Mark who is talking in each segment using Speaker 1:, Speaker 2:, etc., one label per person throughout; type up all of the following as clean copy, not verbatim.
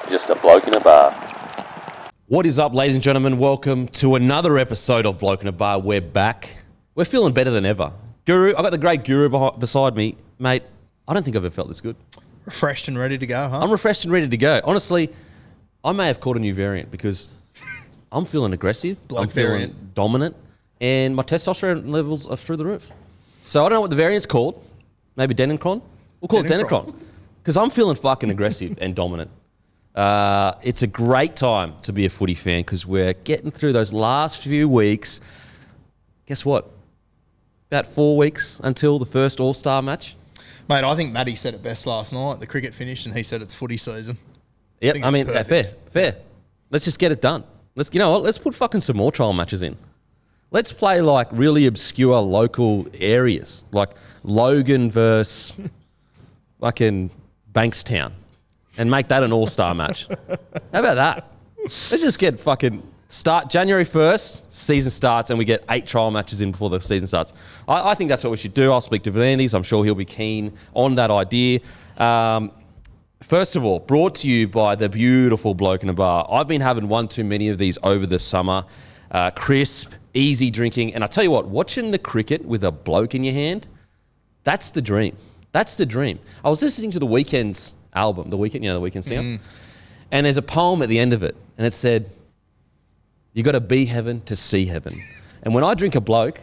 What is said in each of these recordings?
Speaker 1: Just a bloke in a bar.
Speaker 2: What is up, ladies and gentlemen? Welcome to another episode of Bloke in a Bar. We're back. We're feeling better than ever. Guru, I've got the great Guru beside me. Mate, I don't think I've ever felt this good.
Speaker 3: Refreshed and ready to go, huh?
Speaker 2: I'm refreshed and ready to go. Honestly, I may have caught a new variant because I'm feeling aggressive.
Speaker 3: Bloke
Speaker 2: I'm feeling
Speaker 3: variant.
Speaker 2: dominant. And my testosterone levels are through the roof. So I don't know what the variant's called. Maybe Denocron? We'll call it Denocron. Because I'm feeling fucking aggressive and dominant. It's a great time to be a footy fan because we're getting through those last few weeks. Guess what? About 4 weeks until the first All-Star match.
Speaker 3: Mate, I think Matty said it best last night. The cricket finished and he said it's footy season.
Speaker 2: Yep, I mean, fair. Let's just get it done. Let's put fucking some more trial matches in. Let's play like really obscure local areas, like Logan versus fucking Bankstown, and make that an all-star match. How about that? Let's just get start January 1st, season starts, and we get 8 trial matches in before the season starts. I think that's what we should do. I'll speak to Vanandis. I'm sure he'll be keen on that idea. First of all, brought to you by the beautiful Bloke in a Bar. I've been having one too many of these over the summer. Crisp, easy drinking. And I tell you what, watching the cricket with a bloke in your hand, that's the dream. That's the dream. I was listening to the Weeknd's album, the Weeknd sound, and there's a poem at the end of it, and it said, you got to be heaven to see heaven. And when I drink a bloke,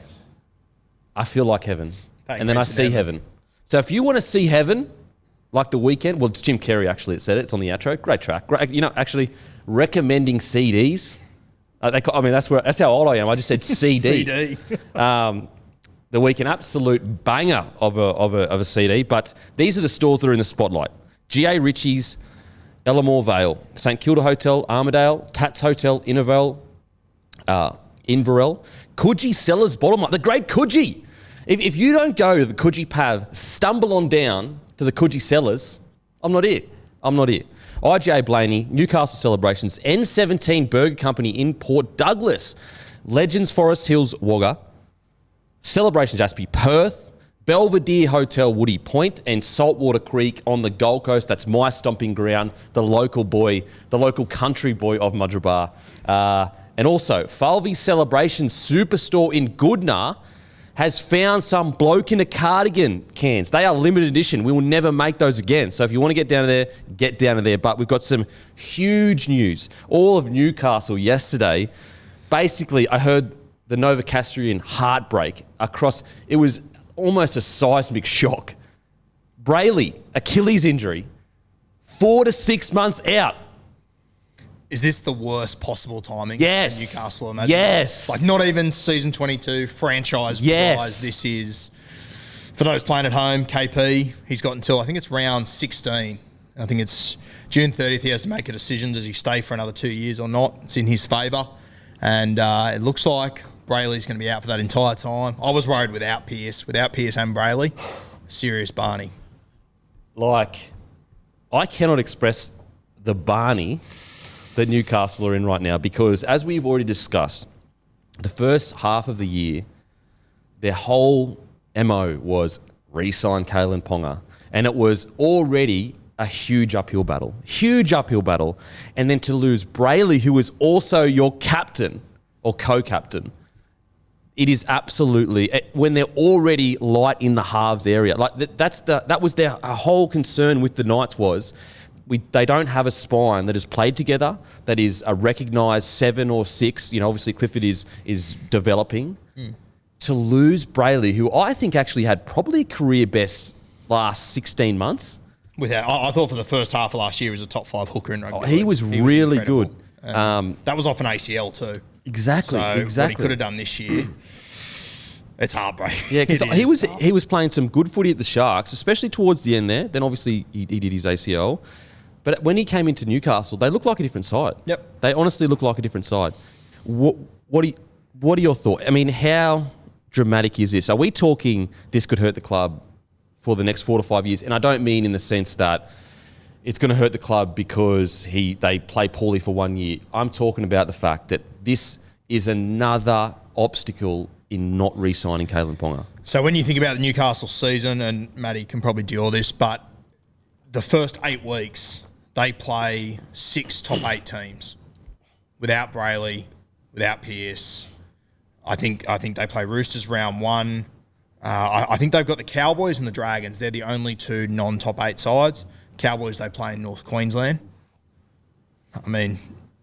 Speaker 2: I feel like heaven. And then I see heaven. So if you want to see heaven, like the Weeknd, well, it's Jim Carrey actually that said it. It's on the outro. Great track. Great, actually recommending CDs. That's how old I am. I just said CD.
Speaker 3: CD.
Speaker 2: The Weeknd, absolute banger of a CD. But these are the stores that are in the spotlight. G.A. Ritchie's, Ellamore Vale, St Kilda Hotel, Armidale, Tats Hotel, Inverell, Coogee Cellars Bottom Line, the great Coogee. If you don't go to the Coogee Pav, stumble on down to the Coogee Cellars, I'm not here. IGA Blaney, Newcastle Celebrations, N17 Burger Company in Port Douglas, Legends Forest Hills Wagga, Celebrations Aspie Perth, Belvedere Hotel Woody Point, and Saltwater Creek on the Gold Coast. That's my stomping ground, the local country boy of Mudgeeraba. And also, Falvey Celebrations Superstore in Goodna has found some bloke in a cardigan cans. They are limited edition. We will never make those again. So if you want to get down to there. But we've got some huge news. All of Newcastle yesterday, basically, I heard the Novocastrian heartbreak across. It was almost a seismic shock. Brailey, Achilles injury, 4 to 6 months out.
Speaker 3: Is this the worst possible timing?
Speaker 2: Yes.
Speaker 3: For Newcastle, imagine.
Speaker 2: Yes.
Speaker 3: Like not even season 22 franchise wise. This is for those playing at home. KP, he's got until I think it's round 16. I think it's June 30th. He has to make a decision. Does he stay for another 2 years or not? It's in his favour, and it looks like Brailey's going to be out for that entire time. I was worried without Pearce and Brailey. Serious Barney.
Speaker 2: Like, I cannot express the Barney that Newcastle are in right now because, as we've already discussed, the first half of the year, their whole MO was re-sign Kalen Ponga, and it was already a huge uphill battle. And then to lose Brailey, who was also your captain or co-captain, it is absolutely, when they're already light in the halves area, like that was their whole concern with the Knights was, they don't have a spine that is played together, that is a recognised 7 or 6. Obviously Clifford is developing. To lose Brailey, who I think actually had probably a career best last 16 months.
Speaker 3: I thought for the first half of last year he was a top 5 hooker in rugby.
Speaker 2: He was really good.
Speaker 3: That was off an ACL too.
Speaker 2: Exactly.
Speaker 3: What he could have done this year, it's heartbreaking.
Speaker 2: Yeah, because he was playing some good footy at the Sharks, especially towards the end there. Then obviously he did his ACL. But when he came into Newcastle, they looked like a different side.
Speaker 3: Yep.
Speaker 2: They honestly look like a different side. What are your thoughts? I mean, how dramatic is this? Are we talking this could hurt the club for the next 4 to 5 years? And I don't mean in the sense that it's going to hurt the club because they play poorly for 1 year. I'm talking about the fact that this is another obstacle in not re-signing Kalen Ponga.
Speaker 3: So when you think about the Newcastle season, and Matty can probably deal with this, but the first 8 weeks, they play 6 top 8 teams without Brailey, without Pearce. I think they play Roosters round 1. I think they've got the Cowboys and the Dragons. They're the only 2 non-top 8 sides. Cowboys, they play in North Queensland. I mean,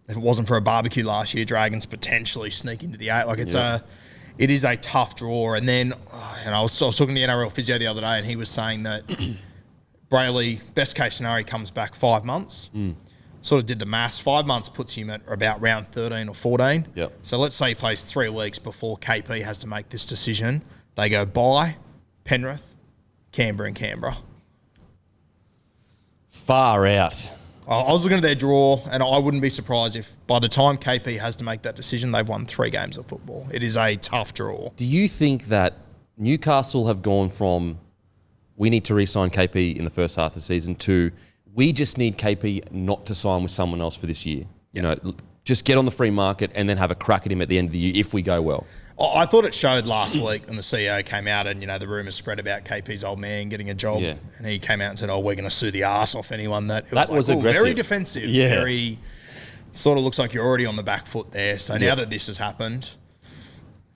Speaker 3: if it wasn't for a barbecue last year, Dragons potentially sneak into the 8. Like it is a tough draw. And then, I was talking to the NRL physio the other day, and he was saying that Brailey, best case scenario, comes back 5 months. Sort of did the maths. 5 months puts him at about round 13 or 14.
Speaker 2: Yep.
Speaker 3: So let's say he plays 3 weeks before KP has to make this decision. They go by Penrith, Canberra and Canberra.
Speaker 2: Far out.
Speaker 3: I was looking at their draw, and I wouldn't be surprised if by the time KP has to make that decision, they've won 3 games of football. It is a tough draw.
Speaker 2: Do you think that Newcastle have gone from we need to re-sign KP in the first half of the season to we just need KP not to sign with someone else for this year? You know, just get on the free market and then have a crack at him at the end of the year if we go well.
Speaker 3: I thought it showed last week when the CEO came out and, the rumours spread about KP's old man getting a job.
Speaker 2: Yeah.
Speaker 3: And he came out and said, we're going to sue the arse off anyone that...
Speaker 2: That was aggressive.
Speaker 3: Very defensive.
Speaker 2: Yeah.
Speaker 3: Very... Sort of looks like you're already on the back foot there. So now that this has happened...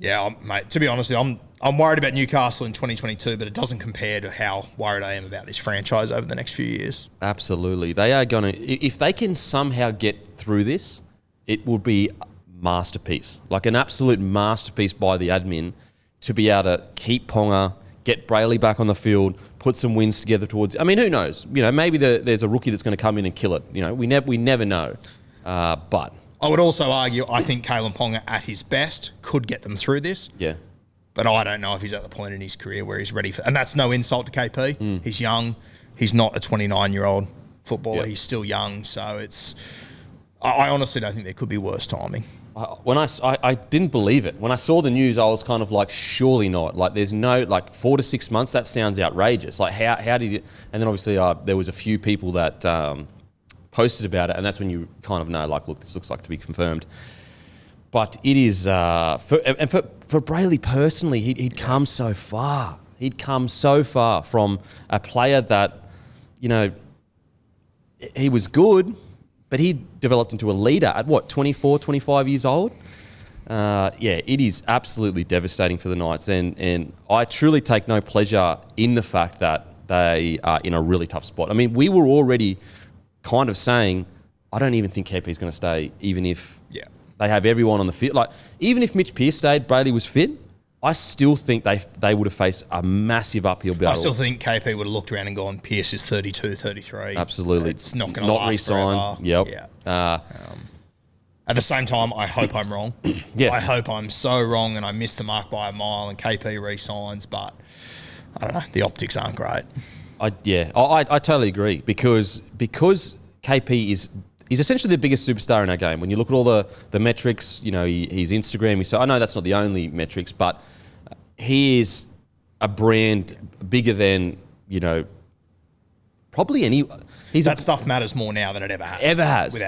Speaker 3: Yeah, mate, to be honest, I'm worried about Newcastle in 2022, but it doesn't compare to how worried I am about this franchise over the next few years.
Speaker 2: Absolutely. They are going to... If they can somehow get through this, it will be... masterpiece, like an absolute masterpiece by the admin to be able to keep Ponga, get Brailey back on the field, put some wins together towards... I mean, who knows? Maybe there's a rookie that's going to come in and kill it. We never know. But...
Speaker 3: I would also argue, I think Kalen Ponga at his best could get them through this.
Speaker 2: Yeah.
Speaker 3: But I don't know if he's at the point in his career where he's ready for... And that's no insult to KP. He's young. He's not a 29-year-old footballer. He's still young. So it's... I honestly don't think there could be worse timing.
Speaker 2: When I didn't believe it. When I saw the news, I was kind of like, surely not. Like, there's no, 4 to 6 months, that sounds outrageous. Like, how did you... And then obviously there was a few people that posted about it, and that's when you kind of know, like, look, this looks like to be confirmed. But it is... for Brailey personally, he'd come so far. He'd come so far from a player that, he was good... But he developed into a leader at 24, 25 years old? It is absolutely devastating for the Knights. And I truly take no pleasure in the fact that they are in a really tough spot. I mean, we were already kind of saying, I don't even think KP is going to stay, even if they have everyone on the field. Like, even if Mitch Pearce stayed, Brailey was fit, I still think they would have faced a massive uphill battle.
Speaker 3: I still think KP would have looked around and gone, Pearce is 32, 33.
Speaker 2: Absolutely.
Speaker 3: It's not going to last forever.
Speaker 2: Yep.
Speaker 3: Yeah. At the same time, I hope I'm wrong. I hope I'm so wrong and I miss the mark by a mile and KP re-signs, but I don't know. The optics aren't great. I
Speaker 2: totally agree because KP is... He's essentially the biggest superstar in our game. When you look at all the metrics, his Instagram, I know that's not the only metrics, but he is a brand bigger than, probably any...
Speaker 3: That stuff matters more now than it ever has.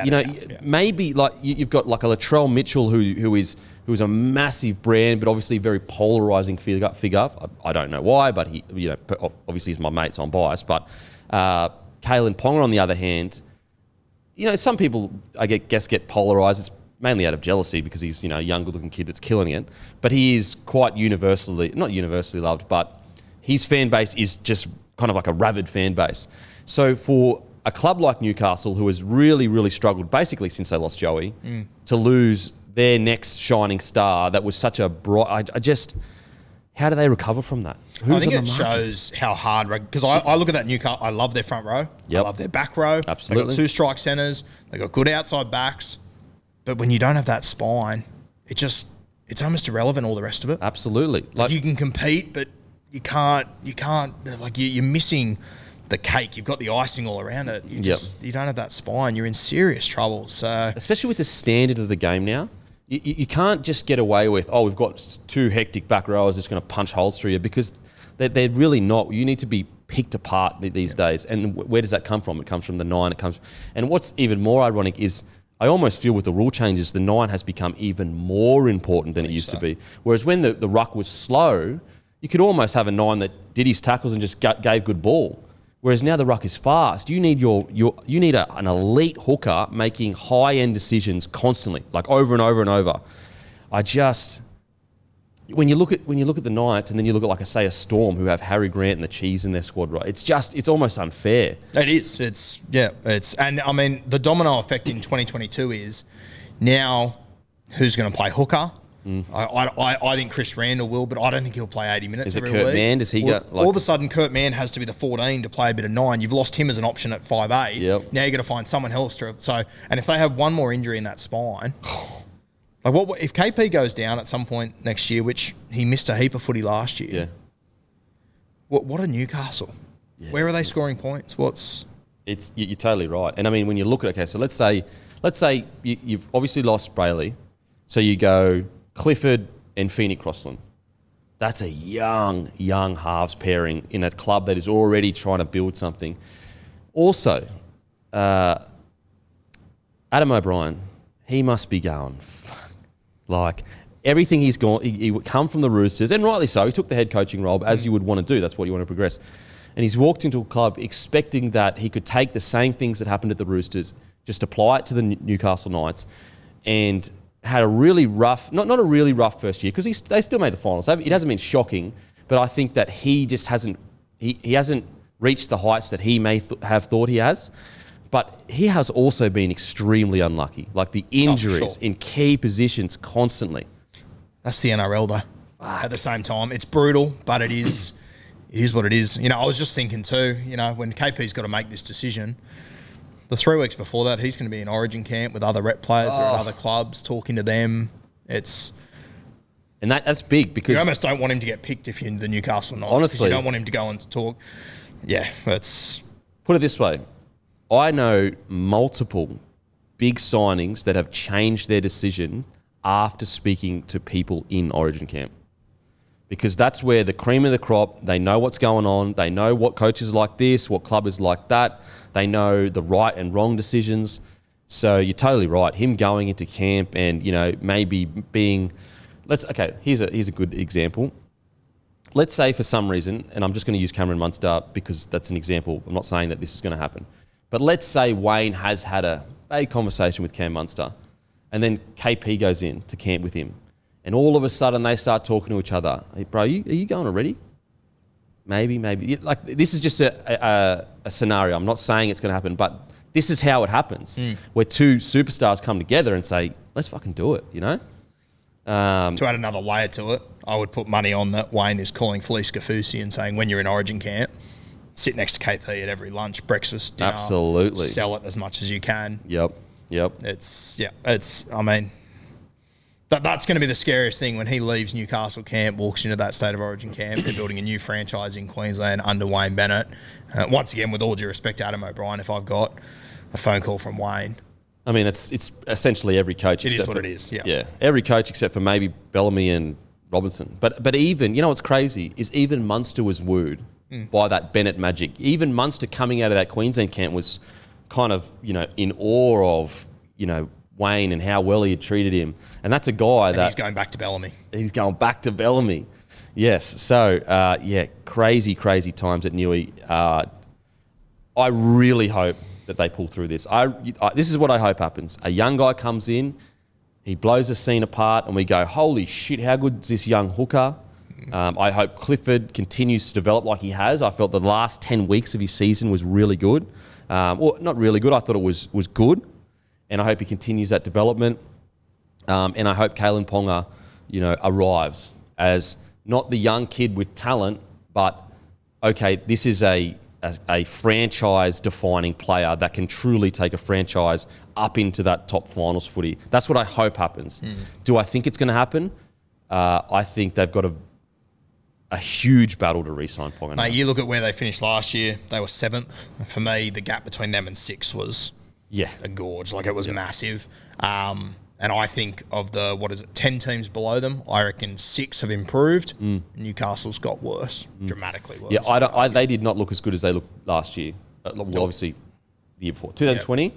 Speaker 2: Maybe like you've got like a Latrell Mitchell who's a massive brand, but obviously very polarising figure. I don't know why, but he, obviously he's my mate, so I'm biased. But Kalen Ponga, on the other hand... some people, I guess, get polarised. It's mainly out of jealousy because he's, a young, good-looking kid that's killing it. But he is quite not universally loved, but his fan base is just kind of like a rabid fan base. So for a club like Newcastle, who has really, really struggled basically since they lost Joey, to lose their next shining star that was such a bright... How do they recover from that?
Speaker 3: I think it shows how hard... Because I look at that Newcastle... I love their front row. I love their back row.
Speaker 2: Absolutely.
Speaker 3: They've got 2 strike centres. They've got good outside backs. But when you don't have that spine, it's almost irrelevant, all the rest of it.
Speaker 2: Absolutely.
Speaker 3: Like you can compete, but you can't... Like, you're missing the cake. You've got the icing all around it. You don't have that spine. You're in serious trouble. So
Speaker 2: especially with the standard of the game now. You can't just get away with, we've got 2 hectic back rowers just going to punch holes through you, because they're really not. You need to be picked apart these days. And where does that come from? It comes from the 9. And what's even more ironic is I almost feel with the rule changes, the 9 has become even more important than it used to be. Whereas when the ruck was slow, you could almost have a 9 that did his tackles and just gave good ball. Whereas now the ruck is fast. You need an elite hooker making high-end decisions constantly, like over and over and over. When you look at the Knights and then you look at, like I say, a Storm who have Harry Grant and the Cheese in their squad, right? It's almost unfair.
Speaker 3: It is. And I mean, the domino effect in 2022 is now who's going to play hooker? I think Chris Randall will, but I don't think he'll play 80 minutes every week.
Speaker 2: Is it Kurt Mann? Does he go?
Speaker 3: All of a sudden, Kurt Mann has to be the 14 to play a bit of 9. You've lost him as an option at 5'8".
Speaker 2: Yep.
Speaker 3: Now you've got to find someone else to. And if they have one more injury in that spine, like what if KP goes down at some point next year, which he missed a heap of footy last year?
Speaker 2: Yeah.
Speaker 3: What a Newcastle? Yeah. Where are they scoring points?
Speaker 2: You're totally right. And I mean, when you look at so let's say you've obviously lost Brailey, so you go Clifford and Phoenix Crossland. That's a young halves pairing in a club that is already trying to build something. Also, Adam O'Brien, he must be going, fuck. Like, everything he's gone, he would come from the Roosters, and rightly so. He took the head coaching role, as you would want to do. That's what you want to progress. And he's walked into a club expecting that he could take the same things that happened at the Roosters, just apply it to the Newcastle Knights, and had a really rough, not a really rough first year, because they still made the finals. It hasn't been shocking, but I think that he just hasn't reached the heights that he may have thought he has. But he has also been extremely unlucky, like the injuries in key positions constantly.
Speaker 3: That's the NRL though. At the same time, it's brutal, but it is what it is. I was just thinking too, when KP's got to make this decision, the 3 weeks before that, he's going to be in Origin camp with other rep players or at other clubs, talking to them. And
Speaker 2: that's big because...
Speaker 3: You almost don't want him to get picked if you're the Newcastle Knights.
Speaker 2: Honestly.
Speaker 3: Because you don't want him to go and talk. Yeah, that's...
Speaker 2: Put it this way. I know multiple big signings that have changed their decision after speaking to people in Origin camp. Because that's where the cream of the crop, they know what's going on, they know what coaches like this, what club is like that, they know the right and wrong decisions. So you're totally right. Him going into camp and, maybe being... here's a good example. Let's say for some reason, and I'm just going to use Cameron Munster because that's an example. I'm not saying that this is going to happen. But let's say Wayne has had a vague conversation with Cam Munster and then KP goes in to camp with him. And all of a sudden they start talking to each other. Hey, bro, are you going already? Maybe. Like, this is just a scenario. I'm not saying it's going to happen, but this is how it happens. Where two superstars come together and say, let's fucking do it, To
Speaker 3: add another layer to it, I would put money on that Wayne is calling Felice Kafusi and saying, when you're in Origin camp, sit next to KP at every lunch, breakfast, dinner.
Speaker 2: Absolutely.
Speaker 3: Sell it as much as you can.
Speaker 2: Yep.
Speaker 3: That's going to be the scariest thing when he leaves Newcastle camp, walks into that State of Origin camp. They're building a new franchise in Queensland under Wayne Bennett. Once again, with all due respect to Adam O'Brien, if I've got a phone call from Wayne.
Speaker 2: I mean, it's essentially every coach.
Speaker 3: It is what it is, yeah.
Speaker 2: Yeah, every coach except for maybe Bellamy and Robinson. But even, what's crazy is even Munster was wooed by that Bennett magic. Even Munster coming out of that Queensland camp was kind of, in awe of, Wayne and how well he had treated him. And that's a guy that...
Speaker 3: he's going back to Bellamy.
Speaker 2: He's going back to Bellamy. Yes. So, crazy times at Newey. I really hope that they pull through this. This is what I hope happens. A young guy comes in, he blows the scene apart, and we go, holy shit, how good is this young hooker? I hope Clifford continues to develop like he has. I felt the last 10 weeks of his season was really good. Well, not really good. I thought it was good. And I hope he continues that development. And I hope Kalen Ponga, arrives as not the young kid with talent, but, okay, this is a franchise-defining player that can truly take a franchise up into that top finals footy. That's what I hope happens. Do I think it's going to happen? I think they've got a huge battle to re-sign Ponga.
Speaker 3: Mate, you look at where they finished last year. They were 7th. For me, the gap between them and 6th was a gorge. Like, it was massive. And I think of 10 teams below them, I reckon 6 have improved. Newcastle's got worse, dramatically worse.
Speaker 2: Yeah, they did not look as good as they looked last year. Obviously, the year before. 2020,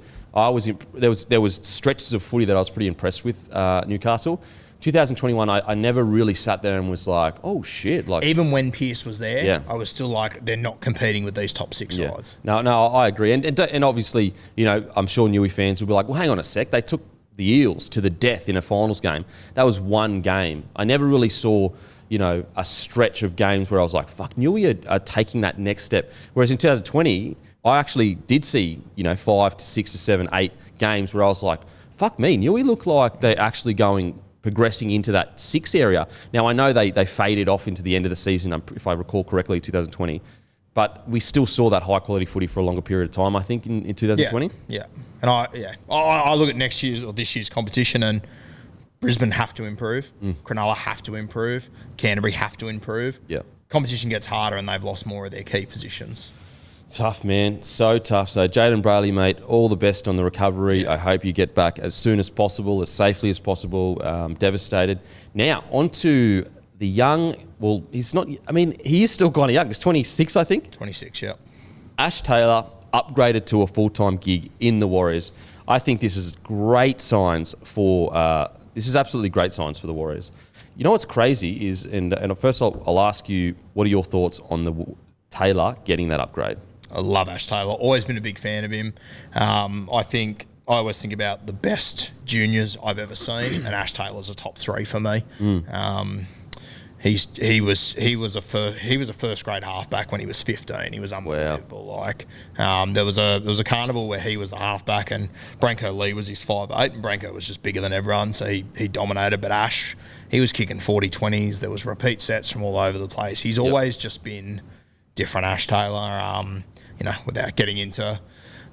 Speaker 2: there was stretches of footy that I was pretty impressed with Newcastle. 2021, I never really sat there and was like, oh shit. Like,
Speaker 3: even when Pearce was there, I was still like, they're not competing with these top 6 sides.
Speaker 2: No, I agree. And obviously, you know, I'm sure Newey fans will be like, well, hang on a sec. They took the Eels to the death in a finals game. That was one game. I never really saw, you know, a stretch of games where I was like, fuck, Newey are taking that next step. Whereas in 2020, I actually did see, you know, 5 to 6 to 7, 8 games where I was like, fuck me, Newey look like they're actually progressing into that 6 area. Now, I know they faded off into the end of the season, if I recall correctly, 2020. But we still saw that high-quality footy for a longer period of time, I think, in 2020.
Speaker 3: Yeah. And I look at next year's or this year's competition, and Brisbane have to improve. Cronulla have to improve. Canterbury have to improve.
Speaker 2: Yeah.
Speaker 3: Competition gets harder, and they've lost more of their key positions.
Speaker 2: Tough, man. So tough. So, Jayden Brailey, mate, all the best on the recovery. I hope you get back as soon as possible, as safely as possible. Devastated. Now, on to the young... Well, he's not... I mean, he is still kind of young. He's 26, I think.
Speaker 3: 26, yeah.
Speaker 2: Ash Taylor upgraded to a full-time gig in the Warriors. I think this is great signs for... this is absolutely great signs for the Warriors. You know what's crazy is... And first I'll ask you, what are your thoughts on the Taylor getting that upgrade?
Speaker 3: I love Ash Taylor. Always been a big fan of him. I always think about the best juniors I've ever seen, and Ash Taylor's a top 3 for me. He was a first grade halfback when he was 15. He was unbelievable. Wow. Like there was a carnival where he was the halfback, and Branko Lee was his 5'8", and Branko was just bigger than everyone, so he dominated. But Ash, he was kicking 40-20s. There was repeat sets from all over the place. He's always just been different, Ash Taylor. You know, without getting into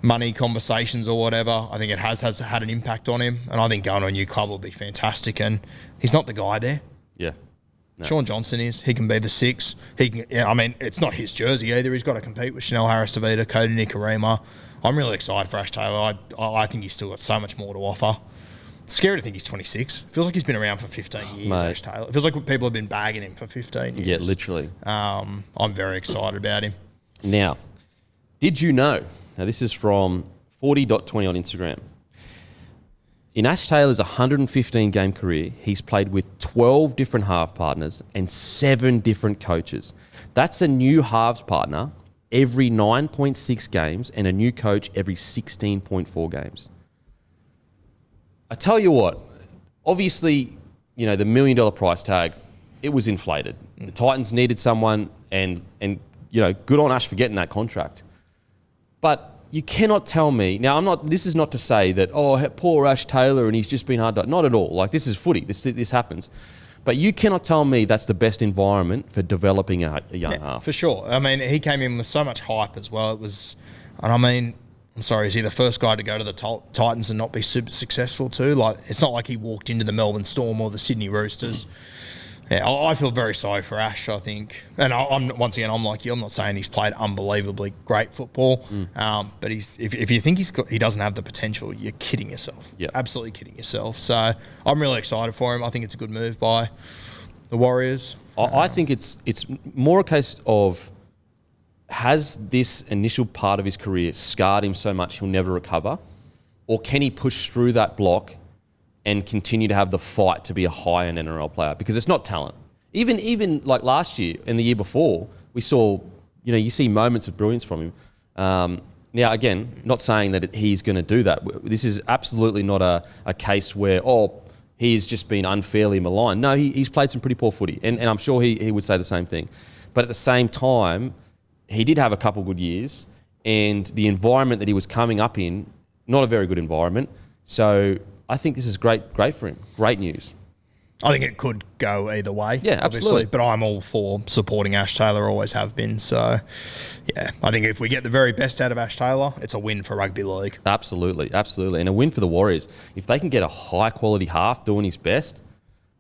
Speaker 3: money conversations or whatever, I think it has had an impact on him, and I think going to a new club will be fantastic. And he's not the guy there.
Speaker 2: Yeah. No.
Speaker 3: Sean Johnson is. He can be the 6. He can. Yeah, I mean, it's not his jersey either. He's got to compete with Chanel Harris-Tavita, Cody Nikorima. I'm really excited for Ash Taylor. I think he's still got so much more to offer. It's scary to think he's 26. Feels like he's been around for 15 years, mate. Ash Taylor. It feels like people have been bagging him for 15 years.
Speaker 2: Yeah, literally.
Speaker 3: I'm very excited about him.
Speaker 2: Now, did you know, now this is from 40.20 on Instagram, in Ash Taylor's 115-game career, he's played with 12 different half partners and 7 different coaches. That's a new halves partner every 9.6 games and a new coach every 16.4 games. I tell you what, obviously, you know, the $1 million price tag, it was inflated. The Titans needed someone, and you know, good on Ash for getting that contract. But you cannot tell me, now this is not to say that, oh, poor Ash Taylor and he's just been hard to, not at all. Like, this is footy, this happens. But you cannot tell me that's the best environment for developing a young half.
Speaker 3: For sure. I mean, he came in with so much hype as well. Is he the first guy to go to the Titans and not be super successful too? Like, it's not like he walked into the Melbourne Storm or the Sydney Roosters. Yeah, I feel very sorry for Ash, I think. And I'm like you. I'm not saying he's played unbelievably great football, but if you think he doesn't have the potential, you're kidding yourself.
Speaker 2: Yep.
Speaker 3: Absolutely kidding yourself. So I'm really excited for him. I think it's a good move by the Warriors.
Speaker 2: I think it's more a case of, has this initial part of his career scarred him so much he'll never recover? Or can he push through that block and continue to have the fight to be a high-end NRL player? Because it's not talent. Even like last year and the year before, we saw, you know, you see moments of brilliance from him. Now, again, not saying that he's going to do that. This is absolutely not a case where, he's just been unfairly maligned. No, he's played some pretty poor footy, and I'm sure he would say the same thing. But at the same time, he did have a couple good years, and the environment that he was coming up in, not a very good environment. So I think this is great for him. Great news.
Speaker 3: I think it could go either way.
Speaker 2: Yeah, absolutely.
Speaker 3: But I'm all for supporting Ash Taylor, always have been. So, yeah, I think if we get the very best out of Ash Taylor, it's a win for rugby league.
Speaker 2: Absolutely. And a win for the Warriors. If they can get a high-quality half doing his best,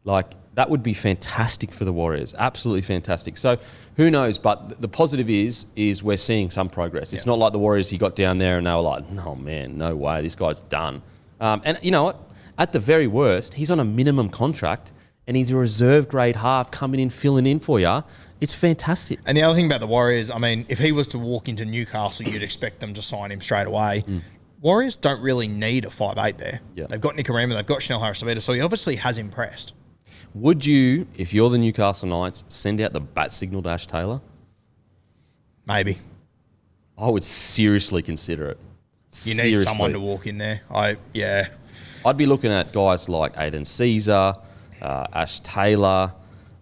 Speaker 2: like, that would be fantastic for the Warriors. Absolutely fantastic. So, who knows? But the positive is we're seeing some progress. It's not like the Warriors, he got down there and they were like, oh, man, no way, this guy's done. And you know what? At the very worst, he's on a minimum contract and he's a reserve grade half coming in, filling in for you. It's fantastic.
Speaker 3: And the other thing about the Warriors, I mean, if he was to walk into Newcastle, you'd expect them to sign him straight away. Warriors don't really need a 5'8" there.
Speaker 2: Yeah.
Speaker 3: They've got Nikorima, they've got Chanel Harris-Tavita, so he obviously has impressed.
Speaker 2: Would you, if you're the Newcastle Knights, send out the bat signal to Ash Taylor?
Speaker 3: Maybe.
Speaker 2: I would seriously consider it.
Speaker 3: You need someone to walk in there. I'd
Speaker 2: be looking at guys like Aiden Caesar, Ash Taylor.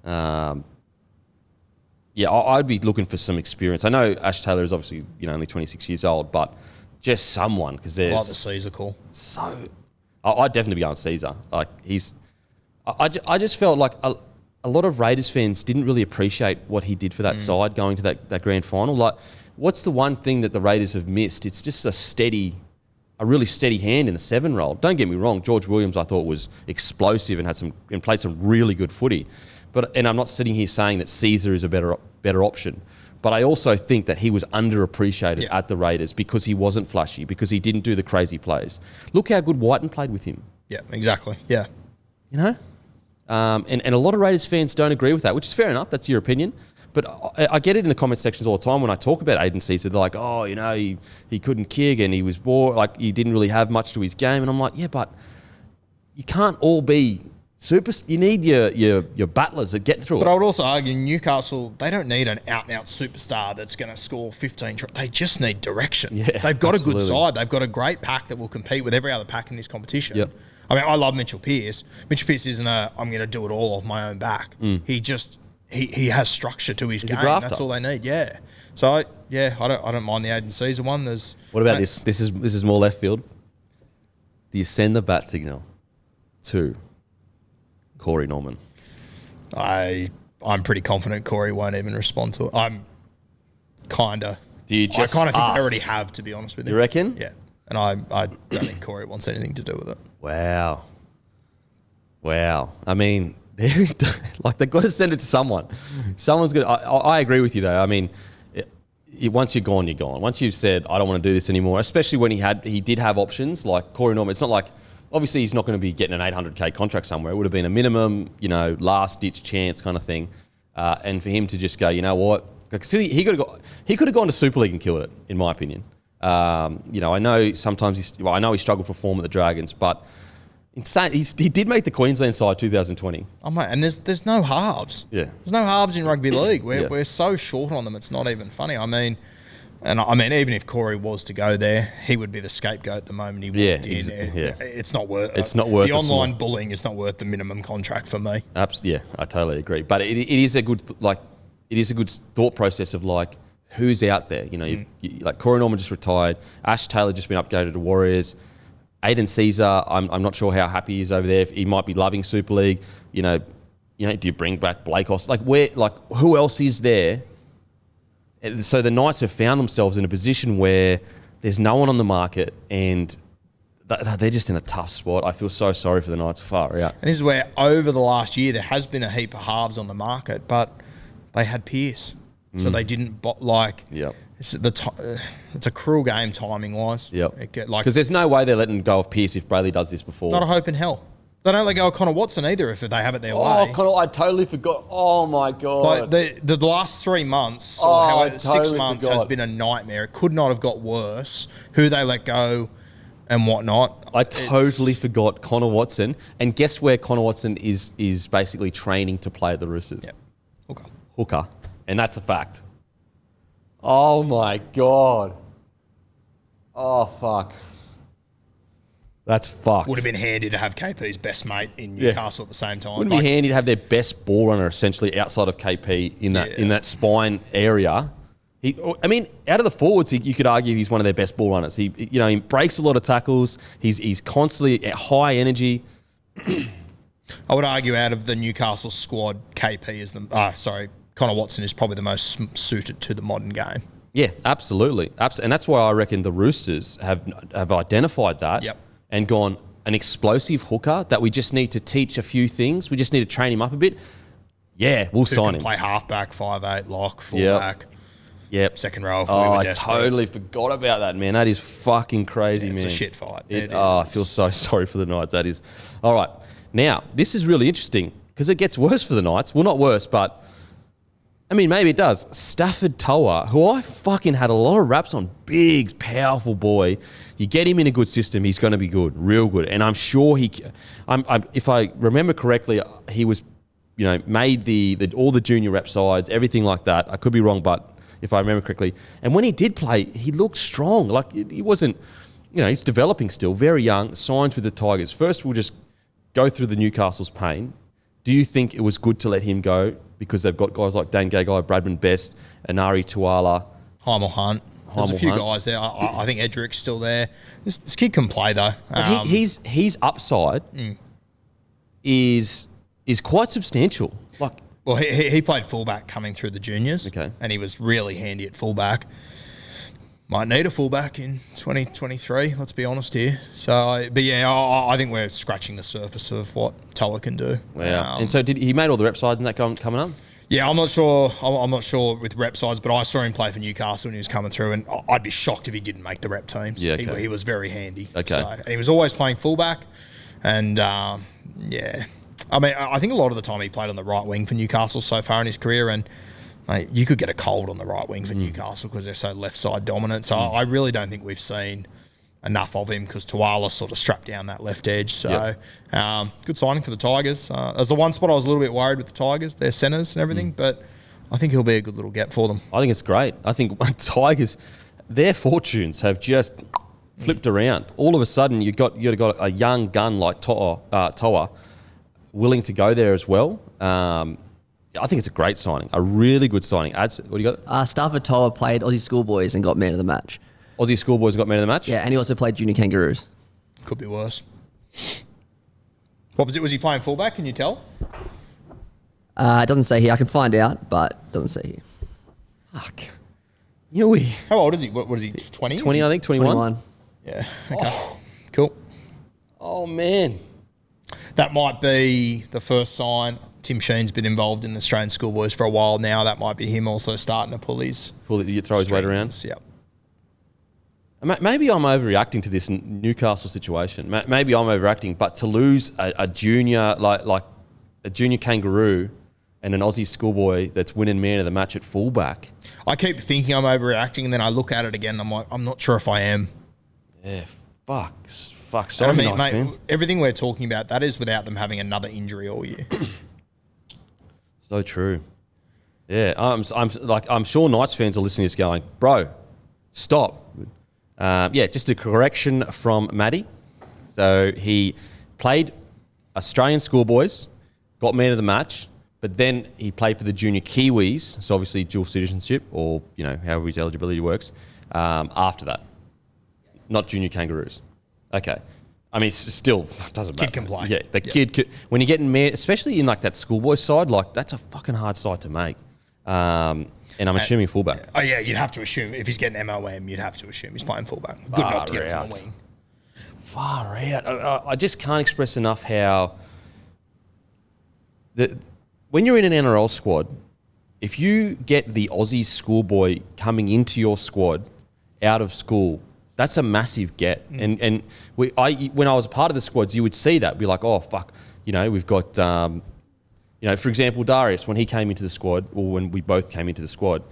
Speaker 2: I'd be looking for some experience. I know Ash Taylor is obviously only 26 years old, but just someone, because there's...
Speaker 3: I like the Caesar call.
Speaker 2: I'd definitely be on Caesar. Like, I just felt like a lot of Raiders fans didn't really appreciate what he did for that side going to that grand final. Like, what's the one thing that the Raiders have missed? It's just a really steady hand in the 7 role. Don't get me wrong, George Williams I thought was explosive and played some really good footy. And I'm not sitting here saying that Caesar is a better option. But I also think that he was underappreciated at the Raiders because he wasn't flashy, because he didn't do the crazy plays. Look how good Whiten played with him.
Speaker 3: Yeah, exactly. Yeah.
Speaker 2: And a lot of Raiders fans don't agree with that, which is fair enough. That's your opinion. But I get it in the comment sections all the time when I talk about Aiden Caesar. They're like, he couldn't kick and he was bored. Like, he didn't really have much to his game. And I'm like, yeah, but you can't all be... You need your battlers that get through it.
Speaker 3: But I would also argue Newcastle, they don't need an out-and-out superstar that's going to score 15. They just need direction.
Speaker 2: Yeah,
Speaker 3: they've got a good side. They've got a great pack that will compete with every other pack in this competition.
Speaker 2: Yep.
Speaker 3: I mean, I love Mitchell Pearce. Mitchell Pearce isn't I'm going to do it all off my own back. He just he has structure to his game. That's all they need. Yeah. So I don't mind the Aiden Caesar one.
Speaker 2: What about this? This is more left field. Do you send the bat signal to Corey Norman?
Speaker 3: I'm pretty confident Corey won't even respond to it. I kind of think they already have, to be honest with you.
Speaker 2: You reckon?
Speaker 3: Yeah. And I don't think Corey wants anything to do with it.
Speaker 2: Wow. I mean, they've got to send it to someone. Someone's going to... I agree with you, though. I mean, once you're gone, you're gone. Once you've said, I don't want to do this anymore, especially when he did have options like Corey Norman. It's not like... Obviously, he's not going to be getting an $800K contract somewhere. It would have been a minimum, last-ditch chance kind of thing. And for him to just go, you know what? Because he could have gone to Super League and killed it, in my opinion. I know sometimes I know he struggled for form at the Dragons, but insane. He did make the Queensland side 2020.
Speaker 3: Oh mate, and there's no halves.
Speaker 2: Yeah,
Speaker 3: there's no halves in rugby league. We're so short on them. It's not even funny. I mean, even if Corey was to go there, he would be the scapegoat the moment he walked in. It's not worth.
Speaker 2: It's not worth
Speaker 3: the online bullying. Is not worth the minimum contract for me.
Speaker 2: Yeah, I totally agree. But it is a good thought process of like who's out there. Like Corey Norman just retired. Ash Taylor just been upgraded to Warriors. Aiden Caesar, I'm not sure how happy he is over there. He might be loving Super League. Do you bring back Blake? Who else is there? So the Knights have found themselves in a position where there's no one on the market and they're just in a tough spot. I feel so sorry for the Knights far out.
Speaker 3: And this is where over the last year there has been a heap of halves on the market, but they had Pearce. So they didn't
Speaker 2: Yep.
Speaker 3: It's a cruel game timing wise.
Speaker 2: Yep. Because there's no way they're letting go of Pearce if Brailey does this before.
Speaker 3: Not a hope in hell. They don't let go of Connor Watson either if they have it their way.
Speaker 2: I totally forgot. Oh, my God.
Speaker 3: Like the last 3 months, or 6 months, has been a nightmare. It could not have got worse. Who they let go and whatnot.
Speaker 2: I totally forgot Connor Watson. And guess where Connor Watson is basically training to play at the Roosters?
Speaker 3: Yep.
Speaker 2: Hooker. And that's a fact. Oh, my God. Oh, fuck. That's fucked.
Speaker 3: Would have been handy to have KP's best mate in Newcastle at the same time.
Speaker 2: Wouldn't it be handy to have their best ball runner essentially outside of KP in that spine area? Out of the forwards, you could argue he's one of their best ball runners. He breaks a lot of tackles. He's constantly at high energy.
Speaker 3: I would argue out of the Newcastle squad, Connor Watson is probably the most suited to the modern game.
Speaker 2: Yeah, absolutely. And that's why I reckon the Roosters have identified that.
Speaker 3: Yep.
Speaker 2: And gone, an explosive hooker that we just need to teach a few things. We just need to train him up a bit. Yeah, we'll sign him.
Speaker 3: Play halfback, 5'8", lock, fullback.
Speaker 2: Yep.
Speaker 3: Second row if we were desperate.
Speaker 2: I totally forgot about that, man. That is fucking crazy, man.
Speaker 3: It's a shit fight.
Speaker 2: I feel so sorry for the Knights. That is. All right. Now, this is really interesting because it gets worse for the Knights. Well, not worse, but... maybe it does. Starford To'a, who I fucking had a lot of raps on, big, powerful boy. You get him in a good system, he's going to be good, real good. And I'm sure if I remember correctly, he was made the all the junior rep sides, everything like that. I could be wrong, but if I remember correctly. And when he did play, he looked strong. Like he wasn't, he's developing still, very young, signs with the Tigers. First, we'll just go through the Newcastle's pain. Do you think it was good to let him go because they've got guys like Dan Gagai, Bradman Best, Anari Tuala,
Speaker 3: Heimel Hunt? There's a few guys there. I think Edric's still there. This kid can play though.
Speaker 2: His upside is quite substantial.
Speaker 3: Well, he played fullback coming through the juniors.
Speaker 2: Okay.
Speaker 3: And he was really handy at fullback. Might need a fullback in 2023, let's be honest here. So, but yeah, I think we're scratching the surface of what To'a can do.
Speaker 2: Wow. And so he made all the rep sides in that coming up?
Speaker 3: Yeah, I'm not sure. I'm not sure with rep sides, but I saw him play for Newcastle when he was coming through, and I'd be shocked if he didn't make the rep teams.
Speaker 2: Yeah, okay.
Speaker 3: He was very handy.
Speaker 2: Okay.
Speaker 3: So, and he was always playing fullback, and yeah. I mean, I think a lot of the time he played on the right wing for Newcastle so far in his career, and mate, you could get a cold on the right wing for Newcastle because they're so left side dominant. So I really don't think we've seen enough of him because To'a sort of strapped down that left edge. So good signing for the Tigers. There's the one spot I was a little bit worried with the Tigers, their centres and everything, but I think he'll be a good little get for them.
Speaker 2: I think it's great. I think Tigers, their fortunes have just flipped around. All of a sudden, you've got a young gun like To'a willing to go there as well. I think it's a great signing, a really good signing. Ads, what do you got?
Speaker 1: Starford To'a played Aussie Schoolboys and got man of the match.
Speaker 2: Aussie Schoolboys got man of the match?
Speaker 1: Yeah, and he also played Junior Kangaroos.
Speaker 3: Could be worse. What was it? Was he playing fullback? Can you tell?
Speaker 1: It doesn't say here. I can find out, but it doesn't say here.
Speaker 2: Fuck. Yui.
Speaker 3: How old is he? What is he? 20?
Speaker 2: 20, I think. 21.
Speaker 3: Yeah. Okay. Cool.
Speaker 2: Oh, man.
Speaker 3: That might be the first sign. Tim Sheen's been involved in the Australian Schoolboys for a while now. That might be him also starting to pull his
Speaker 2: throw his weight around?
Speaker 3: Yep.
Speaker 2: Maybe I'm overreacting to this Newcastle situation. Maybe I'm overreacting, but to lose a junior, like a junior kangaroo and an Aussie schoolboy that's winning man of the match at fullback.
Speaker 3: I keep thinking I'm overreacting, and then I look at it again and I'm like, I'm not sure if I am.
Speaker 2: Yeah, fuck. Sorry,
Speaker 3: mate, everything we're talking about, that is without them having another injury all year.
Speaker 2: So true. Yeah, I'm sure Knights fans are listening to this going, bro, stop. Just a correction from Matty. So he played Australian schoolboys, got man of the match, but then he played for the junior Kiwis, so obviously dual citizenship or, however his eligibility works, after that. Not junior kangaroos. Okay. I mean, still doesn't matter.
Speaker 3: Kid can play.
Speaker 2: Yeah, kid could, when you're getting man, especially in like that schoolboy side, like that's a fucking hard side to make. And I'm assuming fullback.
Speaker 3: Oh yeah, you'd have to assume if he's getting MOM, you'd have to assume he's playing fullback. Good not to get it from the wing.
Speaker 2: Far out. I just can't express enough how when you're in an NRL squad, if you get the Aussie schoolboy coming into your squad out of school, that's a massive get. And when I was a part of the squads, you would see that. Be like, oh, fuck, we've got, for example, Darius, when he came into the squad, or when we both came into the squad,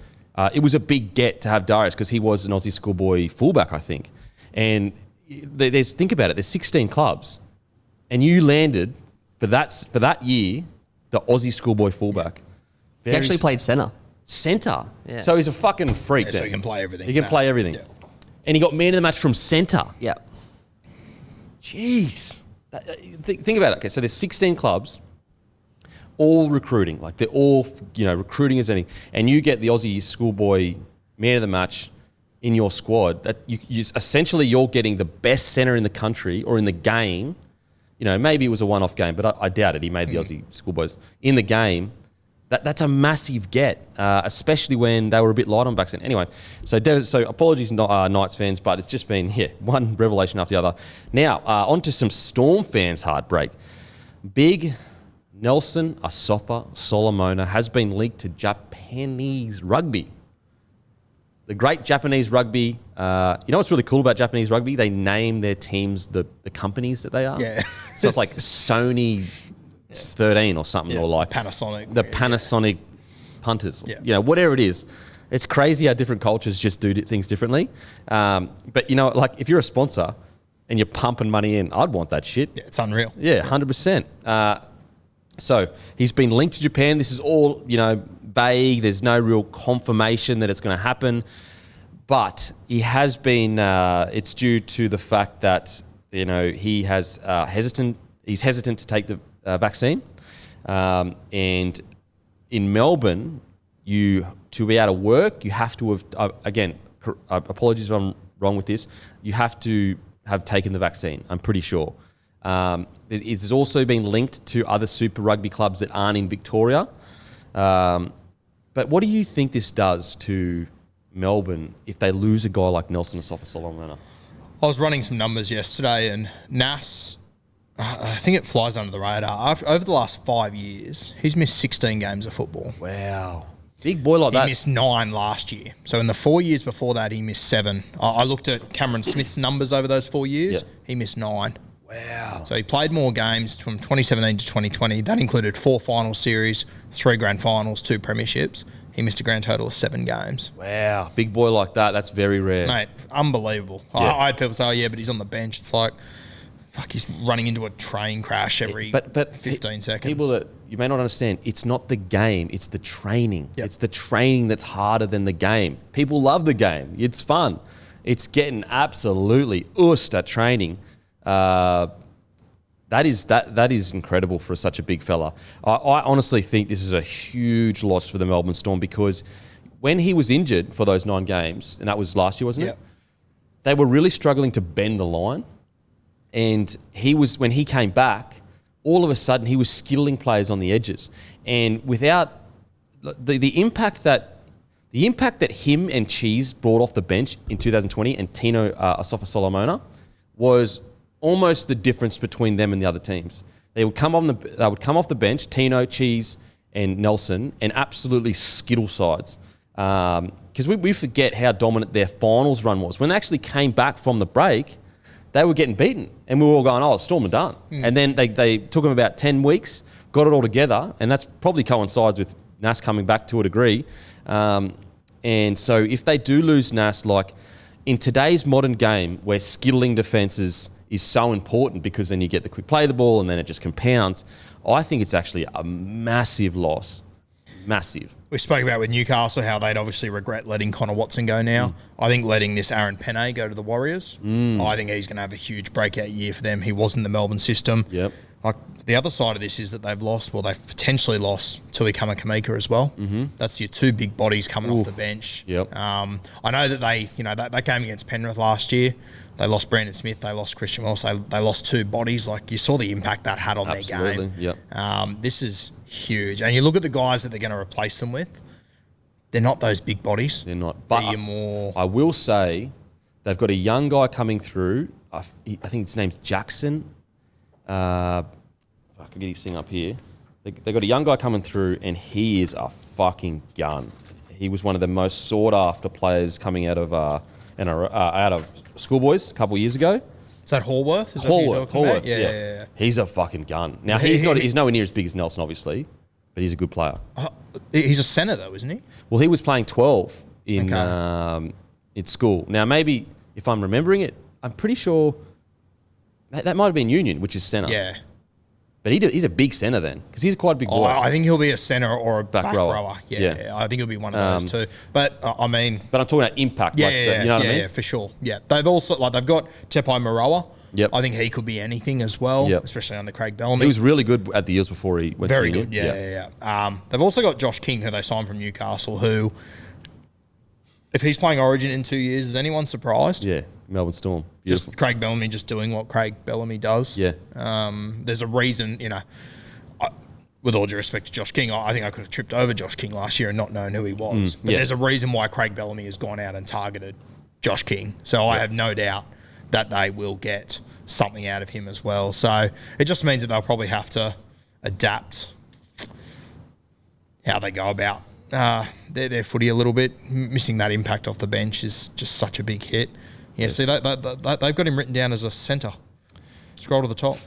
Speaker 2: it was a big get to have Darius because he was an Aussie schoolboy fullback, I think. And think about it, there's 16 clubs. And you landed, for that year, the Aussie schoolboy fullback.
Speaker 1: He actually played centre.
Speaker 2: Centre?
Speaker 1: Yeah.
Speaker 2: So he's a fucking freak.
Speaker 3: So he can play everything.
Speaker 2: He can play everything. Yeah. And he got man of the match from centre.
Speaker 1: Yeah.
Speaker 2: Jeez. Think about it. Okay, so there's 16 clubs, all recruiting. Like they're all, recruiting as anything. And you get the Aussie schoolboy man of the match in your squad. That you essentially you're getting the best centre in the country or in the game. Maybe it was a one-off game, but I doubt it. He made the Aussie schoolboys in the game. That's a massive get, especially when they were a bit light on backs then. Anyway, so apologies, Knights fans, but it's just been, one revelation after the other. Now, on to some Storm fans' heartbreak. Big Nelson Asofa Solomona has been linked to Japanese Rugby. The great Japanese Rugby. What's really cool about Japanese Rugby? They name their teams the companies that they are.
Speaker 3: Yeah.
Speaker 2: So it's like Sony 13 or something, or like
Speaker 3: Panasonic.
Speaker 2: The Panasonic punters.
Speaker 3: Yeah.
Speaker 2: Whatever it is. It's crazy how different cultures just do things differently. But if you're a sponsor and you're pumping money in, I'd want that shit.
Speaker 3: Yeah, it's unreal.
Speaker 2: Yeah, 100%. So he's been linked to Japan. This is all, vague. There's no real confirmation that it's going to happen. But he has been, it's due to the fact that, he has he's hesitant to take the vaccine. And in Melbourne, to be able to work, you have to have, again, apologies if I'm wrong with this, you have to have taken the vaccine, I'm pretty sure. It's also been linked to other Super Rugby clubs that aren't in Victoria. But what do you think this does to Melbourne if they lose a guy like Nelson Asofa-Solomona?
Speaker 3: I was running some numbers yesterday, and Nas, I think it flies under the radar. Over the last 5 years, he's missed 16 games of football.
Speaker 2: Wow. Big boy like that.
Speaker 3: He missed 9 last year. So in the 4 years before that, he missed 7. I looked at Cameron Smith's numbers over those 4 years.
Speaker 2: Yeah.
Speaker 3: He missed 9.
Speaker 2: Wow.
Speaker 3: So he played more games from 2017 to 2020. That included 4 final series, 3 grand finals, 2 premierships. He missed a grand total of 7 games.
Speaker 2: Wow. Big boy like that. That's very rare.
Speaker 3: Mate, unbelievable.
Speaker 2: Yeah.
Speaker 3: I had people say, oh, yeah, but he's on the bench. It's like, fuck, he's running into a train crash every 15 seconds.
Speaker 2: People that you may not understand, it's not the game, it's the training.
Speaker 3: Yep.
Speaker 2: It's the training that's harder than the game. People love the game. It's fun. It's getting absolutely oosed at training. That is incredible for such a big fella. I honestly think this is a huge loss for the Melbourne Storm, because when he was injured for those 9 games, and that was last year, wasn't it? They were really struggling to bend the line. And when he came back, all of a sudden he was skittling players on the edges. And without the impact that him and Cheese brought off the bench in 2020 and Tino Asofa-Solomona was almost the difference between them and the other teams. They would come off the bench, Tino, Cheese, and Nelson, and absolutely skittle sides. Because we forget how dominant their finals run was. When they actually came back from the break, they were getting beaten, and we were all going, "Oh, Storm are done." And then they took them about 10 weeks, got it all together, and that's probably coincides with Nas coming back to a degree. And so if they do lose Nas, like in today's modern game where skittling defences is so important, because then you get the quick play of the ball and then it just compounds, I think it's actually a massive loss. Massive.
Speaker 3: We spoke about with Newcastle how they'd obviously regret letting Connor Watson go now. I think letting this Aaron Penne go to the Warriors, I think he's going to have a huge breakout year for them. He was in the Melbourne system.
Speaker 2: Yep.
Speaker 3: Like the other side of this is that they've potentially lost Tui Kamika as well. That's your 2 big bodies coming off the bench.
Speaker 2: Yep.
Speaker 3: I know that they, that game against Penrith last year, they lost Brandon Smith, they lost Christian Wells, they lost 2 bodies. Like you saw the impact that had on their game.
Speaker 2: Yep.
Speaker 3: This is huge. And you look at the guys that they're going to replace them with, they're not those big bodies.
Speaker 2: They're not. But
Speaker 3: I
Speaker 2: will say they've got a young guy coming through. I think his name's Jackson. I can get his thing up here. They got a young guy coming through, and he is a fucking gun. He was one of the most sought after players coming out of schoolboys a couple of years ago.
Speaker 3: Is that Hallworth?
Speaker 2: Hallworth.
Speaker 3: Yeah.
Speaker 2: He's a fucking gun. Now he's nowhere near as big as Nelson, obviously, but he's a good player.
Speaker 3: He's a centre though, isn't he?
Speaker 2: Well, he was playing 12 in school. Now maybe if I'm remembering it, I'm pretty sure that might have been Union, which is centre.
Speaker 3: Yeah.
Speaker 2: But he's a big centre then, because he's quite a big boy.
Speaker 3: I think he'll be a centre or a back rower.
Speaker 2: Yeah.
Speaker 3: I think he'll be one of those 2. But I mean,
Speaker 2: but I'm talking about impact. You know what I mean?
Speaker 3: Yeah, for sure. Yeah, they've also they've got Tepai Moroa.
Speaker 2: Yep.
Speaker 3: I think he could be anything as well, especially under Craig Bellamy.
Speaker 2: He was really good at the years before he went to Union.
Speaker 3: Very good. Yeah. They've also got Josh King, who they signed from Newcastle, who, if he's playing Origin in 2 years, is anyone surprised?
Speaker 2: Yeah, Melbourne Storm. Beautiful.
Speaker 3: Just Craig Bellamy just doing what Craig Bellamy does.
Speaker 2: Yeah.
Speaker 3: There's a reason, with all due respect to Josh King, I think I could have tripped over Josh King last year and not known who he was. But there's a reason why Craig Bellamy has gone out and targeted Josh King. So I have no doubt that they will get something out of him as well. So it just means that they'll probably have to adapt how they go about their footy a little bit. Missing that impact off the bench is just such a big hit. Yeah, see, they've got him written down as a centre. Scroll to the top.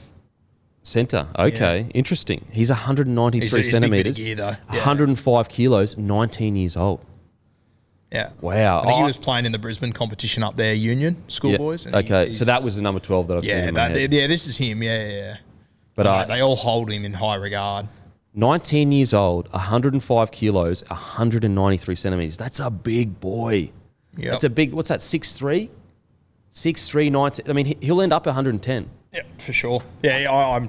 Speaker 2: Centre, okay, interesting. He's 193 centimetres,
Speaker 3: big gear,
Speaker 2: 105 kilos, 19 years old.
Speaker 3: Yeah.
Speaker 2: Wow.
Speaker 3: I think he was playing in the Brisbane competition up there, Union, schoolboys.
Speaker 2: Yeah. Okay, so that was the number 12 that I've seen in my head.
Speaker 3: Yeah, this is him, yeah. But they all hold him in high regard.
Speaker 2: 19 years old, 105 kilos, 193 centimeters. That's a big boy.
Speaker 3: Yeah,
Speaker 2: That's a big, what's that, 6'3"? 6'3", 19. I mean, he'll end up at 110.
Speaker 3: Yeah, for sure. Yeah, I'm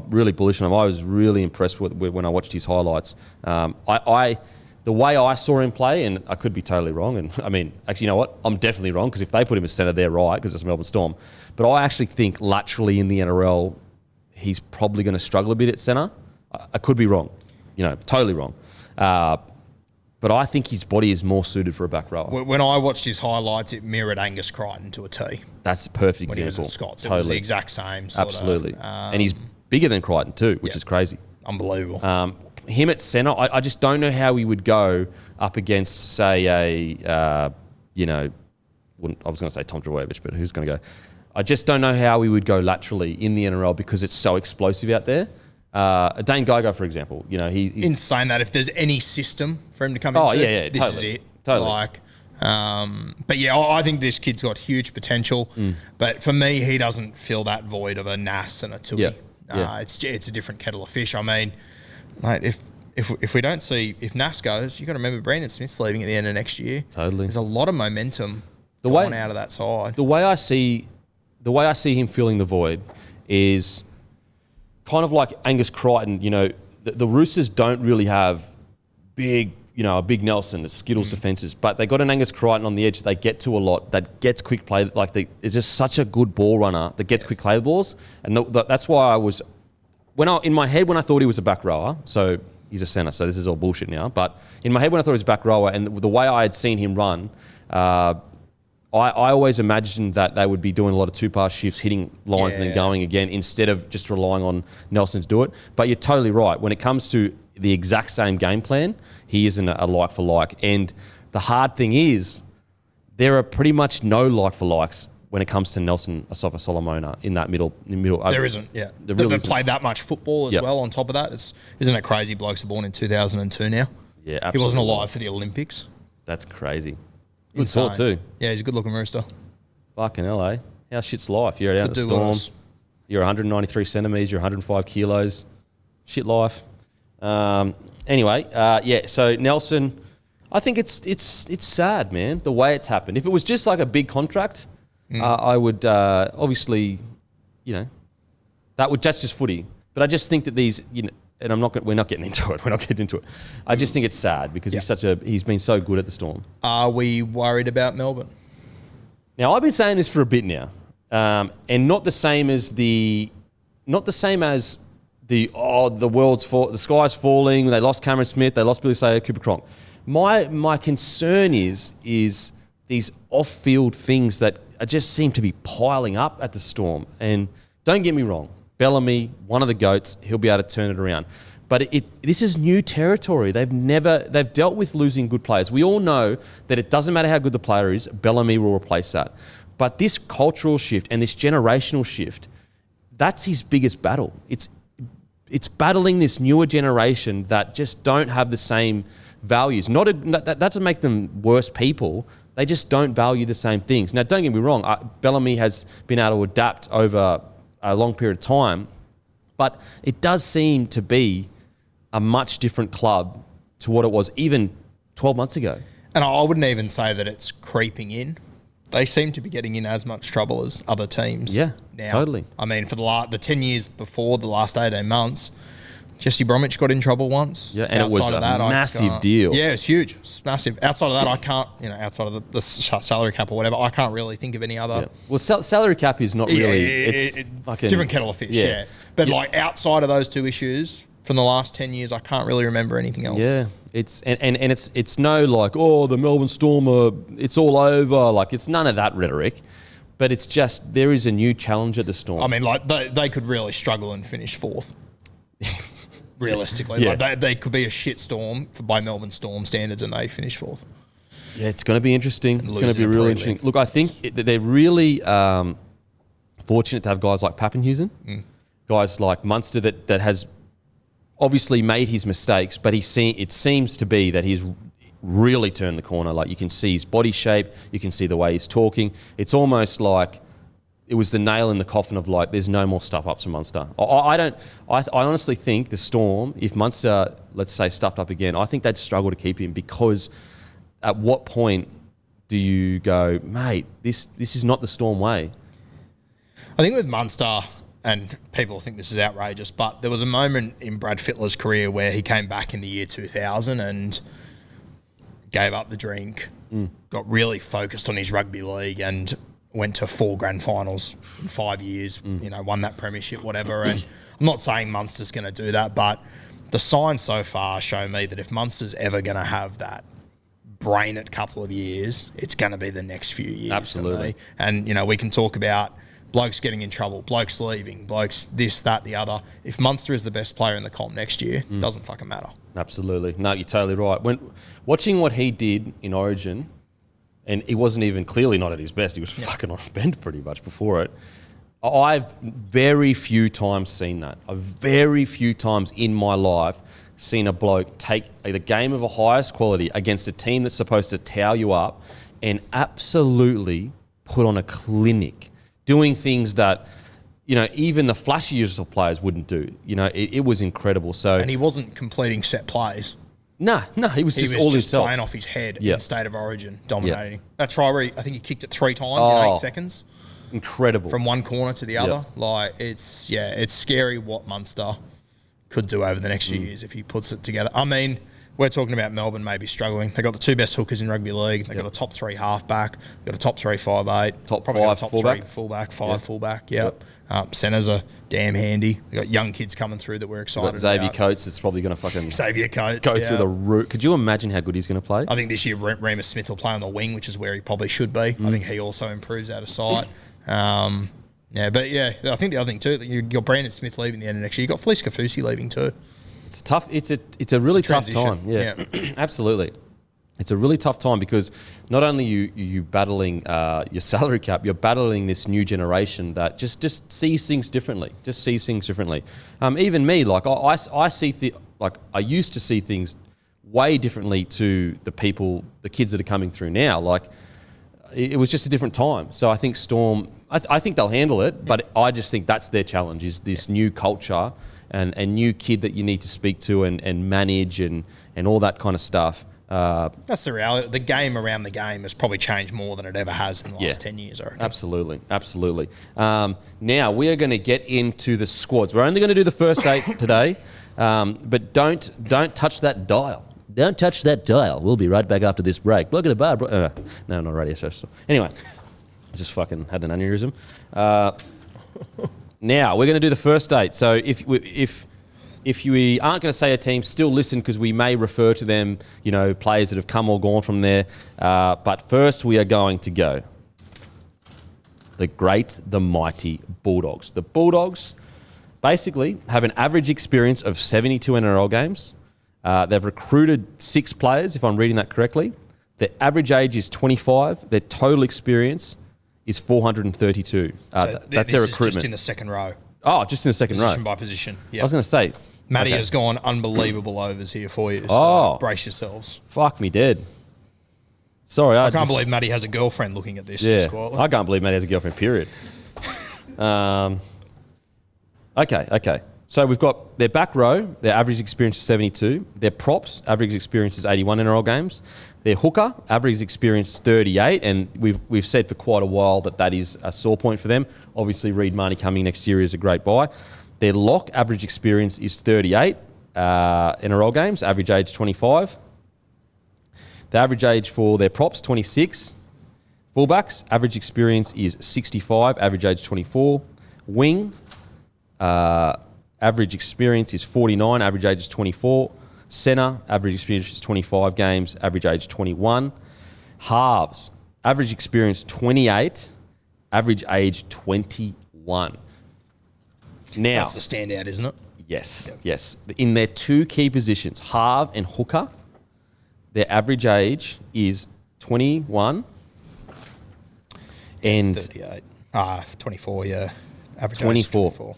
Speaker 2: really bullish on him. I was really impressed with when I watched his highlights. The way I saw him play, and I could be totally wrong, and I mean, actually, you know what? I'm definitely wrong, because if they put him as centre, they're right, because it's Melbourne Storm. But I actually think laterally in the NRL, he's probably going to struggle a bit at centre. I could be wrong, totally wrong. But I think his body is more suited for a back rower.
Speaker 3: When I watched his highlights, it mirrored Angus Crichton to a T.
Speaker 2: That's a perfect
Speaker 3: when
Speaker 2: example.
Speaker 3: He was at Scots.
Speaker 2: Totally.
Speaker 3: It was the exact same.
Speaker 2: Absolutely. And he's bigger than Crichton too, which is crazy.
Speaker 3: Unbelievable.
Speaker 2: Him at centre, I just don't know how he would go up against, say, I was going to say Tom Trbojevic, but who's going to go? I just don't know how he would go laterally in the NRL, because it's so explosive out there. Dane Gagai, for example, he's
Speaker 3: in saying that, if there's any system for him to come into, this
Speaker 2: totally,
Speaker 3: is it.
Speaker 2: Totally.
Speaker 3: But yeah, I think this kid's got huge potential. But for me, he doesn't fill that void of a Nas and a Tui. It's a different kettle of fish. I mean, mate, if we don't see, if Nas goes, you got to remember Brandon Smith's leaving at the end of next year.
Speaker 2: Totally.
Speaker 3: There's a lot of momentum going out of that side.
Speaker 2: The way I see him filling the void is kind of like Angus Crichton. The Roosters don't really have a big Nelson that skittles defences, but they got an Angus Crichton on the edge they get to a lot, that gets quick play. It's just such a good ball runner that gets quick play balls. And that's why in my head, when I thought he was a back rower, so he's a centre, so this is all bullshit now, but in my head when I thought he was a back rower, and the way I had seen him run, I always imagined that they would be doing a lot of two-pass shifts, hitting lines and then going again, instead of just relying on Nelson to do it. But you're totally right. When it comes to the exact same game plan, he isn't a like-for-like. And the hard thing is, there are pretty much no like-for-likes when it comes to Nelson Asafa-Solomona in that middle.
Speaker 3: There isn't, yeah. They've played that much football as well on top of that. Isn't it crazy blokes are born in 2002 now?
Speaker 2: Yeah, absolutely.
Speaker 3: He wasn't alive for the Olympics.
Speaker 2: That's crazy. Good thought too.
Speaker 3: Yeah, he's a good-looking rooster.
Speaker 2: Fucking hell, eh? How shit's life? You're out in the Storm. You're 193 centimetres. You're 105 kilos. Shit life. Anyway, so Nelson, I think it's sad, man, the way it's happened. If it was just like a big contract, I would obviously, that's just footy. But I just think that these, and we're not getting into it. We're not getting into it. I just think it's sad because he's been so good at the Storm. Are we worried about Melbourne? Now, I've been saying this for a bit now, and not the same as the the sky's falling. They lost Cameron Smith. They lost Billy Slater, Cooper Cronk. My concern is these off-field things that just seem to be piling up at the Storm. And don't get me wrong, Bellamy, one of the GOATs, he'll be able to turn it around. But this is new territory. They've dealt with losing good players. We all know that it doesn't matter how good the player is, Bellamy will replace that. But this cultural shift and this generational shift, that's his biggest battle. It's battling this newer generation that just don't have the same values. That doesn't make them worse people. They just don't value the same things. Now, don't get me wrong. Bellamy has been able to adapt over a long period of time, but it does seem to be a much different club to what it was even 12 months ago. And I wouldn't even say that it's creeping in. They seem to be getting in as much trouble as other teams. Yeah, now. Totally. I mean, for the 10 years before the last 18 months, Jesse Bromwich got in trouble once. Yeah, and outside it was a massive deal. Yeah, it's huge. It's massive. Outside of that, I can't, outside of the salary cap or whatever, I can't really think of any other. Yeah. Well, salary cap is not really, it's fucking... Different kettle of fish, yeah. But outside of those two issues, from the last 10 years, I can't really remember anything else. Yeah. It's no the Melbourne Storm it's all over. It's none of that rhetoric, but it's just there is a new challenge at the Storm. I mean, they could really struggle and finish fourth. Realistically, they could be a shit Storm by Melbourne Storm standards, and they finish fourth. Yeah, it's going to be interesting. It's going to be really interesting. Look, I think that they're really fortunate to have guys like Pappenhuisen, guys like Munster that has obviously made his mistakes, but it seems to be that he's really turned the corner. You can see his body shape, you can see the way he's talking. It's almost like it was the nail in the coffin of like, there's no more stuff ups from Munster. I honestly think the Storm, if Munster, let's say, stuffed up again, I think they'd struggle to keep him, because at what point do you go, mate, this is not the Storm way?
Speaker 3: I think with Munster, and people think this is outrageous, but there was a moment in Brad Fittler's career where he came back in the year 2000 and gave up the drink, got really focused on his rugby league and went to 4 grand finals in 5 years, won that premiership, whatever. And I'm not saying Munster's going to do that, but the signs so far show me that if Munster's ever going to have that brain it couple of years, it's going to be the next few years.
Speaker 2: Absolutely.
Speaker 3: For me. And, we can talk about blokes getting in trouble, blokes leaving, blokes this, that, the other. If Munster is the best player in the comp next year, it doesn't fucking matter.
Speaker 2: Absolutely. No, you're totally right. When watching what he did in Origin, and he wasn't even clearly not at his best, he was fucking on bend pretty much before it. I've very few times seen that. I've very few times in my life seen a bloke take the game of a highest quality against a team that's supposed to towel you up and absolutely put on a clinic, doing things that, even the flashiest of players wouldn't do. It was incredible. So,
Speaker 3: and he wasn't completing set plays.
Speaker 2: No, he was just all himself.
Speaker 3: Playing off his head in State of Origin, dominating. That try where I think he kicked it 3 times in 8 seconds.
Speaker 2: Incredible.
Speaker 3: From one corner to the other. It's scary what Munster could do over the next few years if he puts it together. I mean, we're talking about Melbourne maybe struggling. They got the 2 best hookers in rugby league. They got a top 3 halfback. They got a top 3 5'8".
Speaker 2: Top
Speaker 3: probably
Speaker 2: 5
Speaker 3: got a top
Speaker 2: fullback.
Speaker 3: 3 fullback, 5 fullback. Yep. Centers are damn handy. They got young kids coming through that we're excited about.
Speaker 2: Xavier Coates that's probably going to fucking
Speaker 3: Xavier Coates
Speaker 2: go through the roof. Could you imagine how good he's going to play?
Speaker 3: I think this year Remus Smith will play on the wing, which is where he probably should be. I think he also improves out of sight. I think the other thing too, you got Brandon Smith leaving the end of next year. You got Felice Kafusi leaving too.
Speaker 2: It's tough. It's a really tough time. Yeah. Absolutely. It's a really tough time because not only you battling your salary cap, you're battling this new generation that just sees things differently. Even me, like I see I used to see things way differently to the kids that are coming through now. Like it was just a different time. So I think Storm, I think they'll handle it, but I just think that's their challenge, is this new culture and a new kid that you need to speak to and manage and all that kind of stuff.
Speaker 3: That's the reality. The game around the game has probably changed more than it ever has in the last 10 years, I reckon.
Speaker 2: Absolutely. Now, we are going to get into the squads. We're only going to do the first 8 today, but don't touch that dial. Don't touch that dial. We'll be right back after this break. Bloke at a bar. No, not a radio show. Anyway, I just fucking had an aneurysm. Now, we're going to do the first 8. So if you aren't going to say a team, still listen, because we may refer to them, players that have come or gone from there. But first, we are going to go the great, the mighty Bulldogs. The Bulldogs basically have an average experience of 72 NRL games. They've recruited 6 players, if I'm reading that correctly. Their average age is 25. Their total experience is 432. That's their recruitment.
Speaker 3: Just in the second row.
Speaker 2: Oh, just in the second row.
Speaker 3: Position by position. Yeah.
Speaker 2: I was going to say,
Speaker 3: Matty has gone unbelievable overs here for you.
Speaker 2: So
Speaker 3: brace yourselves.
Speaker 2: Fuck me dead. Sorry,
Speaker 3: I can't believe Matty has a girlfriend looking at this.
Speaker 2: Yeah,
Speaker 3: just quietly.
Speaker 2: I can't believe Matty has a girlfriend, period. Okay. So we've got their back row, their average experience is 72. Their props, average experience is 81 NRL games. Their hooker, average experience is 38. And we've said for quite a while that is a sore point for them. Obviously, Reid Marnie coming next year is a great buy. Their lock, average experience is 38 NRL games, average age 25. The average age for their props, 26. Fullbacks, average experience is 65, average age 24. Wing, average experience is 49, average age is 24. Centre, average experience is 25 games, average age 21. Halves, average experience 28, average age 21. Now,
Speaker 3: that's the standout, isn't it?
Speaker 2: Yes. In their 2 key positions, halve and hooker, their average age is 21 and
Speaker 3: 38. 24, yeah. Average
Speaker 2: 24.
Speaker 3: Age 24.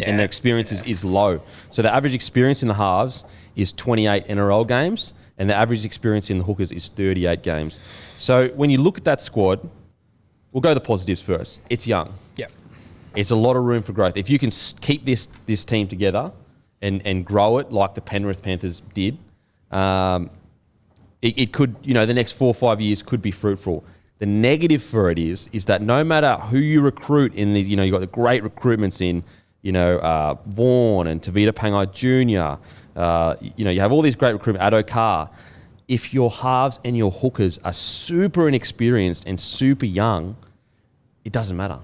Speaker 2: And their experience is low. So the average experience in the halves is 28 NRL games, and the average experience in the hookers is 38 games. So when you look at that squad, we'll go the positives first. It's young.
Speaker 3: Yep.
Speaker 2: It's a lot of room for growth. If you can keep this team together and grow it like the Penrith Panthers did, it could, the next 4 or 5 years could be fruitful. The negative for it is that no matter who you recruit in the, you've got the great recruitments in, Vaughan and Tavita Pangai Jr., you have all these great recruitment, Addo Carr. If your halves and your hookers are super inexperienced and super young, it doesn't matter.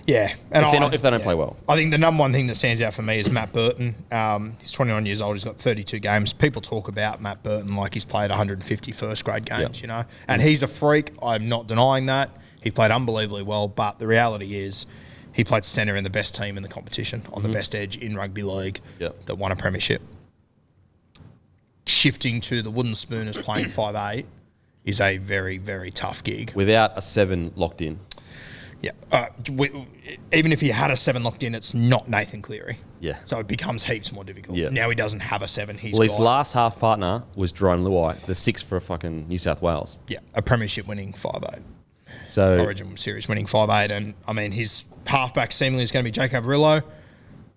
Speaker 3: Yeah. And
Speaker 2: if they don't play well.
Speaker 3: I think the number one thing that stands out for me is Matt Burton. He's 29 years old. He's got 32 games. People talk about Matt Burton like he's played 150 first-grade games, And he's a freak. I'm not denying that. He played unbelievably well. But the reality is he played centre in the best team in the competition, on the best edge in rugby league that won a premiership. Shifting to the wooden spooners playing 5'8" is a very, very tough gig.
Speaker 2: Without a 7 locked in.
Speaker 3: Yeah. Even if he had a 7 locked in, it's not Nathan Cleary.
Speaker 2: Yeah.
Speaker 3: So it becomes heaps more difficult.
Speaker 2: Yeah.
Speaker 3: Now he doesn't have a 7.
Speaker 2: His last half partner was Jerome Luai, the 6 for fucking New South Wales.
Speaker 3: Yeah. A premiership winning 5'8".
Speaker 2: So
Speaker 3: Origin series winning 5'8". And, I mean, his halfback seemingly is going to be Jake Averillo.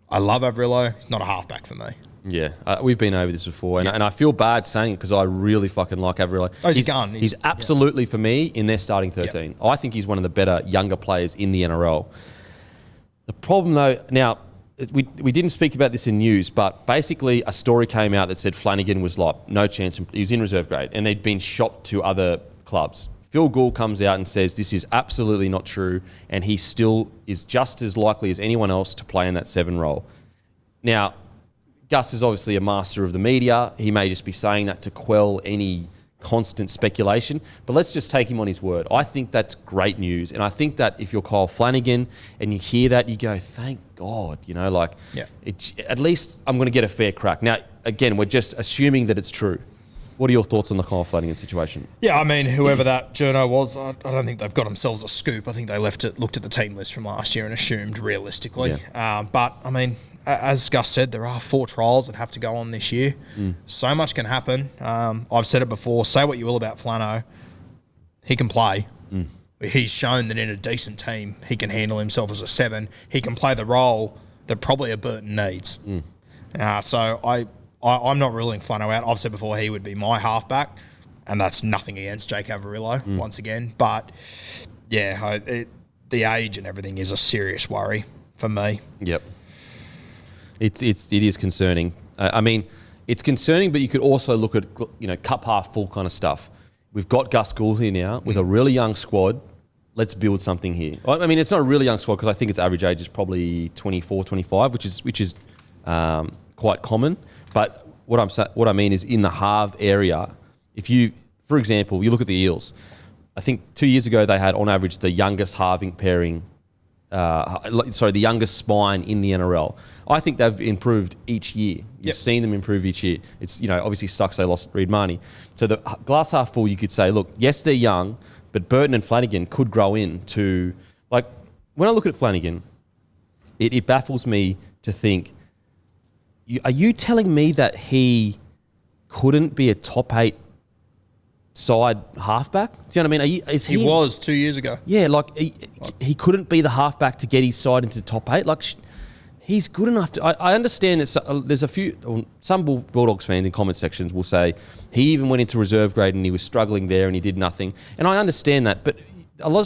Speaker 3: I love Averillo. He's not a halfback for me.
Speaker 2: Yeah, we've been over this before, and I feel bad saying it because I really fucking like Averillo.
Speaker 3: Oh, he's a gun.
Speaker 2: He's absolutely, for me, in their starting 13. Yep. I think he's one of the better younger players in the NRL. The problem, though, now, we didn't speak about this in news, but basically a story came out that said Flanagan was like, no chance, he was in reserve grade, and they'd been shopped to other clubs. Phil Gould comes out and says this is absolutely not true, and he still is just as likely as anyone else to play in that 7 role. Now, Gus is obviously a master of the media. He may just be saying that to quell any constant speculation, but let's just take him on his word. I think that's great news, and I think that if you're Kyle Flanagan and you hear that, you go, thank God, at least I'm going to get a fair crack. Now, again, we're just assuming that it's true. What are your thoughts on the Kyle Flanagan situation?
Speaker 3: Yeah, I mean, whoever that journo was, I don't think they've got themselves a scoop. I think they looked at the team list from last year and assumed realistically. Yeah. But, I mean, as Gus said, there are 4 trials that have to go on this year. So much can happen. I've said it before. Say what you will about Flano. He can play. He's shown that in a decent team, he can handle himself as a 7. He can play the role that probably a Burton needs. So I'm not ruling Flano out. I've said before he would be my halfback, and that's nothing against Jake Averillo, once again. But, yeah, the age and everything is a serious worry for me.
Speaker 2: Yep. It is concerning. I mean, it's concerning, but you could also look at cup half full kind of stuff. We've got Gus Gould here now with a really young squad. Let's build something here. I mean, it's not a really young squad because I think its average age is probably 24, 25, which is quite common. But what I mean is in the halve area, if you, for example, you look at the Eels. I think 2 years ago they had on average the youngest halving pairing. The youngest spine in the NRL. I think they've improved each year. You've seen them improve each year. It's, obviously sucks they lost Reid Marnie. So the glass half full, you could say, look, yes, they're young, but Burton and Flanagan could grow into, like, when I look at Flanagan, it baffles me to think, are you telling me that he couldn't be a top 8 side halfback? Do you know what I mean?
Speaker 3: He was 2 years ago.
Speaker 2: Yeah, he couldn't be the halfback to get his side into the top 8. He's good enough to... I understand that there's a few... Some Bulldogs fans in comment sections will say he even went into reserve grade and he was struggling there and he did nothing. And I understand that, but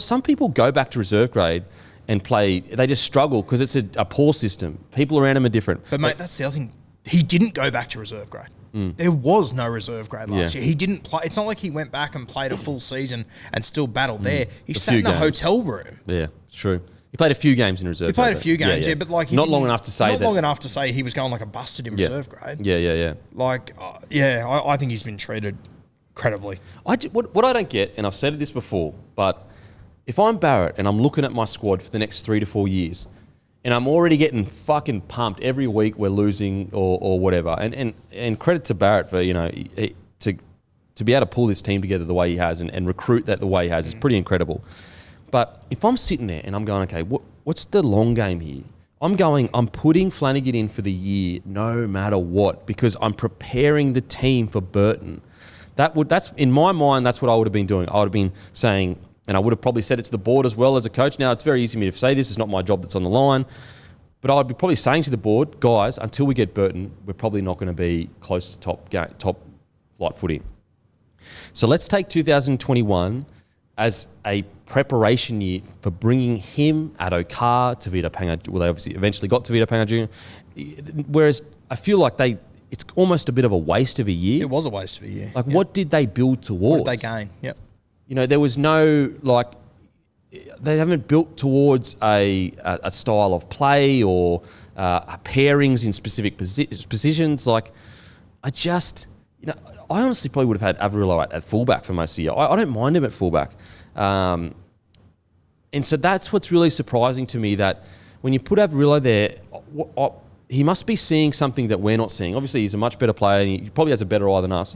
Speaker 2: some people go back to reserve grade and play... They just struggle because it's a poor system. People around him are different.
Speaker 3: But, mate, that's the other thing. He didn't go back to reserve grade. There was no reserve grade last year. He didn't play. It's not like he went back and played a full season and still battled there. He sat in the hotel room.
Speaker 2: Yeah, it's true. He played a few games in reserve grade.
Speaker 3: He played a few games, but
Speaker 2: not long enough to say that.
Speaker 3: Not long enough to say he was going like a busted in reserve grade.
Speaker 2: Yeah.
Speaker 3: I think he's been treated incredibly.
Speaker 2: What I don't get, and I've said this before, but if I'm Barrett and I'm looking at my squad for the next 3 to 4 years, and I'm already getting fucking pumped every week we're losing or whatever. And credit to Barrett for, to be able to pull this team together the way he has and recruit that the way he has is pretty incredible. But if I'm sitting there and I'm going, okay, what's the long game here? I'm putting Flanagan in for the year no matter what because I'm preparing the team for Burton. That's in my mind, that's what I would have been doing. I would have been saying, And I would have probably said it to the board as well as a coach. Now, it's very easy for me to say this. It's not my job that's on the line. But I'd be probably saying to the board, guys, until we get Burton, we're probably not going to be close to top flight footy. So let's take 2021 as a preparation year for bringing him, Addo Carr, Tavita Pangai. Well, they obviously eventually got Tavita Pangai Jr. Whereas I feel like it's almost a bit of a waste of a year.
Speaker 3: It was a waste of a year.
Speaker 2: Like, what did they build towards?
Speaker 3: What did they gain? Yep.
Speaker 2: You know, there was no, like, they haven't built towards a style of play or pairings in specific positions. Like, I honestly probably would have had Averillo at fullback for most of the year. I don't mind him at fullback. And so that's what's really surprising to me, that when you put Averillo there, he must be seeing something that we're not seeing. Obviously, he's a much better player and he probably has a better eye than us.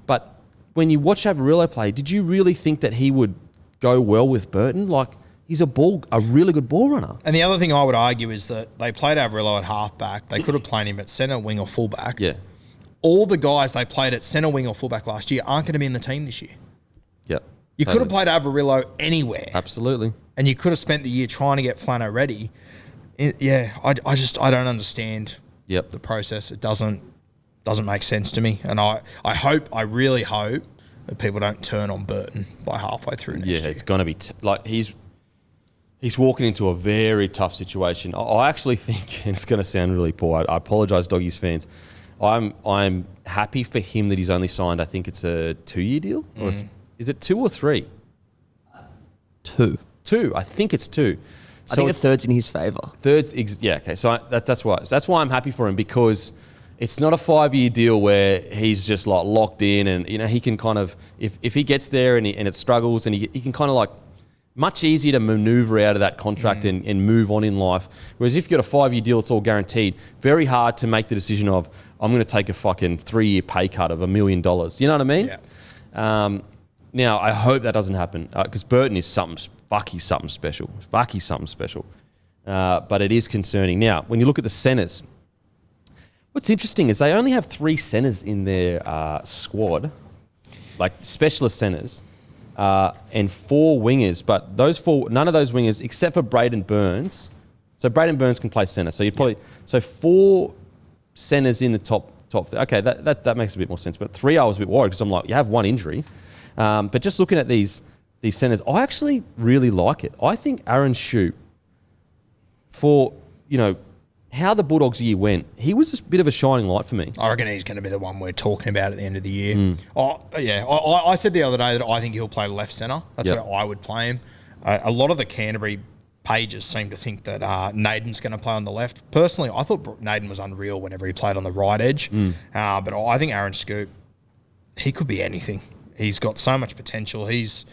Speaker 2: But when you watch Averillo play, did you really think that he would go well with Burton? Like, he's a really good ball runner.
Speaker 3: And the other thing I would argue is that they played Averillo at halfback. They could have played him at centre, wing or fullback.
Speaker 2: Yeah.
Speaker 3: All the guys they played at centre, wing or fullback last year aren't going to be in the team this year.
Speaker 2: Yep.
Speaker 3: You could have played Averillo anywhere.
Speaker 2: Absolutely.
Speaker 3: And you could have spent the year trying to get Flano ready. I don't understand the process. It doesn't make sense to me. And I really hope that people don't turn on Burton by halfway through next year.
Speaker 2: Yeah, it's going to be he's walking into a very tough situation. I actually think, and it's going to sound really poor, I apologise, Doggies fans. I'm happy for him that he's only signed, I think it's a 2-year deal? Or is it 2 or 3?
Speaker 1: 2.
Speaker 2: 2. I think it's 2.
Speaker 1: I think the third's in his favour.
Speaker 2: Okay. So that's why. So that's why I'm happy for him, because it's not a 5-year deal where he's just like locked in, and he can kind of, if he gets there and it struggles, and he can kind of like, much easier to manoeuvre out of that contract and move on in life. Whereas if you've got a 5-year deal, it's all guaranteed. Very hard to make the decision of, I'm going to take a fucking 3-year pay cut of $1 million. You know what I mean?
Speaker 3: Yeah.
Speaker 2: Now, I hope that doesn't happen, because Burton is something special. But it is concerning. Now, when you look at the centres, what's interesting is they only have 3 centres in their squad, like specialist centres, and 4 wingers. But none of those wingers, except for Braden Burns. So Braden Burns can play centre. So you probably 4 centres in the top. Okay, that makes a bit more sense. But 3, I was a bit worried, because I'm like, you have 1 injury. But just looking at these centres, I actually really like it. I think Aaron Shoup, for how the Bulldogs year went, he was a bit of a shining light for me.
Speaker 3: I reckon he's going to be the one we're talking about at the end of the year. I said the other day that I think he'll play left centre. That's where I would play him. A lot of the Canterbury pages seem to think that Naden's going to play on the left. Personally, I thought Naden was unreal whenever he played on the right edge. But I think Aaron Shoup, he could be anything. He's got so much potential. He's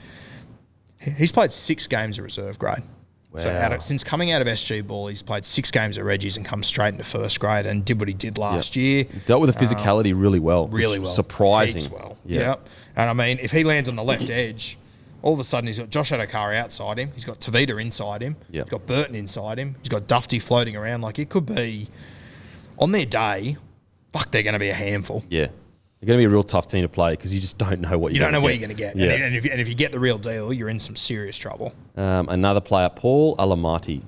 Speaker 3: played 6 games of reserve grade. Wow. So since coming out of SG Ball, he's played 6 games at Reggie's and come straight into first grade and did what he did last year.
Speaker 2: Dealt with the physicality really well. Surprising.
Speaker 3: Heaps well. Yeah. And I mean, if he lands on the left edge, all of a sudden he's got Josh Adokar outside him. He's got Tavita inside him. He's got Burton inside him. He's got Dufty floating around. Like, it could be, on their day, they're going to be a handful.
Speaker 2: Yeah. They're going to be a real tough team to play, because you just don't know what you're going to get.
Speaker 3: You don't know what you're going to get. Yeah. And if you get the real deal, you're in some serious trouble.
Speaker 2: Another player, Paul Alamati.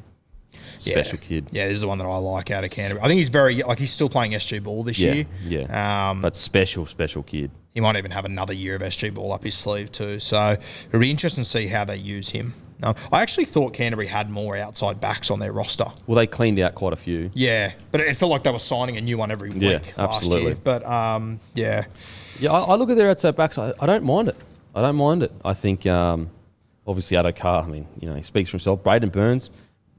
Speaker 2: Special kid.
Speaker 3: Yeah, this is the one that I like out of Canterbury. I think he's he's still playing SG Ball this year.
Speaker 2: Yeah. But special kid.
Speaker 3: He might even have another year of SG Ball up his sleeve too. So it'll be interesting to see how they use him. I actually thought Canterbury had more outside backs on their roster.
Speaker 2: Well, they cleaned out quite a few.
Speaker 3: Yeah, but it felt like they were signing a new one every week last year. But, Yeah,
Speaker 2: I look at their outside backs. I don't mind it. I think, obviously, Adokar, he speaks for himself. Braden Burns,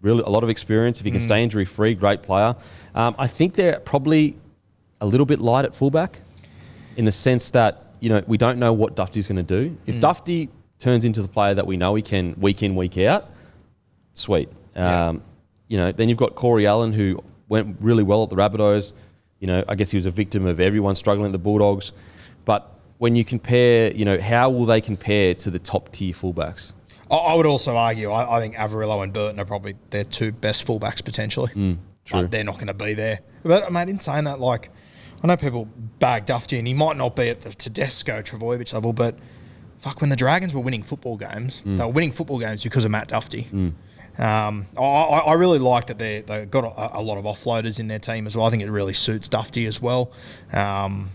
Speaker 2: really a lot of experience. If he can stay injury-free, great player. I think they're probably a little bit light at fullback, in the sense that, we don't know what Dufty's going to do. If Dufty turns into the player that we know he can week in, week out, sweet. Then you've got Corey Allen, who went really well at the Rabbitohs. I guess he was a victim of everyone struggling at the Bulldogs. But when you compare, how will they compare to the top-tier fullbacks?
Speaker 3: I would also argue, I think Averillo and Burton are probably their 2 best fullbacks potentially.
Speaker 2: True.
Speaker 3: But they're not going to be there. But, mate, in saying that, I know people bag Dufty, and he might not be at the Tedesco, Travojevic level, but when the Dragons were winning football games, they were winning football games because of Matt Duffy. I really like that they've got a lot of offloaders in their team as well. I think it really suits Duffy as well. I've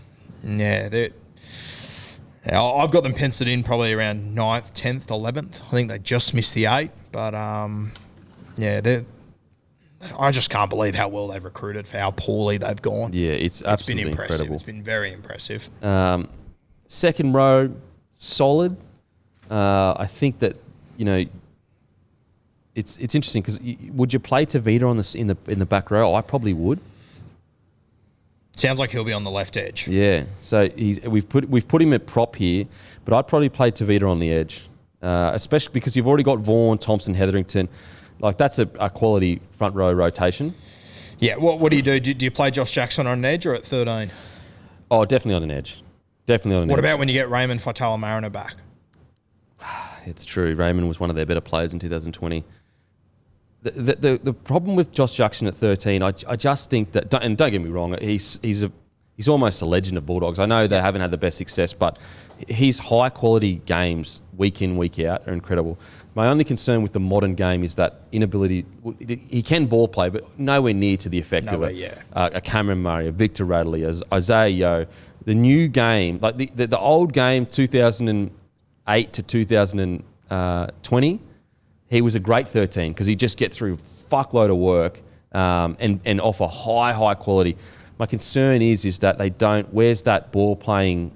Speaker 3: got them penciled in probably around 9th, 10th, 11th. I think they just missed the 8. But, I just can't believe how well they've recruited for how poorly they've gone.
Speaker 2: Yeah, it's absolutely
Speaker 3: been impressive.
Speaker 2: incredible.
Speaker 3: It's been very impressive.
Speaker 2: Second row, solid. I think that, it's interesting because would you play Tavita on this in the back row? I probably would.
Speaker 3: Sounds like he'll be on the left edge.
Speaker 2: Yeah, so we've put him at prop here, but I'd probably play Tavita on the edge, especially because you've already got Vaughan, Thompson, Hetherington. Like that's a quality front row rotation.
Speaker 3: Yeah, what do you do? Do you play Josh Jackson on an edge or at 13?
Speaker 2: Oh, definitely on an edge.
Speaker 3: What about when you get Raymond Faitala-Mariner back?
Speaker 2: It's true. Raymond was one of their better players in 2020. The problem with Josh Jackson at 13, I just think that, and don't get me wrong, he's almost a legend of Bulldogs. I know they haven't had the best success, but his high quality games week in, week out are incredible. My only concern with the modern game is that inability. He can ball play, but nowhere near to the effect of a Cameron Murray, a Victor Radley, a Isaiah Yeo. The new game, like the old game, 2008 to 2020, he was a great 13 because he'd just get through a fuckload of work and offer high quality. My concern is that they don't. Where's that ball playing?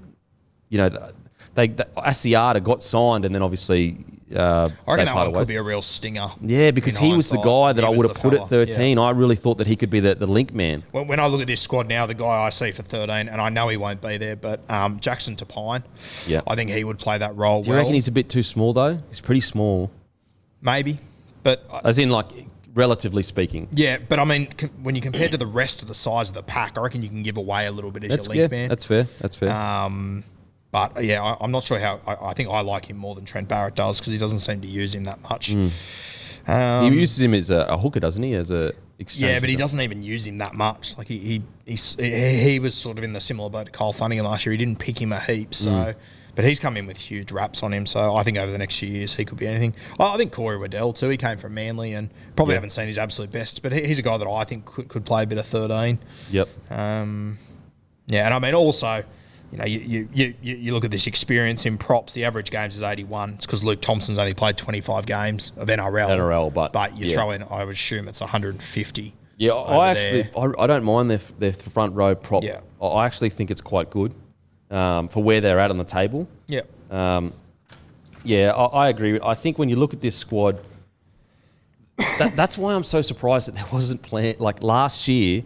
Speaker 2: Asiata got signed and then obviously.
Speaker 3: I reckon that one could be a real stinger.
Speaker 2: Yeah, because he was the guy that I would have put at 13. Yeah. I really thought that he could be the link man.
Speaker 3: When I look at this squad now, the guy I see for 13, and I know he won't be there, but Jackson Tapine, I think he would play that role.
Speaker 2: Do you reckon he's a bit too small though? He's pretty small.
Speaker 3: Maybe, but
Speaker 2: as in like relatively speaking.
Speaker 3: Yeah, but I mean, when you compare to the rest of the size of the pack, I reckon you can give away a little bit as your link man.
Speaker 2: That's fair.
Speaker 3: But yeah, I'm not sure how. I think I like him more than Trent Barrett does because he doesn't seem to use him that much.
Speaker 2: He uses him as a hooker, doesn't he? As a exchange.
Speaker 3: Yeah, but he doesn't even use him that much. Like he was sort of in the similar boat to Kyle Flanagan last year. He didn't pick him a heap, so. But he's come in with huge raps on him, so I think over the next few years he could be anything. I think Corey Waddell too. He came from Manly and probably haven't seen his absolute best, but he's a guy that I think could play a bit of 13.
Speaker 2: Yep.
Speaker 3: And I mean also. You look at this experience in props. The average games is 81. It's because Luke Thompson's only played 25 games of NRL. But you throw in, I would assume it's 150.
Speaker 2: Yeah, I don't mind their front row prop.
Speaker 3: Yeah.
Speaker 2: I actually think it's quite good for where they're at on the table.
Speaker 3: Yeah.
Speaker 2: I agree. I think when you look at this squad, that's why I'm so surprised that there wasn't plan like last year.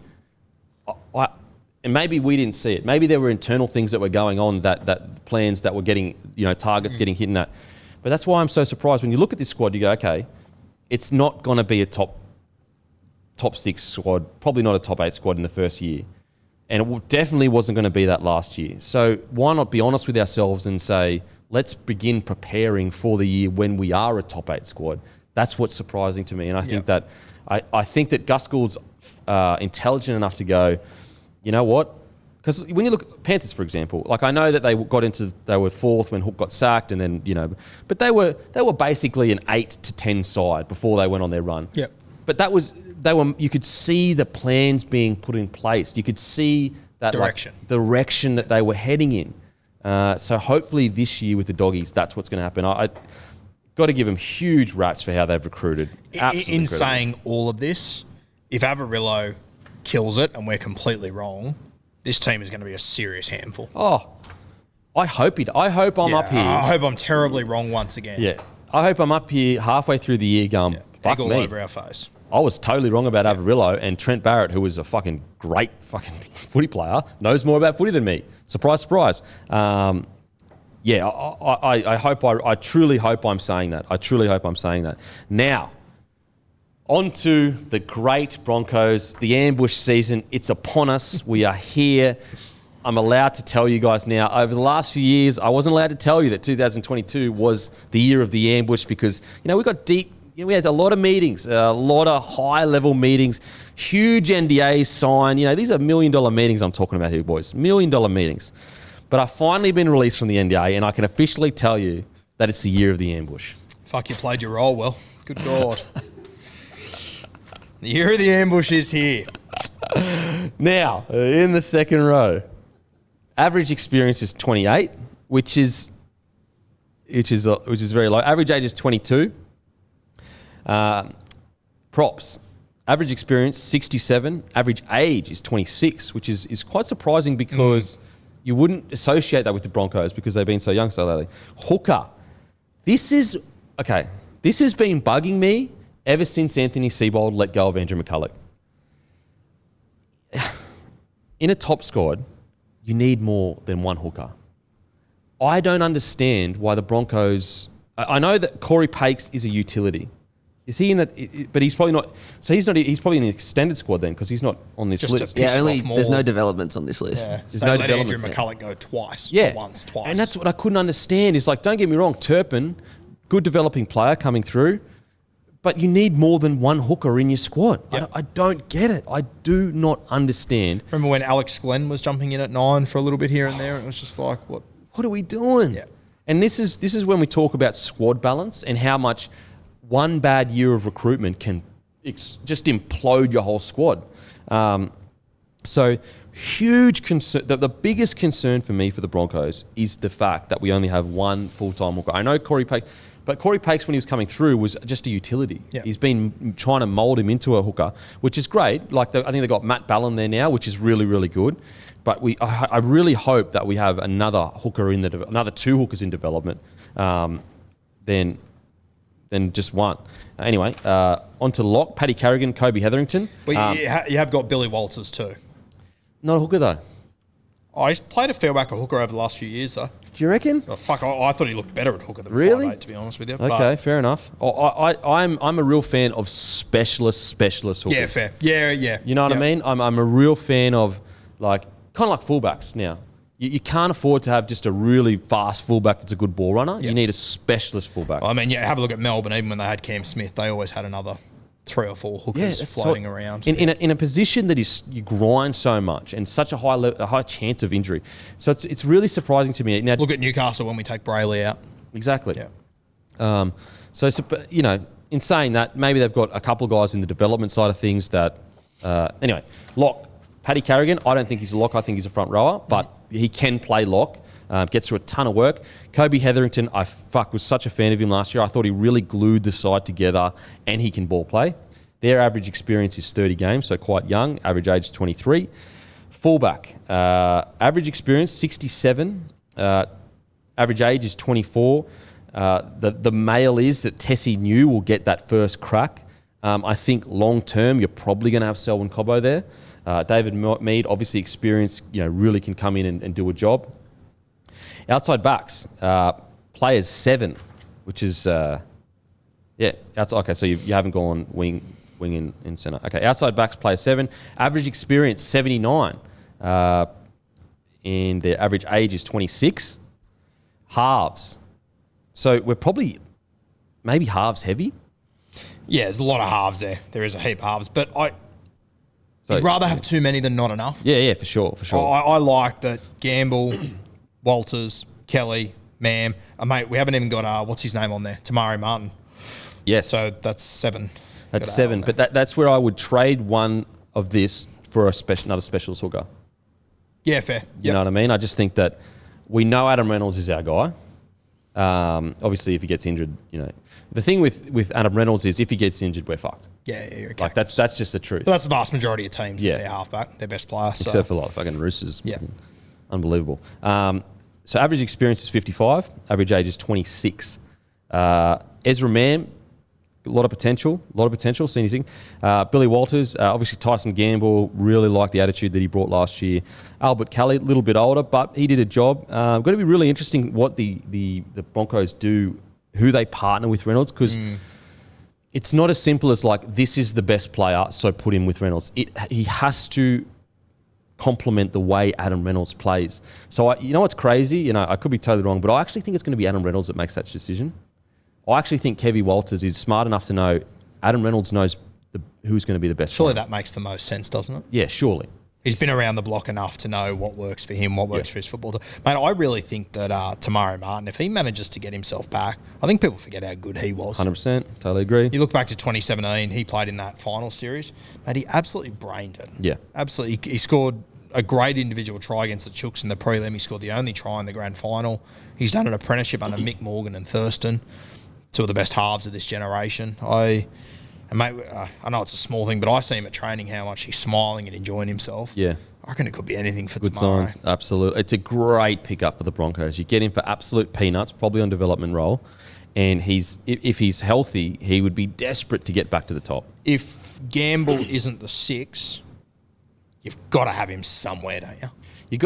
Speaker 2: And maybe we didn't see it. Maybe there were internal things that were going on that plans that were getting, targets getting hit in that. But that's why I'm so surprised. When you look at this squad, you go, okay, it's not going to be a top 6 squad, probably not a top 8 squad in the first year. And it definitely wasn't going to be that last year. So why not be honest with ourselves and say, let's begin preparing for the year when we are a top 8 squad. That's what's surprising to me. And I think that I think that Gus Gould's intelligent enough to go, you know what? Because when you look at Panthers, for example, like I know that they were 4th when Hook got sacked, and then but they were basically an 8 to 10 side before they went on their run.
Speaker 3: Yeah.
Speaker 2: But you could see the plans being put in place. You could see that direction that they were heading in. So hopefully this year with the Doggies, that's what's going to happen. I got to give them huge raps for how they've recruited. Absolutely
Speaker 3: in saying all of this, if Averillo kills it and we're completely wrong, this team is going to be a serious handful.
Speaker 2: Oh, I hope I'm up here.
Speaker 3: I hope I'm terribly wrong once again.
Speaker 2: Yeah. I hope I'm up here halfway through the year going, fuck
Speaker 3: all
Speaker 2: me.
Speaker 3: Over our face.
Speaker 2: I was totally wrong about Averillo, and Trent Barrett, who was a fucking great fucking footy player, knows more about footy than me. Surprise, surprise. I truly hope I'm saying that. I truly hope I'm saying that. Now, on to the great Broncos, the ambush season. It's upon us. We are here. I'm allowed to tell you guys now, over the last few years, I wasn't allowed to tell you that 2022 was the year of the ambush because, we got deep. We had a lot of meetings, a lot of high-level meetings, huge NDAs signed. These are $1 million meetings I'm talking about here, boys. $1 million meetings. But I've finally been released from the NDA, and I can officially tell you that it's the year of the ambush.
Speaker 3: Fuck, you played your role well. Good God. The year of the ambush is here.
Speaker 2: Now, in the second row, average experience is 28, which is very low. Average age is 22. Props. Average experience 67. Average age is 26, which is quite surprising because you wouldn't associate that with the Broncos because they've been so young so lately. Hooker. This has been bugging me ever since Anthony Seibold let go of Andrew McCulloch. In a top squad, you need more than one hooker. I don't understand why the Broncos... I know that Corey Pakes is a utility. Is he in that? But he's probably not... So he's not. He's probably in the extended squad then because he's not on this list.
Speaker 1: Yeah, there's no developments on this list.
Speaker 3: Yeah.
Speaker 2: There's
Speaker 3: They
Speaker 2: no
Speaker 3: let Andrew
Speaker 2: developments
Speaker 3: McCulloch go twice.
Speaker 2: Yeah.
Speaker 3: Twice.
Speaker 2: And that's what I couldn't understand. Is like, don't get me wrong, Turpin, good developing player coming through, but you need more than one hooker in your squad.
Speaker 3: Yep.
Speaker 2: I don't get it. I do not understand.
Speaker 3: Remember when Alex Glenn was jumping in at 9 for a little bit here and there? It was just like, what?
Speaker 2: What are we doing?
Speaker 3: Yeah.
Speaker 2: And this is when we talk about squad balance and how much one bad year of recruitment can just implode your whole squad. So huge concern. The biggest concern for me for the Broncos is the fact that we only have one full-time hooker. I know Corey Pakes, but Corey Pakes when he was coming through was just a utility.
Speaker 3: Yeah.
Speaker 2: He's been trying to mould him into a hooker, which is great. Like I think they've got Matt Ballon there now, which is really, really good. But I really hope that we have another hooker another two hookers in development, than just one. Anyway, on to lock. Paddy Carrigan, Kobe Hetherington.
Speaker 3: But you have got Billy Walters too.
Speaker 2: Not a hooker though.
Speaker 3: He's played a fair whack of hooker over the last few years though.
Speaker 2: Do you reckon?
Speaker 3: Oh, fuck, I thought he looked better at hooker than
Speaker 2: Really?
Speaker 3: 5'8", to be honest with you.
Speaker 2: Okay, fair enough. I'm a real fan of specialist hookers.
Speaker 3: Yeah, fair. Yeah.
Speaker 2: You know what I mean? I'm a real fan of kind of like fullbacks now. You can't afford to have just a really fast fullback that's a good ball runner.
Speaker 3: Yep.
Speaker 2: You need a specialist fullback.
Speaker 3: I mean, have a look at Melbourne. Even when they had Cam Smith, they always had another 3 or 4 hookers floating around.
Speaker 2: In a position that is you grind so much and such a high chance of injury. So it's really surprising to me. Now,
Speaker 3: Look at Newcastle when we take Brailey out.
Speaker 2: Exactly.
Speaker 3: Yeah.
Speaker 2: So in saying that, maybe they've got a couple of guys in the development side of things that... anyway, lock. Paddy Carrigan, I don't think he's a lock. I think he's a front rower, but he can play lock. Gets through a ton of work. Kobe Hetherington, I was such a fan of him last year. I thought he really glued the side together and he can ball play. Their average experience is 30 games, so quite young. Average age is 23. Fullback, average experience 67. Average age is 24. The mail is that Tessie New will get that first crack. I think long term, you're probably going to have Selwyn Cobbo there. David Mead, obviously experienced, really can come in and do a job. Outside backs, players 7, which is, okay, so you haven't gone wing in centre. Okay, outside backs, player 7. Average experience, 79. And their average age is 26. Halves. So we're probably maybe halves heavy.
Speaker 3: Yeah, there's a lot of halves there. There is a heap of halves. But you'd rather have too many than not enough.
Speaker 2: Yeah, for sure.
Speaker 3: I like that Gamble, Walters, Kelly, Mam. Mate, we haven't even got, what's his name on there? Tamari Martin.
Speaker 2: Yes.
Speaker 3: So that's 7.
Speaker 2: That's 7. But that's where I would trade one of this for another specialist hooker.
Speaker 3: Yeah, fair.
Speaker 2: You know what I mean? I just think that we know Adam Reynolds is our guy. Obviously, if he gets injured, the thing with Adam Reynolds is if he gets injured, we're fucked.
Speaker 3: Yeah, you're okay.
Speaker 2: Like that's just the truth.
Speaker 3: But that's the vast majority of teams with their halfback, their best player.
Speaker 2: Except for fucking Roosters.
Speaker 3: Yeah.
Speaker 2: Unbelievable. So average experience is 55. Average age is 26. Ezra Mam, a lot of potential, seen his thing. Billy Walters, obviously Tyson Gamble, really liked the attitude that he brought last year. Albert Kelly, a little bit older, but he did a job. Going to be really interesting what the Broncos do, who they partner with Reynolds, because it's not as simple as this is the best player, so put him with Reynolds. He has to complement the way Adam Reynolds plays. So you know what's crazy? I could be totally wrong, but I actually think it's going to be Adam Reynolds that makes that decision. I actually think Kevy Walters is smart enough to know Adam Reynolds knows who's going to be the best
Speaker 3: Surely
Speaker 2: player.
Speaker 3: that makes the most sense, doesn't it?
Speaker 2: Yeah, surely.
Speaker 3: He's been around the block enough to know what works for him, what works for his football team. Mate, I really think that Tamari Martin, if he manages to get himself back, I think people forget how good he was.
Speaker 2: 100%. Totally agree.
Speaker 3: You look back to 2017, he played in that final series. Mate, he absolutely brained it.
Speaker 2: Yeah.
Speaker 3: Absolutely. He scored a great individual try against the Chooks in the prelim. He scored the only try in the grand final. He's done an apprenticeship under Mick Morgan and Thurston, two of the best halves of this generation. Mate, I know it's a small thing, but I see him at training how much he's smiling and enjoying himself.
Speaker 2: Yeah.
Speaker 3: I reckon it could be anything for
Speaker 2: Good
Speaker 3: tomorrow.
Speaker 2: signs. Absolutely. It's a great pickup for the Broncos. You get him for absolute peanuts, probably on development role. And if he's healthy, he would be desperate to get back to the top.
Speaker 3: If Gamble isn't the 6, you've got to have him somewhere, don't you?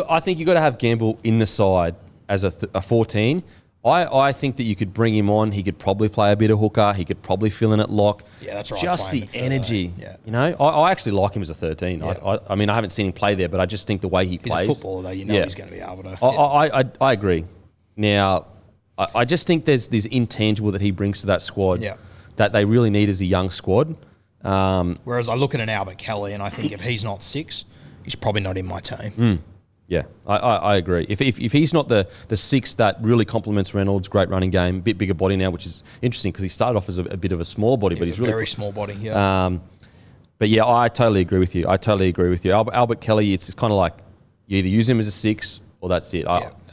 Speaker 2: I think you've got to have Gamble in the side as a 14. I think that you could bring him on. He could probably play a bit of hooker. He could probably fill in at lock.
Speaker 3: Yeah, that's right.
Speaker 2: Just the energy.
Speaker 3: Yeah.
Speaker 2: You know, I actually like him as a 13. Yeah. I mean, I haven't seen him play there, but I just think the way he plays.
Speaker 3: He's a footballer, though. You know he's going to be able to.
Speaker 2: I agree. Now, I just think there's intangible that he brings to that squad that they really need as a young squad.
Speaker 3: Whereas I look at an Albert Kelly and I think if he's not 6, he's probably not in my team.
Speaker 2: Yeah, I agree. If he's not the 6 that really complements Reynolds, great running game, bit bigger body now, which is interesting because he started off as a bit of a small body, but he's really
Speaker 3: very small body. Yeah.
Speaker 2: But yeah, I totally agree with you. Albert Kelly, it's kind of like you either use him as a 6 or that's it.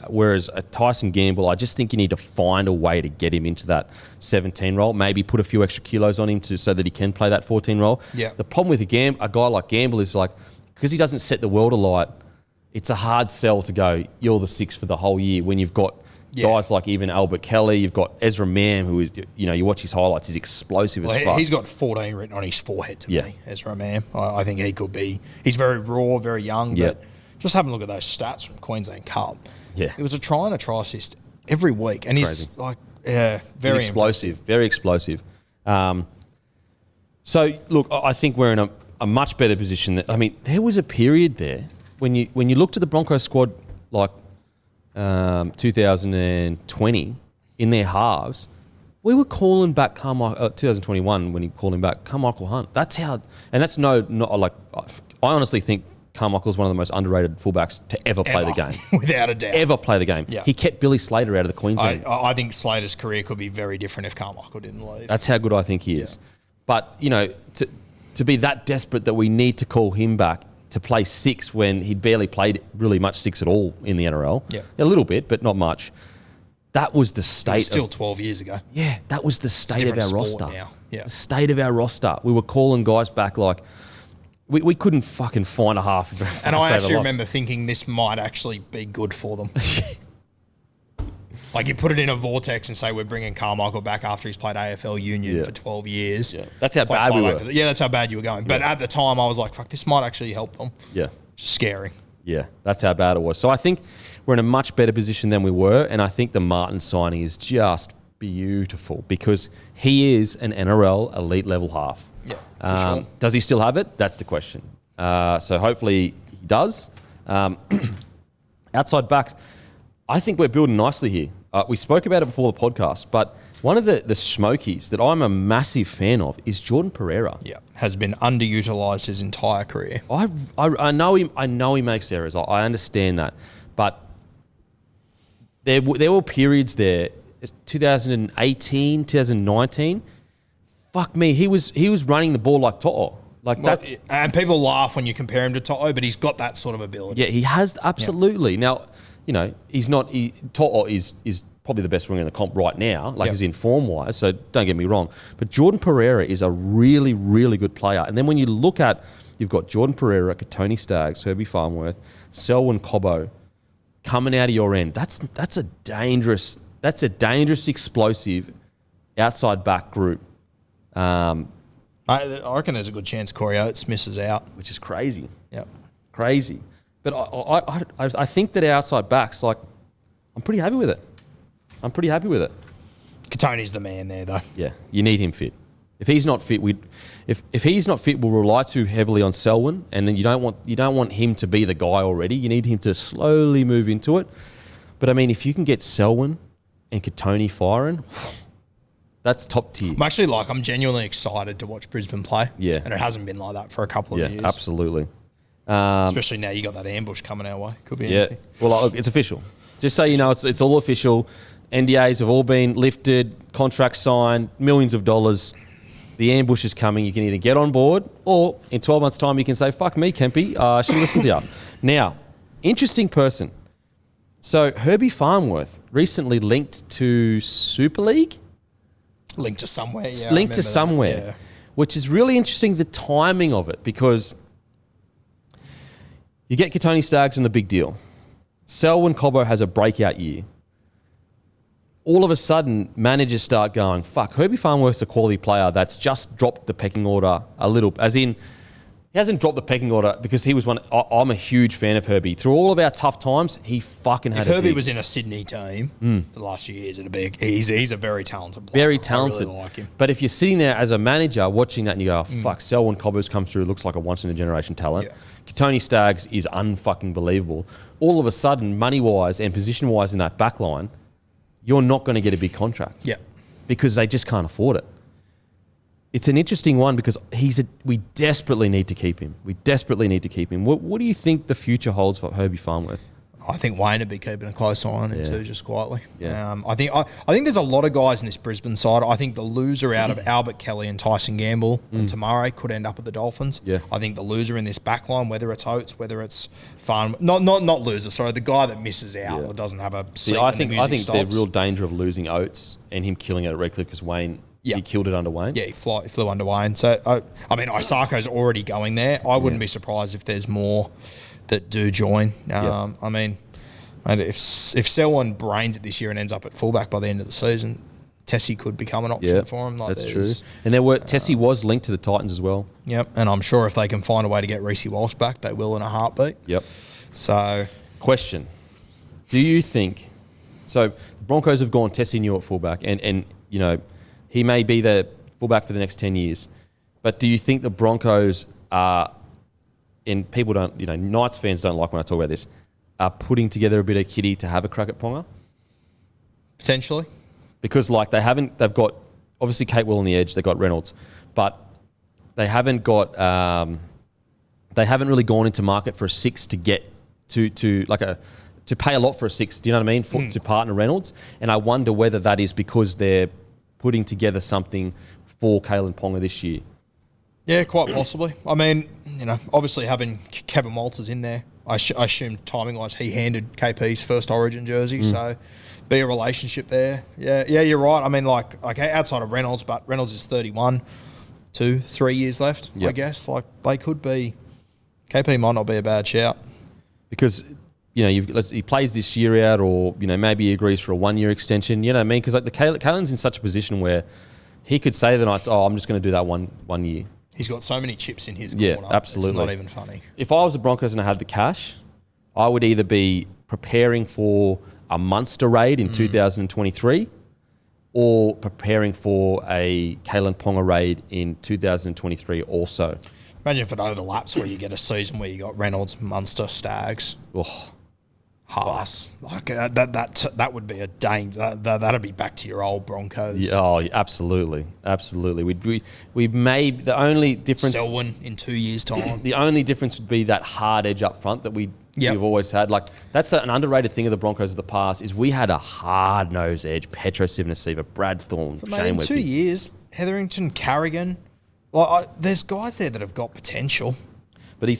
Speaker 2: Whereas a Tyson Gamble, I just think you need to find a way to get him into that 17 role. Maybe put a few extra kilos on him so that he can play that 14 role.
Speaker 3: Yeah.
Speaker 2: The problem with a guy like Gamble is like because he doesn't set the world alight. It's a hard sell to go, you're the 6 for the whole year when you've got guys like even Albert Kelly, you've got Ezra Mam, who is, you watch his highlights, he's explosive as fuck.
Speaker 3: He's got 14 written on his forehead to me, Ezra Mam. I think he could be, he's very raw, very young, but just having a look at those stats from Queensland Cup.
Speaker 2: Yeah.
Speaker 3: It was a try and a try assist every week. And he's like, very
Speaker 2: explosive, very explosive. So, look, I think we're in a much better position. I mean, there was a period there when you looked at the Broncos squad like 2020 in their halves, we were calling back Carmichael. 2021 when he called him back, Carmichael Hunt. That's how, and that's not like I honestly think Carmichael is one of the most underrated fullbacks to ever play the game,
Speaker 3: without a doubt.
Speaker 2: Ever play the game.
Speaker 3: Yeah.
Speaker 2: He kept Billy Slater out of the Queensland.
Speaker 3: I think Slater's career could be very different if Carmichael didn't leave.
Speaker 2: That's how good I think he is. But to be that desperate that we need to call him back to play 6 when he'd barely played really much 6 at all in the NRL.
Speaker 3: Yeah.
Speaker 2: A little bit, but not much. That was the state. It was
Speaker 3: still 12 years ago.
Speaker 2: Yeah, that was the state of our roster.
Speaker 3: Now. Yeah.
Speaker 2: The state of our roster. We were calling guys back like we couldn't fucking find a half.
Speaker 3: And I actually remember thinking this might actually be good for them. Like you put it in a vortex and say we're bringing Carmichael back after he's played AFL Union for 12 years.
Speaker 2: Yeah. That's how bad we were.
Speaker 3: Yeah, that's how bad you were going. But at the time I was like, fuck, this might actually help them.
Speaker 2: Yeah.
Speaker 3: Just scary.
Speaker 2: Yeah, that's how bad it was. So I think we're in a much better position than we were, and I think the Martin signing is just beautiful because he is an NRL elite level half.
Speaker 3: Yeah, for sure.
Speaker 2: Does he still have it? That's the question. So hopefully he does. Outside backs, I think we're building nicely here. We spoke about it before the podcast, but one of the smokies that I'm a massive fan of is Jordan Pereira.
Speaker 3: Yeah, has been underutilised his entire career.
Speaker 2: I know he makes errors. I understand that, but there were periods there, 2018, 2019. Fuck me, he was running the ball like To'a.
Speaker 3: And people laugh when you compare him to To'a, but he's got that sort of ability.
Speaker 2: Yeah, he has absolutely. Yeah. Now, he's not. To'a is probably the best winger in the comp right now, as in form-wise, so don't get me wrong. But Jordan Pereira is a really, really good player. And then when you look at, you've got Jordan Pereira, Tony Staggs, Herbie Farnworth, Selwyn Cobbo coming out of your end. That's a dangerous, explosive outside back group.
Speaker 3: I reckon there's a good chance Corey Oates misses out.
Speaker 2: Which is crazy.
Speaker 3: Yeah.
Speaker 2: Crazy. But I think that our outside backs, I'm pretty happy with it.
Speaker 3: Katoni's the man there, though.
Speaker 2: Yeah, you need him fit. If he's not fit, if he's not fit, we'll rely too heavily on Selwyn, and then you don't want him to be the guy already. You need him to slowly move into it. But I mean, if you can get Selwyn and Katoni firing, that's top tier.
Speaker 3: I'm genuinely excited to watch Brisbane play.
Speaker 2: Yeah,
Speaker 3: and it hasn't been like that for a couple of years.
Speaker 2: Yeah, absolutely.
Speaker 3: Especially now you got that ambush coming our way. Could be anything.
Speaker 2: Well, look, it's official. Just so you know, it's all official. NDAs have all been lifted, contracts signed, millions of dollars. The ambush is coming. You can either get on board or in 12 months' time you can say, fuck me, Kempy, I should listen to you. Now, interesting person. So Herbie Farnworth recently linked to Super League?
Speaker 3: Linked to somewhere, yeah.
Speaker 2: Linked to somewhere,
Speaker 3: yeah.
Speaker 2: Which is really interesting, the timing of it, because you get Katoni Staggs and the big deal. Selwyn Cobbo has a breakout year. All of a sudden, managers start going, fuck, Herbie Farnworth's a quality player that's just dropped the pecking order a little. As in, he hasn't dropped the pecking order because he was one. I'm a huge fan of Herbie. Through all of our tough times, he fucking had
Speaker 3: If Herbie was in a Sydney team for the last few years, it'd be he's a very talented player.
Speaker 2: Very talented.
Speaker 3: I really like him.
Speaker 2: But if you're sitting there as a manager watching that and you go, oh, fuck, Selwyn Cobbo's come through, looks like a once-in-a-generation talent.
Speaker 3: Yeah.
Speaker 2: Katoni Staggs is unfucking believable. All of a sudden, money-wise and position-wise in that back line, you're not going to get a big contract.
Speaker 3: Yeah.
Speaker 2: Because they just can't afford it. It's an interesting one because we desperately need to keep him. We desperately need to keep him. What do you think the future holds for Herbie Farnworth?
Speaker 3: I think Wayne would be keeping a close eye on him too, just quietly.
Speaker 2: Yeah.
Speaker 3: I think there's a lot of guys in this Brisbane side. I think the loser out of Albert Kelly and Tyson Gamble and Tamare could end up at the Dolphins.
Speaker 2: Yeah.
Speaker 3: I think the loser in this back line, whether it's Oates, whether it's not loser, sorry, the guy that misses out or doesn't have a seat
Speaker 2: I
Speaker 3: when
Speaker 2: think
Speaker 3: the music
Speaker 2: the
Speaker 3: stops.
Speaker 2: real danger of losing Oates and him killing it at Redcliffe because Wayne, he killed it under Wayne.
Speaker 3: Yeah, he flew under Wayne. So, I mean, Isako's already going there. I wouldn't be surprised if there's more that do join. I mean, if Selwyn brains it this year and ends up at fullback by the end of the season, Tessie could become an option for him.
Speaker 2: That's true. And Tessie was linked to the Titans as well.
Speaker 3: Yep, and I'm sure if they can find a way to get Reece Walsh back, they will in a heartbeat.
Speaker 2: Yep.
Speaker 3: So,
Speaker 2: question: do you think? So the Broncos have gone Tessie New at fullback, and you know he may be the fullback for the next 10 years. But do you think the Broncos are? And people don't, Knights fans don't like when I talk about this. Are putting together a bit of kitty to have a crack at Ponga?
Speaker 3: potentially.
Speaker 2: Because they've got obviously Kate Will on the edge, they've got Reynolds, but they haven't got, they haven't really gone into market for a six to get to pay a lot for a six. Do you know what I mean? To partner Reynolds. And I wonder whether that is because they're putting together something for Kalen Ponga this year.
Speaker 3: Yeah, quite possibly. I mean, obviously having Kevin Walters in there, I assume timing-wise he handed KP's first Origin jersey, so be a relationship there. Yeah, you're right. I mean, like outside of Reynolds, but Reynolds is 31, 3 years left, I guess. Like, they could be... KP might not be a bad shout.
Speaker 2: Because, he plays this year out or, maybe he agrees for a 1 year extension. You know what I mean? Because Kalen's in such a position where he could say to the Knights, I'm just going to do that one year.
Speaker 3: He's got so many chips in his corner.
Speaker 2: Yeah, absolutely.
Speaker 3: It's not even funny.
Speaker 2: If I was the Broncos and I had the cash, I would either be preparing for a Munster raid in 2023 or preparing for a Kalen Ponga raid in 2023 also.
Speaker 3: Imagine if it overlaps where you get a season where you got Reynolds, Munster, Stags.
Speaker 2: Oh,
Speaker 3: Haas. Like that would be a danger. That'd be back to your old Broncos.
Speaker 2: Yeah, absolutely. We made the only difference.
Speaker 3: Selwyn in 2 years' time.
Speaker 2: The only difference would be that hard edge up front that we've always had. Like that's an underrated thing of the Broncos of the past is we had a hard nose edge. Petro Sivanasiva, Brad Thorne, Shane
Speaker 3: in
Speaker 2: Webby.
Speaker 3: 2 years, Hetherington, Carrigan. Well, there's guys there that have got potential.
Speaker 2: But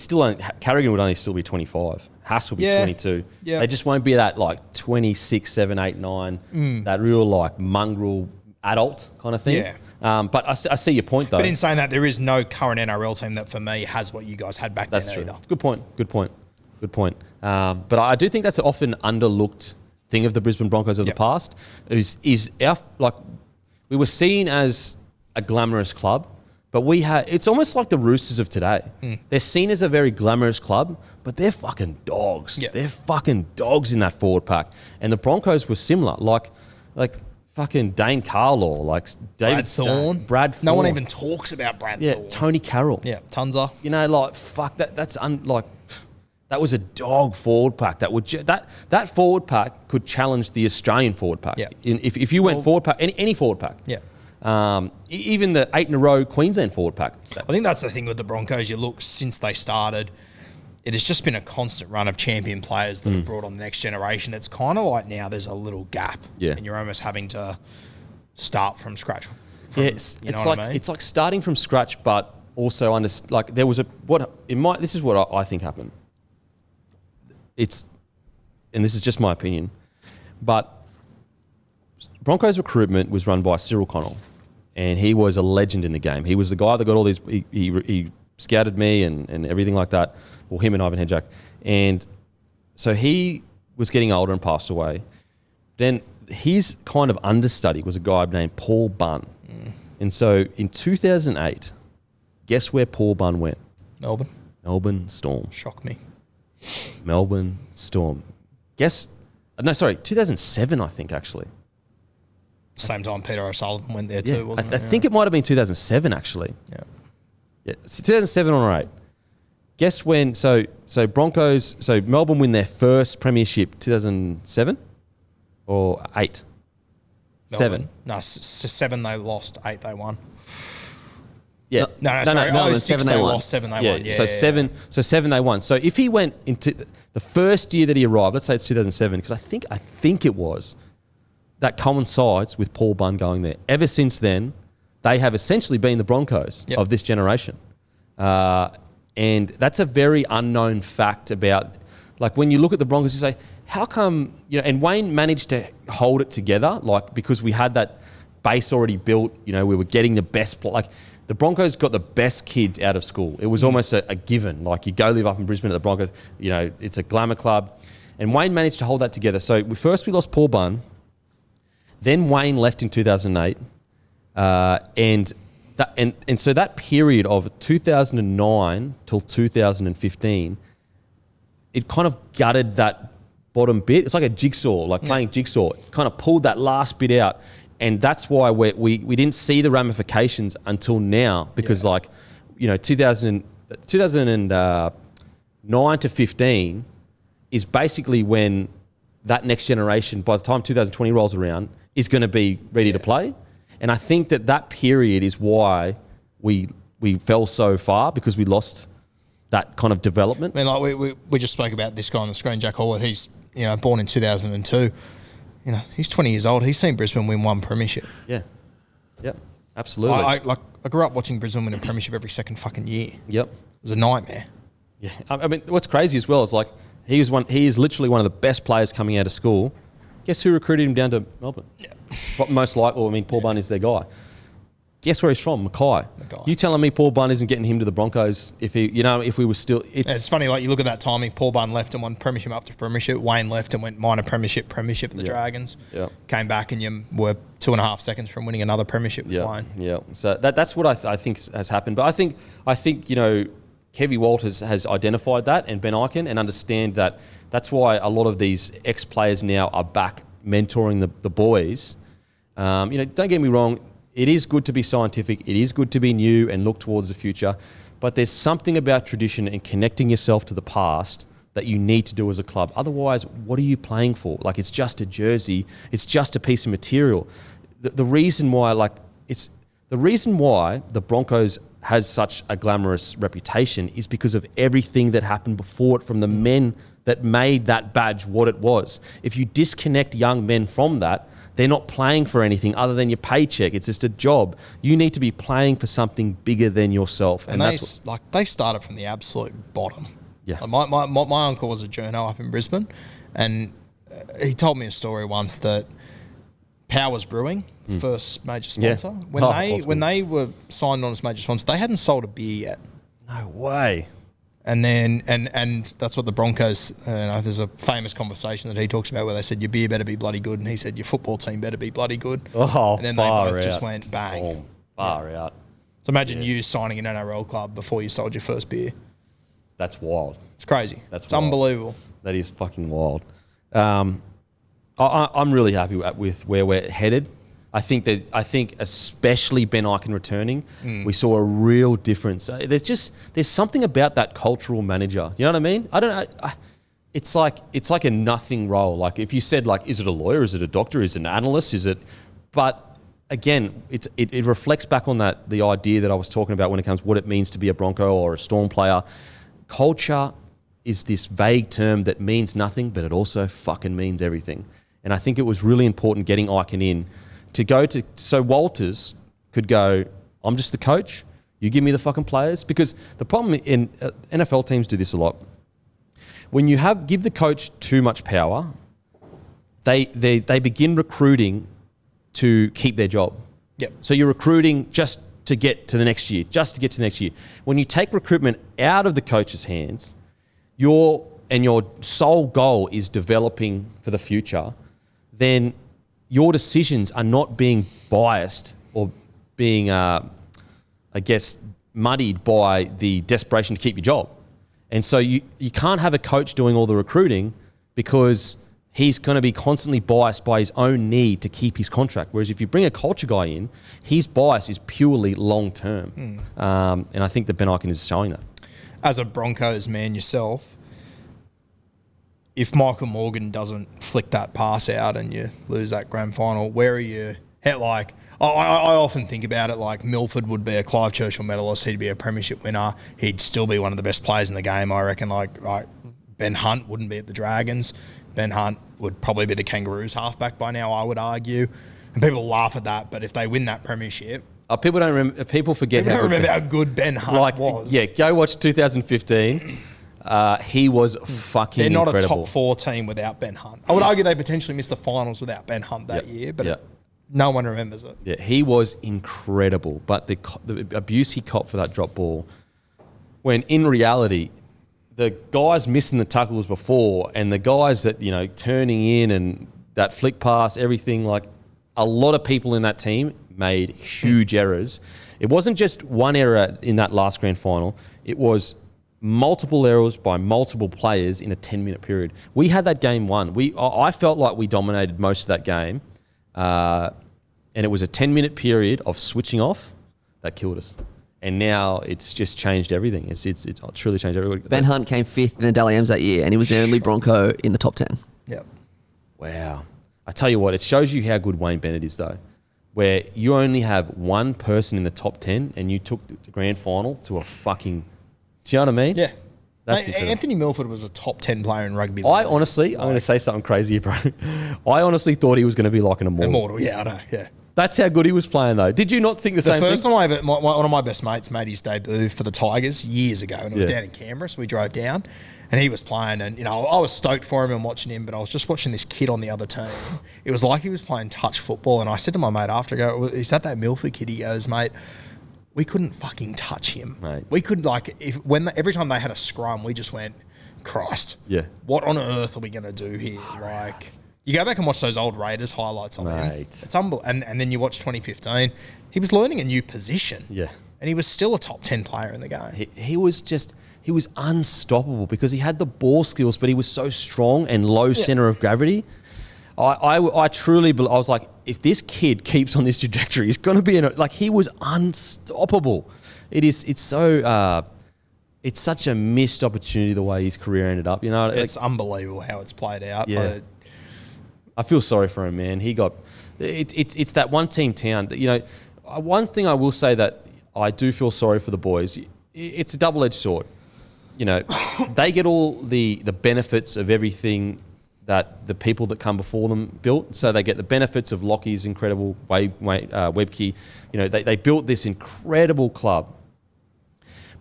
Speaker 2: Carrigan would only still be 25. Haas will be 22.
Speaker 3: Yeah.
Speaker 2: They just won't be that 26, 7, 8, 9, that real mongrel adult kind of thing.
Speaker 3: Yeah.
Speaker 2: But I see your point though.
Speaker 3: But in saying that, there is no current NRL team that for me has what you guys had back then either.
Speaker 2: Good point. But I do think that's an often underlooked thing of the Brisbane Broncos of the past. We were seen as a glamorous club. But it's almost like the Roosters of today. They're seen as a very glamorous club, but they're fucking dogs.
Speaker 3: Yeah.
Speaker 2: They're fucking dogs in that forward pack. And the Broncos were similar, like fucking Dane Carlaw, David
Speaker 3: Thorne.
Speaker 2: Brad Thorne.
Speaker 3: No one even talks about Brad Thorne.
Speaker 2: Tony Carroll.
Speaker 3: Yeah, Tunza.
Speaker 2: That was a dog forward pack. That forward pack could challenge the Australian forward pack.
Speaker 3: Yeah.
Speaker 2: If you went forward pack, any forward pack.
Speaker 3: Yeah.
Speaker 2: Even the 8 in a row Queensland forward pack.
Speaker 3: I think that's the thing with the Broncos. You look since they started, it has just been a constant run of champion players that have brought on the next generation. It's kind of like now there's a little gap, and you're almost having to start from scratch.
Speaker 2: It's like starting from scratch, but also there was this is what I think happened. And this is just my opinion, but Broncos recruitment was run by Cyril Connell, and he was a legend in the game. He was the guy that got all these. He scouted me and everything like that. Well, him and Ivan Hedjack. And so he was getting older and passed away. Then his kind of understudy was a guy named Paul Bunn. And so in 2008, guess where Paul Bunn went? Melbourne Storm.
Speaker 3: Shock me.
Speaker 2: Melbourne Storm. 2007, I think, actually.
Speaker 3: Same time Peter O'Sullivan went there too, wasn't it?
Speaker 2: I think it might have been 2007, actually. Yeah, it's 2007 or 8. Guess when? So Broncos. So Melbourne win their first premiership 2007 or 8.
Speaker 3: Melbourne. 7. No, 7 they lost. 8 they won.
Speaker 2: Yeah.
Speaker 3: No, sorry. 7 they lost. 7 they won.
Speaker 2: Yeah. So 7 they won. So if he went into the first year that he arrived, let's say it's 2007, because I think it was, that coincides with Paul Bunn going there. Ever since then, they have essentially been the Broncos of this generation. And that's a very unknown fact about, like, when you look at the Broncos, you say, how come, and Wayne managed to hold it together, like, because we had that base already built, we were getting the best, like, the Broncos got the best kids out of school. It was almost a given. Like, you go live up in Brisbane at the Broncos, it's a glamour club. And Wayne managed to hold that together. So first we lost Paul Bunn. Then Wayne left in 2008. And so that period of 2009 till 2015, it kind of gutted that bottom bit. It's like a jigsaw, like playing jigsaw. It kind of pulled that last bit out. And that's why we didn't see the ramifications until now, because 2009 to 15 is basically when that next generation, by the time 2020 rolls around, is going to be ready to play. And I think that period is why we fell so far, because we lost that kind of development.
Speaker 3: I mean, like we just spoke about this guy on the screen, Jack Hallworth. He's born in 2002. He's 20 years old. He's seen Brisbane win 1 premiership.
Speaker 2: Yeah. Yep. Absolutely.
Speaker 3: I grew up watching Brisbane win a premiership every second fucking year.
Speaker 2: Yep.
Speaker 3: It was a nightmare.
Speaker 2: Yeah. I mean, what's crazy as well is, like, he is literally one of the best players coming out of school. Guess who recruited him down to Melbourne? Yeah. Most likely, Paul Bunn is their guy. Guess where he's from? Mackay. You telling me Paul Bunn isn't getting him to the Broncos if we were still...
Speaker 3: It's funny, like, you look at that timing. Paul Bunn left and won premiership after premiership. Wayne left and went minor premiership at the Dragons. Yeah. Came back and you were 2.5 seconds from winning another premiership with Wayne. Yeah.
Speaker 2: So that's what I think has happened. But I think Kevy Walters has identified that, and Ben Ikin, and understand that that's why a lot of these ex-players now are back mentoring the boys. Don't get me wrong, it is good to be scientific, it is good to be new and look towards the future, but there's something about tradition and connecting yourself to the past that you need to do as a club. Otherwise, what are you playing for? Like, it's just a jersey, it's just a piece of material. The reason why the Broncos has such a glamorous reputation is because of everything that happened before it, from the men that made that badge what it was. If you disconnect young men from that, they're not playing for anything other than your paycheck. It's just a job. You need to be playing for something bigger than yourself.
Speaker 3: And they started from the absolute bottom. Yeah. Like my uncle was a journo up in Brisbane, and he told me a story once that Powers Brewing, first major sponsor, when they were signed on as major sponsor, they hadn't sold a beer yet.
Speaker 2: No way.
Speaker 3: And then, and that's what the Broncos, there's a famous conversation that he talks about where they said, your beer better be bloody good. And he said, your football team better be bloody good.
Speaker 2: Oh,
Speaker 3: and then they both just went bang.
Speaker 2: Oh, far out.
Speaker 3: So imagine you signing an NRL club before you sold your first beer.
Speaker 2: That's wild.
Speaker 3: It's crazy. It's unbelievable.
Speaker 2: That is fucking wild. I'm really happy with where we're headed. I think especially Ben Ikin returning, we saw a real difference. There's something about that cultural manager. You know what I mean? I don't know. It's like a nothing role. Like, if you said, like, is it a lawyer? Is it a doctor? Is it an analyst? Is it? But again, it reflects back on the idea that I was talking about when it comes to what it means to be a Bronco or a Storm player. Culture is this vague term that means nothing, but it also fucking means everything. And I think it was really important getting Icon in to go to, so Walters could go, I'm just the coach, you give me the fucking players. Because the problem in NFL teams do this a lot. When you give the coach too much power, they begin recruiting to keep their job.
Speaker 3: Yep.
Speaker 2: So you're recruiting just to get to the next year, When you take recruitment out of the coach's hands, your sole goal is developing for the future, then your decisions are not being biased or being, muddied by the desperation to keep your job. And so you can't have a coach doing all the recruiting because he's going to be constantly biased by his own need to keep his contract. Whereas if you bring a culture guy in, his bias is purely long-term. And I think that Ben Icon is showing that.
Speaker 3: As a Broncos man yourself, if Michael Morgan doesn't flick that pass out and you lose that grand final, where are you at? Like, I often think about it like Milford would be a Clive Churchill medalist. He'd be a premiership winner. He'd still be one of the best players in the game, I reckon. Like Ben Hunt wouldn't be at the Dragons. Ben Hunt would probably be the Kangaroos halfback by now, I would argue. And people laugh at that, but if they win that premiership...
Speaker 2: people don't remember. People forget
Speaker 3: how good Ben Hunt was.
Speaker 2: Yeah, go watch 2015. He was fucking
Speaker 3: They're not
Speaker 2: incredible.
Speaker 3: a top 4 team without Ben Hunt. I would argue they potentially missed the finals without Ben Hunt that year, but no one remembers it.
Speaker 2: Yeah, he was incredible. But the abuse he copped for that drop ball, when in reality... the guys missing the tackles before and the guys that, turning in and that flick pass, everything, like a lot of people in that team made huge errors. It wasn't just one error in that last grand final. It was multiple errors by multiple players in a 10-minute period. We had that game won. I felt like we dominated most of that game. And it was a 10-minute period of switching off that killed us. And now it's just changed everything. It's truly changed everything.
Speaker 1: Ben Hunt came 5th in the Dally M's that year, and he was the only Bronco in the top 10.
Speaker 3: Yep.
Speaker 2: Wow. I tell you what, it shows you how good Wayne Bennett is, though, where you only have one person in the top 10 and you took the grand final to a fucking... Do you know what I mean?
Speaker 3: Yeah.
Speaker 2: That's
Speaker 3: Anthony Milford was a top 10 player in rugby.
Speaker 2: I'm going to say something crazy here, bro. I honestly thought he was going to be like an immortal.
Speaker 3: Yeah, I know, yeah.
Speaker 2: That's how good he was playing, though. Did you not think the same thing?
Speaker 3: The first time one of my best mates made his debut for the Tigers years ago, and it was down in Canberra, so we drove down, and he was playing, and I was stoked for him and watching him, but I was just watching this kid on the other team. It was like he was playing touch football, and I said to my mate after, is that Milford kid? He goes, mate, we couldn't fucking touch him.
Speaker 2: Mate.
Speaker 3: We could, every time they had a scrum, we just went, Christ, what on earth are we going to do here? Like... You go back and watch those old Raiders highlights of him. It's unbelievable. And then you watch 2015. He was learning a new position.
Speaker 2: Yeah.
Speaker 3: And he was still a top 10 player in the game.
Speaker 2: He was unstoppable because he had the ball skills, but he was so strong and low center of gravity. I truly believe, I was like, if this kid keeps on this trajectory, he's going to be he was unstoppable. It's such a missed opportunity the way his career ended up.
Speaker 3: It's unbelievable how it's played out.
Speaker 2: Yeah. I feel sorry for him, man. It's that one team town. One thing I will say that I do feel sorry for the boys. It's a double-edged sword. They get all the benefits of everything that the people that come before them built. So they get the benefits of Lockie's incredible Webke. They built this incredible club.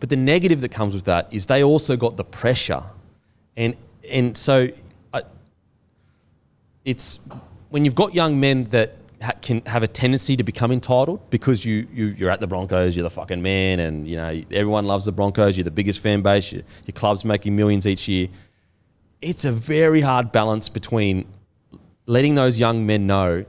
Speaker 2: But the negative that comes with that is they also got the pressure, and so. It's when you've got young men that can have a tendency to become entitled because you're at the Broncos, you're the fucking man, and everyone loves the Broncos. You're the biggest fan base. Your club's making millions each year. It's a very hard balance between letting those young men know,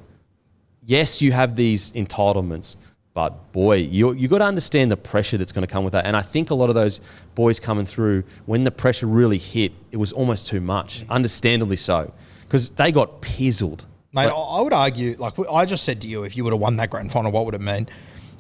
Speaker 2: yes, you have these entitlements, but boy, you got to understand the pressure that's going to come with that. And I think a lot of those boys coming through, when the pressure really hit, it was almost too much, understandably so. Because they got pizzled.
Speaker 3: Mate, I would argue, I just said to you, if you would have won that grand final, what would it mean?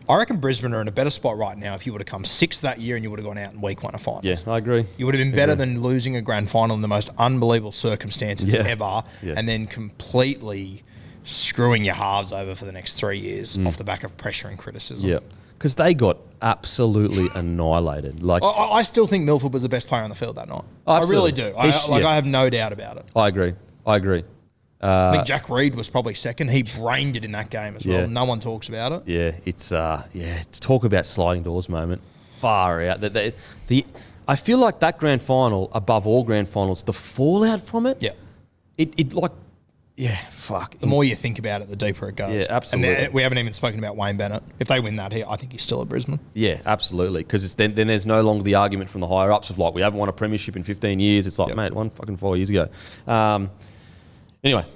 Speaker 3: I reckon Brisbane are in a better spot right now if you would have come 6th that year and you would have gone out in week 1 of finals.
Speaker 2: Yeah, I agree.
Speaker 3: You would have been better than losing a grand final in the most unbelievable circumstances ever and then completely screwing your halves over for the next 3 years off the back of pressure and criticism.
Speaker 2: Yeah. because they got absolutely annihilated. Like
Speaker 3: I still think Milford was the best player on the field that night.
Speaker 2: Absolutely.
Speaker 3: I really do. I have no doubt about it.
Speaker 2: I agree.
Speaker 3: I think Jack Reed was probably second. He brained it in that game as well. No one talks about it.
Speaker 2: Yeah, it's talk about sliding doors moment. Far out. I feel like that grand final, above all grand finals, the fallout from it.
Speaker 3: Yeah.
Speaker 2: Fuck.
Speaker 3: The more you think about it, the deeper it goes.
Speaker 2: Yeah, absolutely.
Speaker 3: And we haven't even spoken about Wayne Bennett. If they win that here, I think he's still at Brisbane.
Speaker 2: Yeah, absolutely. Because then there's no longer the argument from the higher ups of like, we haven't won a premiership in 15 years. It's like, mate, won fucking 4 years ago. Anyway,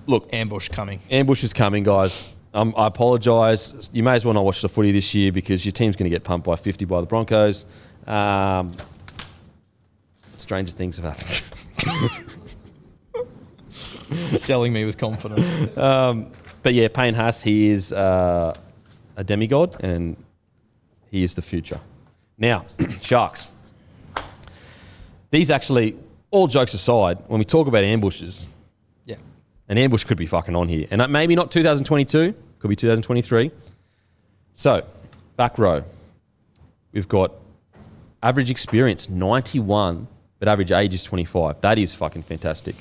Speaker 2: look.
Speaker 3: Ambush coming.
Speaker 2: Ambush is coming, guys. I apologise. You may as well not watch the footy this year because your team's going to get pumped by 50 by the Broncos. Stranger things have happened.
Speaker 3: Selling me with confidence.
Speaker 2: But yeah, Payne Haas, he is a demigod and he is the future. Now, Sharks. These actually, all jokes aside, when we talk about ambushes, an ambush could be fucking on here. And maybe not 2022, could be 2023. So, back row, we've got average experience, 91, but average age is 25. That is fucking fantastic.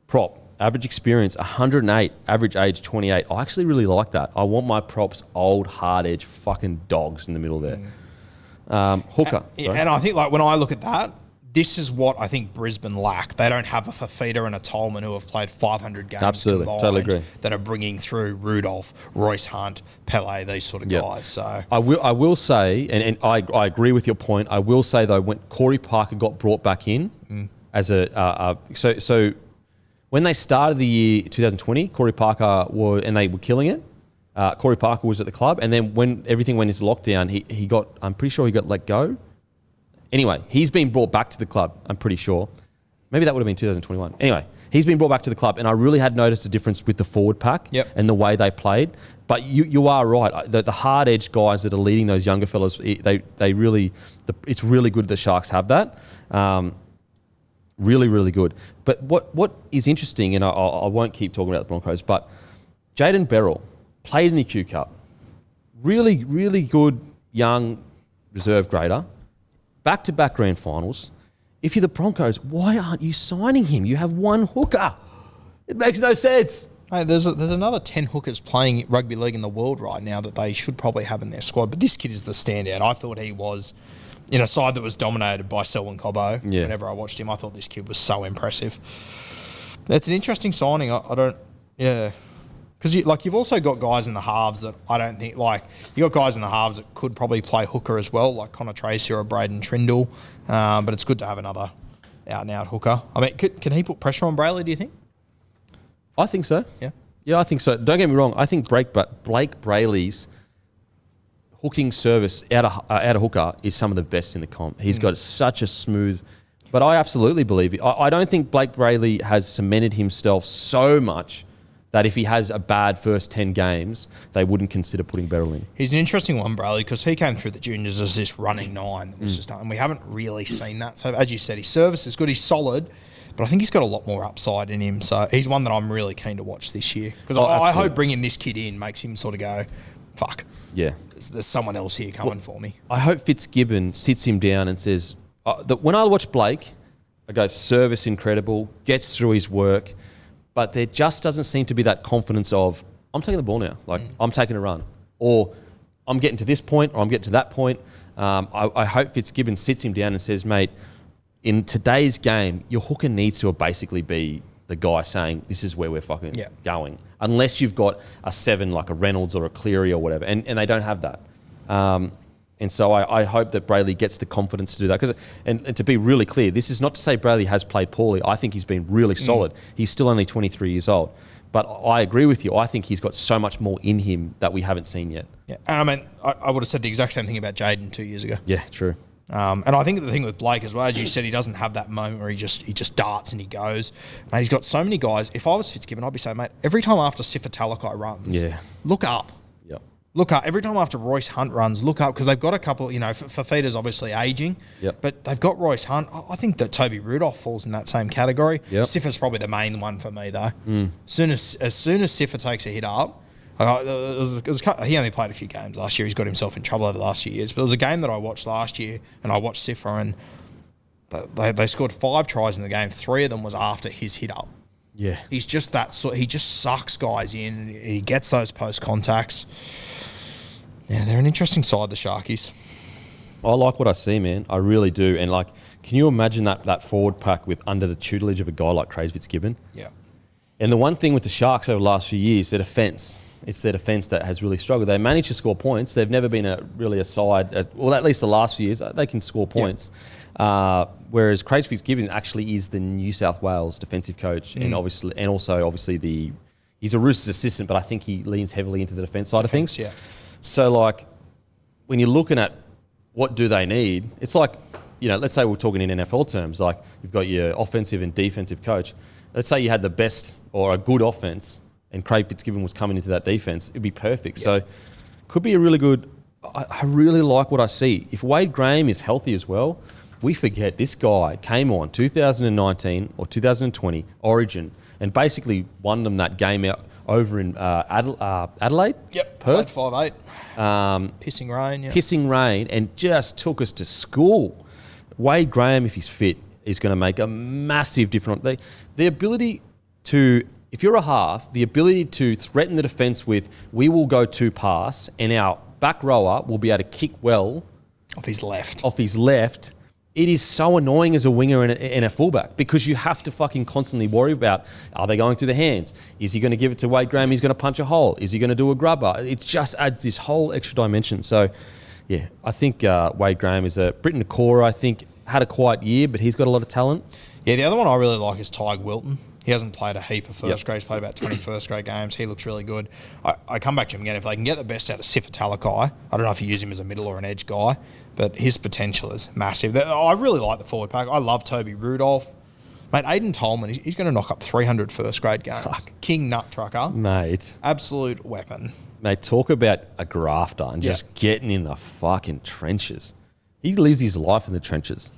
Speaker 2: Prop, average experience, 108, average age 28. I actually really like that. I want my props old, hard edge fucking dogs in the middle there. Hooker.
Speaker 3: And I think like when I look at that, this is what I think Brisbane lack. They don't have a Fafita and a Tolman who have played 500 games.
Speaker 2: Absolutely, totally agree.
Speaker 3: That are bringing through Rudolph, Royce Hunt, Pele, these sort of guys. So
Speaker 2: I will say, and I agree with your point. I will say though, when Corey Parker got brought back in as so when they started the year 2020, Corey Parker and they were killing it. Corey Parker was at the club, and then when everything went into lockdown, he got. I'm pretty sure he got let go. Anyway, he's been brought back to the club, I'm pretty sure. Maybe that would have been 2021. Anyway, he's been brought back to the club, and I really had noticed a difference with the forward pack and the way they played. But you are right. The hard edge guys that are leading those younger fellas, they really, it's really good that the Sharks have that. Really, really good. But what is interesting, and I won't keep talking about the Broncos, but Jaden Beryl played in the Q Cup. Really, really good young reserve grader. Back-to-back grand finals. If you're the Broncos, why aren't you signing him? You have one hooker. It makes no sense.
Speaker 3: Hey, there's another 10 hookers playing rugby league in the world right now that they should probably have in their squad. But this kid is the standout. I thought he was in a side that was dominated by Selwyn Cobbo.
Speaker 2: Yeah.
Speaker 3: Whenever I watched him, I thought this kid was so impressive. It's an interesting signing. Because you've also got guys in the halves that I don't think, like, you got guys in the halves that could probably play hooker as well, like Connor Tracy or Braden Trindle. But it's good to have another out-and-out hooker. I mean, can he put pressure on Brailey, do you think?
Speaker 2: I think so.
Speaker 3: Yeah?
Speaker 2: Yeah, I think so. Don't get me wrong. I think Blake Brailey's hooking service out of hooker is some of the best in the comp. He's got such a smooth... But I absolutely believe it. I don't think Blake Brailey has cemented himself so much that if he has a bad first 10 games, they wouldn't consider putting Beryl in.
Speaker 3: He's an interesting one, Brailey, because he came through the juniors as this running nine that was just, and we haven't really seen that. So as you said, his service is good, he's solid, but I think he's got a lot more upside in him. So he's one that I'm really keen to watch this year. Because I hope bringing this kid in makes him sort of go, fuck.
Speaker 2: Yeah.
Speaker 3: There's someone else here coming for me.
Speaker 2: I hope Fitzgibbon sits him down and says, when I watch Blake, I go, service incredible, gets through his work, but there just doesn't seem to be that confidence of, I'm taking the ball now. Like, I'm taking a run. Or I'm getting to this point, or I'm getting to that point. I hope Fitzgibbon sits him down and says, mate, in today's game, your hooker needs to basically be the guy saying, this is where we're fucking going. Unless you've got a 7 like a Reynolds or a Cleary or whatever. And they don't have that. And so I hope that Brailey gets the confidence to do that. And to be really clear, this is not to say Brailey has played poorly. I think he's been really solid. He's still only 23 years old. But I agree with you. I think he's got so much more in him that we haven't seen yet.
Speaker 3: Yeah, and I mean, I would have said the exact same thing about Jaden 2 years ago.
Speaker 2: Yeah, true.
Speaker 3: And I think the thing with Blake as well, as you said, he doesn't have that moment where he just darts and he goes. Mate, he's got so many guys. If I was Fitzgibbon, I'd be saying, mate, every time after Sifa Talakai runs, look up. Look up. Every time after Royce Hunt runs, look up, because they've got a couple, Fafita's obviously ageing, but they've got Royce Hunt. I think that Toby Rudolph falls in that same category. Sifa's probably the main one for me, though. As soon as Sifa takes a hit up, He only played a few games last year. He's got himself in trouble over the last few years. But there was a game that I watched last year, and I watched Sifra, and they scored 5 tries in the game. 3 of them was after his hit up.
Speaker 2: Yeah.
Speaker 3: He's just that sort. He just sucks guys in. He gets those post contacts. Yeah, they're an interesting side, the Sharkies.
Speaker 2: I like what I see, man. I really do. And like, can you imagine that forward pack with under the tutelage of a guy like Craig Fitzgibbon?
Speaker 3: Yeah.
Speaker 2: And the one thing with the Sharks over the last few years, their defence. It's their defence that has really struggled. They managed to score points. They've never been really a side, well, at least the last few years, they can score points. Yeah. Whereas Craig Fitzgibbon actually is the New South Wales defensive coach, and obviously he's a Roosters assistant, but I think he leans heavily into the defence side of things.
Speaker 3: Yeah.
Speaker 2: So like, when you're looking at what do they need, it's like, let's say we're talking in NFL terms, like you've got your offensive and defensive coach. Let's say you had the best or a good offense, and Craig Fitzgibbon was coming into that defense, it'd be perfect. Yeah. So could be a really good, I really like what I see. If Wade Graham is healthy as well, we forget this guy came on 2019 or 2020 Origin and basically won them that game out over in Adelaide.
Speaker 3: Yep,
Speaker 2: Perth.
Speaker 3: 5-8. Pissing rain, yeah.
Speaker 2: Pissing rain, and just took us to school. Wade Graham, if he's fit, is going to make a massive difference. The ability to, if you're a half, the ability to threaten the defence with, we will go 2 pass, and our back rower will be able to kick well
Speaker 3: off his left.
Speaker 2: It is so annoying as a winger and a fullback, because you have to fucking constantly worry about, are they going through the hands? Is he going to give it to Wade Graham? He's going to punch a hole. Is he going to do a grubber? It just adds this whole extra dimension. So, yeah, I think Wade Graham is Britton Nakora, I think, had a quiet year, but he's got a lot of talent.
Speaker 3: Yeah, the other one I really like is Tyg Wilton. He hasn't played a heap of first grade. He's played about 20 first grade games. He looks really good. I come back to him again. If they can get the best out of Sifa Talakai, I don't know if you use him as a middle or an edge guy, but his potential is massive. I really like the forward pack. I love Toby Rudolph. Mate, Aiden Tolman, he's going to knock up 300 first grade games. Fuck. King nut trucker.
Speaker 2: Mate.
Speaker 3: Absolute weapon.
Speaker 2: Mate, talk about a grafter and just getting in the fucking trenches. He lives his life in the trenches.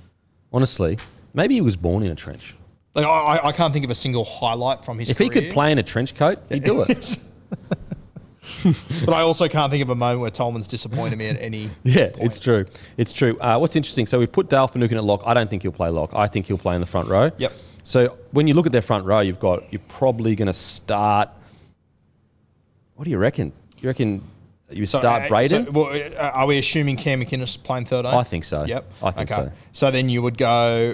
Speaker 2: Honestly, maybe he was born in a trench.
Speaker 3: Like I can't think of a single highlight from his career.
Speaker 2: If he could play in a trench coat, he'd do it.
Speaker 3: But I also can't think of a moment where Tolman's disappointed me at any point.
Speaker 2: It's true. It's true. What's interesting, so we put Dale Finucane at lock. I don't think he'll play lock. I think he'll play in the front row.
Speaker 3: Yep.
Speaker 2: So when you look at their front row, you're probably going to start, what do you reckon? You reckon you start Braden?
Speaker 3: Are we assuming Cam McInnes playing 13?
Speaker 2: I think so.
Speaker 3: Yep.
Speaker 2: I think so.
Speaker 3: So then you would go...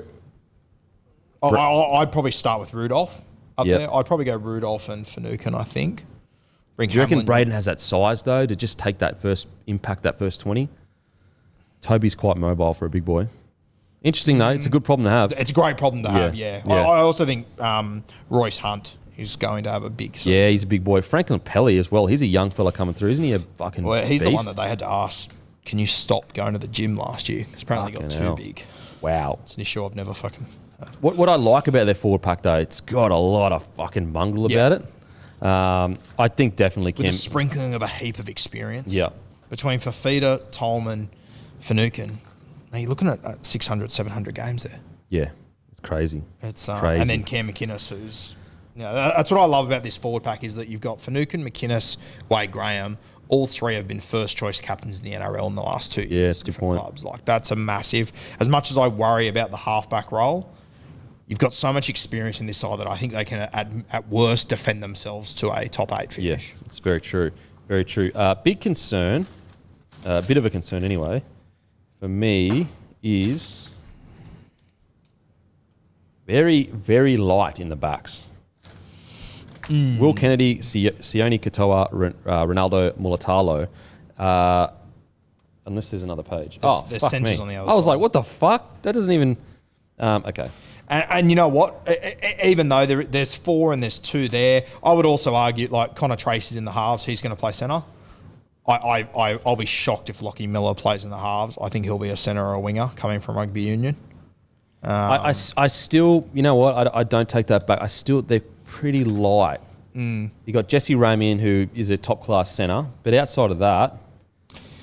Speaker 3: I'd probably start with Rudolph up there. I'd probably go Rudolph and Finucane, I think.
Speaker 2: Do you reckon Braden has that size, though, to just take that first 20? Toby's quite mobile for a big boy. Interesting, though. It's a good problem to have.
Speaker 3: It's a great problem to have, yeah. I also think Royce Hunt is going to have a big season.
Speaker 2: Yeah, he's a big boy. Franklin Pelly as well. He's a young fella coming through. Isn't he a fucking
Speaker 3: he's
Speaker 2: beast?
Speaker 3: The one that they had to ask, can you stop going to the gym last year? Because apparently he got too big.
Speaker 2: Wow.
Speaker 3: It's an issue I've never fucking...
Speaker 2: What I like about their forward pack, though, it's got a lot of fucking mongrel about it. I think definitely
Speaker 3: With a sprinkling of a heap of experience.
Speaker 2: Yeah.
Speaker 3: Between Fafita, Tolman, Finucane, you're looking at 600, 700 games there.
Speaker 2: Yeah, it's crazy.
Speaker 3: It's
Speaker 2: crazy.
Speaker 3: And then Cam McInnes, who's... that's what I love about this forward pack, is that you've got Finucane, McInnes, Wade Graham. All 3 have been first-choice captains in the NRL in the last 2 years.
Speaker 2: Yeah, it's a good point.
Speaker 3: Clubs. Like, that's a massive... As much as I worry about the halfback role... You've got so much experience in this side that I think they can, at worst, defend themselves to a top 8 finish.
Speaker 2: Yeah, it's very true. Very true. Big concern, a bit of a concern anyway, for me is very, very light in the backs. Will Kennedy, Sione Katoa, Ronaldo Mulatalo, unless there's another page.
Speaker 3: There's centres on the other side.
Speaker 2: I was like, what the fuck? That doesn't even... okay.
Speaker 3: And you know what? Even though there's 4 and there's 2 there, I would also argue, like, Connor Tracy's in the halves. He's going to play centre. I'll be shocked if Lockie Miller plays in the halves. I think he'll be a centre or a winger coming from rugby union.
Speaker 2: I still, you know what? I don't take that back. They're pretty light. You got Jesse Ramian, who is a top-class centre. But outside of that,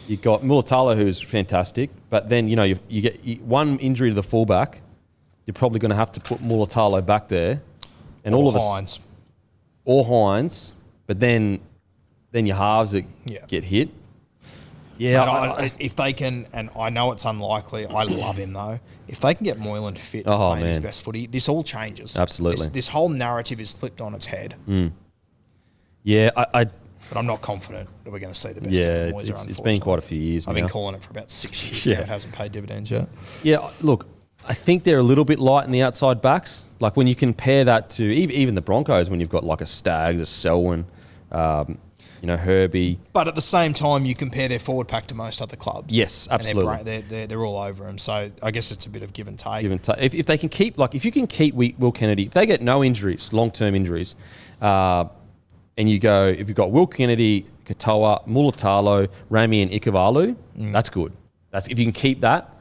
Speaker 2: you got Mulatalo, who's fantastic. But then, you get one injury to the fullback. You're probably going to have to put Mulatalo back there. And all of us...
Speaker 3: Hines.
Speaker 2: Or Hines. But then then your halves that get hit. Yeah,
Speaker 3: if they can, and I know it's unlikely, I love him though. If they can get Moylan fit and playing his best footy, this all changes.
Speaker 2: Absolutely.
Speaker 3: This whole narrative is flipped on its head.
Speaker 2: Yeah,
Speaker 3: but I'm not confident that we're going to see the best of the Moyes.
Speaker 2: It's been quite a few years
Speaker 3: I've
Speaker 2: now.
Speaker 3: been calling it for about 6 years now. It hasn't paid dividends yet.
Speaker 2: Yeah, look, I think they're a little bit light in the outside backs. Like when you compare that to even the Broncos, when you've got like a Staggs, a Selwyn, Herbie.
Speaker 3: But at the same time, you compare their forward pack to most other clubs.
Speaker 2: Yes, absolutely.
Speaker 3: They're all over them. So I guess it's a bit of give and take.
Speaker 2: If they can keep, if you can keep Will Kennedy, if they get no injuries, long-term injuries, and if you've got Will Kennedy, Katoa, Mulatalo, Rami and Ikevalu, that's good. If you can keep that,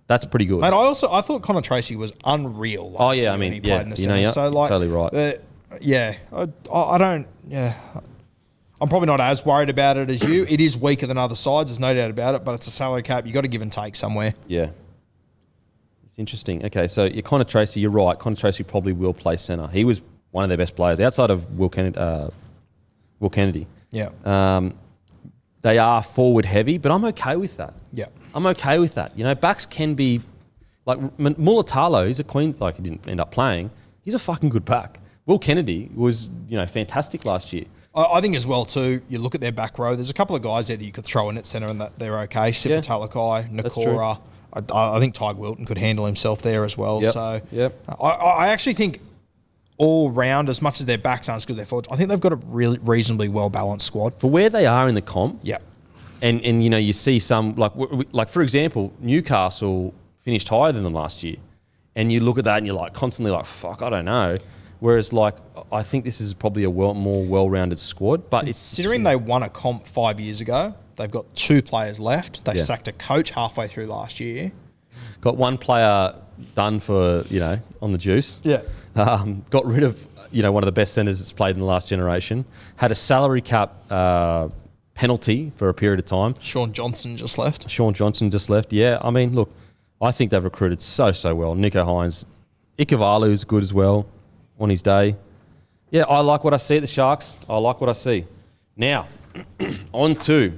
Speaker 2: that's pretty good.
Speaker 3: Mate, I thought Connor Tracy was unreal last year when he played in the centre. So
Speaker 2: totally right.
Speaker 3: I don't. I'm probably not as worried about it as you. It is weaker than other sides, there's no doubt about it, but it's a salary cap. You've got to give and take somewhere.
Speaker 2: Yeah. It's interesting. Okay, so Connor Tracy, you're right. Connor Tracy probably will play centre. He was one of their best players outside of Will Kennedy.
Speaker 3: Yeah.
Speaker 2: They are forward heavy, but I'm okay with that.
Speaker 3: Yeah.
Speaker 2: I'm okay with that. Backs can be like Mulatalo. He's a Queen. Like he didn't end up playing. He's a fucking good back. Will Kennedy was fantastic last year.
Speaker 3: I think as well too. You look at their back row. There's a couple of guys there that you could throw in at centre and that they're okay. Sipa Talakai, Nakora. I think Ty Wilton could handle himself there as well.
Speaker 2: Yep.
Speaker 3: So I actually think all round, as much as their backs aren't as good as their forwards, I think they've got a really reasonably well balanced squad
Speaker 2: for where they are in the comp.
Speaker 3: Yeah.
Speaker 2: And you see some like for example, Newcastle finished higher than them last year, and you look at that and you're like constantly like fuck, I don't know. Whereas I think this is probably a more well-rounded squad. But
Speaker 3: considering they won a comp 5 years ago, they've got 2 players left. They sacked a coach halfway through last year.
Speaker 2: Got one player done for on the juice.
Speaker 3: Yeah.
Speaker 2: Got rid of one of the best centres that's played in the last generation. Had a salary cap penalty for a period of time.
Speaker 3: Sean Johnson just left.
Speaker 2: Yeah, I mean, look, I think they've recruited so well. Nico Hines, Ikevalu is good as well on his day. Yeah, I like what I see at the Sharks. I like what I see. Now, on to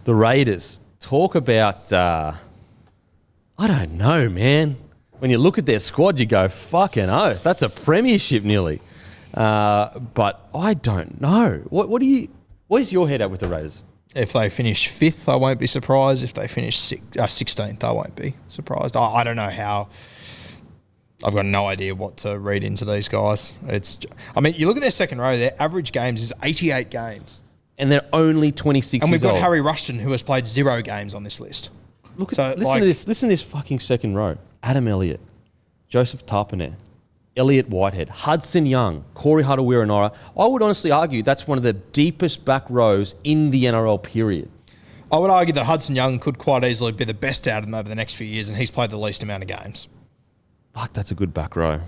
Speaker 2: the Raiders. Talk about, I don't know, man. When you look at their squad, you go, fucking oath, that's a premiership nearly. But I don't know. Where's your head at with the Raiders?
Speaker 3: If they finish 5th, I won't be surprised. If they finish 16th, I won't be surprised. I don't know how. I've got no idea what to read into these guys. You look at their second row, their average games is 88 games.
Speaker 2: And they're only 26 years old.
Speaker 3: And we've got Harry Rushton, who has played 0 games on this list.
Speaker 2: Listen to this fucking second row. Adam Elliott, Joseph Tarpanet, Elliott Whitehead, Hudson Young, Corey Harawira-Naera. I would honestly argue that's one of the deepest back rows in the NRL period.
Speaker 3: I would argue that Hudson Young could quite easily be the best out of them over the next few years, and he's played the least amount of games.
Speaker 2: Fuck, that's a good back row.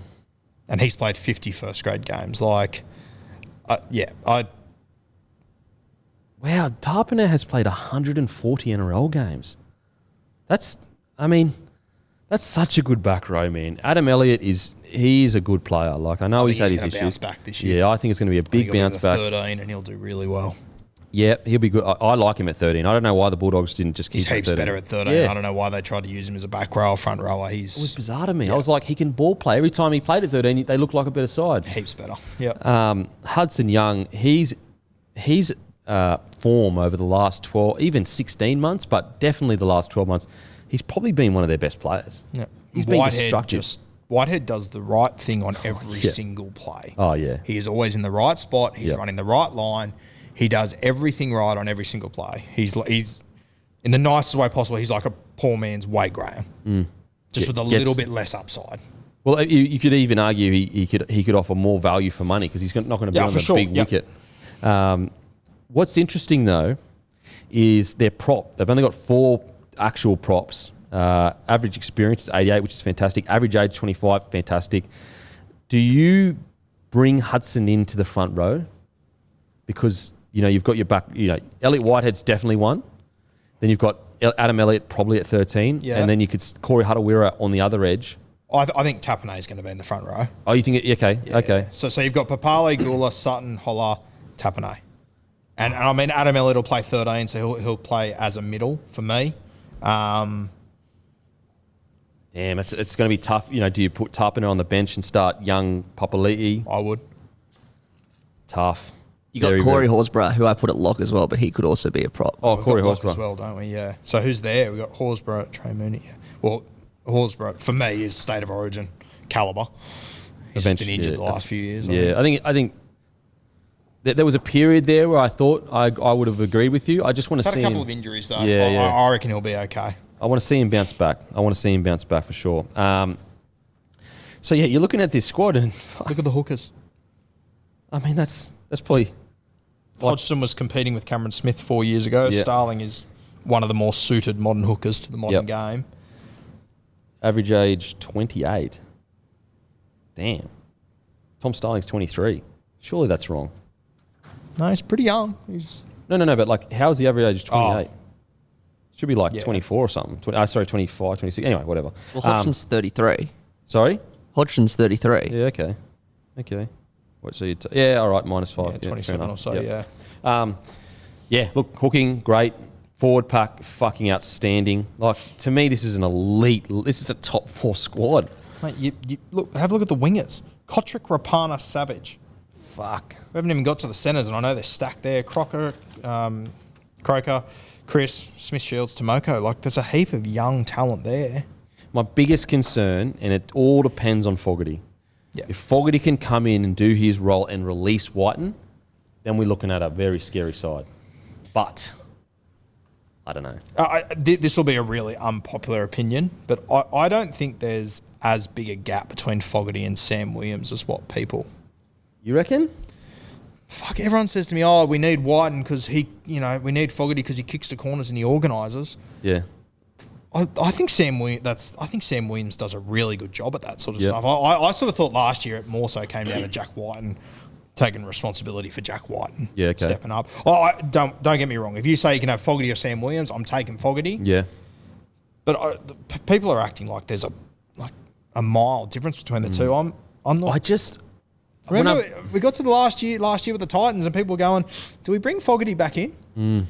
Speaker 3: And he's played 50 first-grade games. Wow,
Speaker 2: Tarpanet has played 140 NRL games. That's such a good back row, man. Adam Elliott he's a good player. Like I know he's had his issues.
Speaker 3: Bounce back this year.
Speaker 2: Yeah, I think it's going to be a big bounce back.
Speaker 3: 13, and he'll do really well.
Speaker 2: Yeah, he'll be good. I like him at 13. I don't know why the Bulldogs didn't just keep him at 13.
Speaker 3: He's heaps better at 13. Yeah. I don't know why they tried to use him as a back row or front rower. It
Speaker 2: was bizarre to me. Yeah. I was like, he can ball play. Every time he played at 13, they looked like a better side.
Speaker 3: Heaps better. Yeah.
Speaker 2: Hudson Young, he's form over the last 12, even 16 months, but definitely the last 12 months, he's probably been one of their best players.
Speaker 3: Yeah.
Speaker 2: He's been destructive.
Speaker 3: Whitehead does the right thing on every single play.
Speaker 2: Oh, yeah.
Speaker 3: He is always in the right spot. He's running the right line. He does everything right on every single play. He's in the nicest way possible. He's like a poor man's Wade Graham, just with a little bit less upside.
Speaker 2: Well, you could even argue he could offer more value for money because he's not going to be on the big wicket. What's interesting though is their prop. They've only got 4 actual props. Average experience is 88, which is fantastic. Average age 25, fantastic. Do you bring Hudson into the front row? Because you've got your back. Elliott Whitehead's definitely one. Then you've got Adam Elliott probably at 13, and then you could Corey Harawira on the other edge.
Speaker 3: I think Tapane is going to be in the front row.
Speaker 2: Oh, you think okay?
Speaker 3: Yeah. So you've got Papali, Gula, Sutton, Holla, Tapane. And I mean, Adam Elliott will play 13, so he'll play as a middle for me.
Speaker 2: Damn, it's going to be tough. Do you put Tapiner on the bench and start young Papali'i?
Speaker 3: I would.
Speaker 2: Tough.
Speaker 1: You got Corey Horsburgh, who I put at lock as well, but he could also be a prop.
Speaker 2: Oh, Corey Horsburgh
Speaker 3: as well, don't we? Yeah. So who's there? We got Horsburgh, Trey Mooney. Yeah. Well, Horsburgh for me is state of origin caliber. He's just been injured the last few years.
Speaker 2: I think there was a period there where I thought I would have agreed with you. I just want to see
Speaker 3: him. Had a couple of injuries though. I reckon he'll be okay.
Speaker 2: I want to see him bounce back. For sure. So yeah, you're looking at this squad and
Speaker 3: look at the hookers.
Speaker 2: I mean, that's probably.
Speaker 3: Hodgson was competing with Cameron Smith 4 years ago. Yeah. Starling is one of the more suited modern hookers to the modern game.
Speaker 2: Average age 28. Damn. Tom Starling's 23. Surely that's wrong.
Speaker 3: No, he's pretty young.
Speaker 2: No, but like, how's the average age 28? Should be like 24 or something. 25, 26. Anyway, whatever.
Speaker 1: Well, Hodgson's 33.
Speaker 2: Sorry?
Speaker 1: Hodgson's 33.
Speaker 2: Yeah, okay. What, so all right, -5.
Speaker 3: Yeah, 27 or so,
Speaker 2: Look, hooking, great. Forward pack, fucking outstanding. Like, to me, this is an elite. This is a top 4 squad.
Speaker 3: Mate, you have a look at the wingers. Kotrick, Rapana, Savage.
Speaker 2: Fuck.
Speaker 3: We haven't even got to the centres, and I know they're stacked there. Croker, Chris, Smith, Shields, Tomoko. Like, there's a heap of young talent there.
Speaker 2: My biggest concern, and it all depends on Fogarty.
Speaker 3: Yeah.
Speaker 2: If Fogarty can come in and do his role and release Whiten, then we're looking at a very scary side. But I don't know.
Speaker 3: This will be a really unpopular opinion, but I don't think there's as big a gap between Fogarty and Sam Williams as what people.
Speaker 2: You reckon?
Speaker 3: Fuck, everyone says to me, we need Whiten because we need Fogarty because he kicks the corners and he organises.
Speaker 2: Yeah.
Speaker 3: I think Sam Williams does a really good job at that sort of stuff. I sort of thought last year it more so came down to Jack Whiten taking responsibility for Jack Whiten.
Speaker 2: Yeah, okay.
Speaker 3: Stepping up. Don't get me wrong. If you say you can have Fogarty or Sam Williams, I'm taking Fogarty.
Speaker 2: Yeah.
Speaker 3: But people are acting like there's a mile difference between the two. I'm not. Remember, we got to the last year with the Titans, and people were going, "Do we bring Fogarty back in?"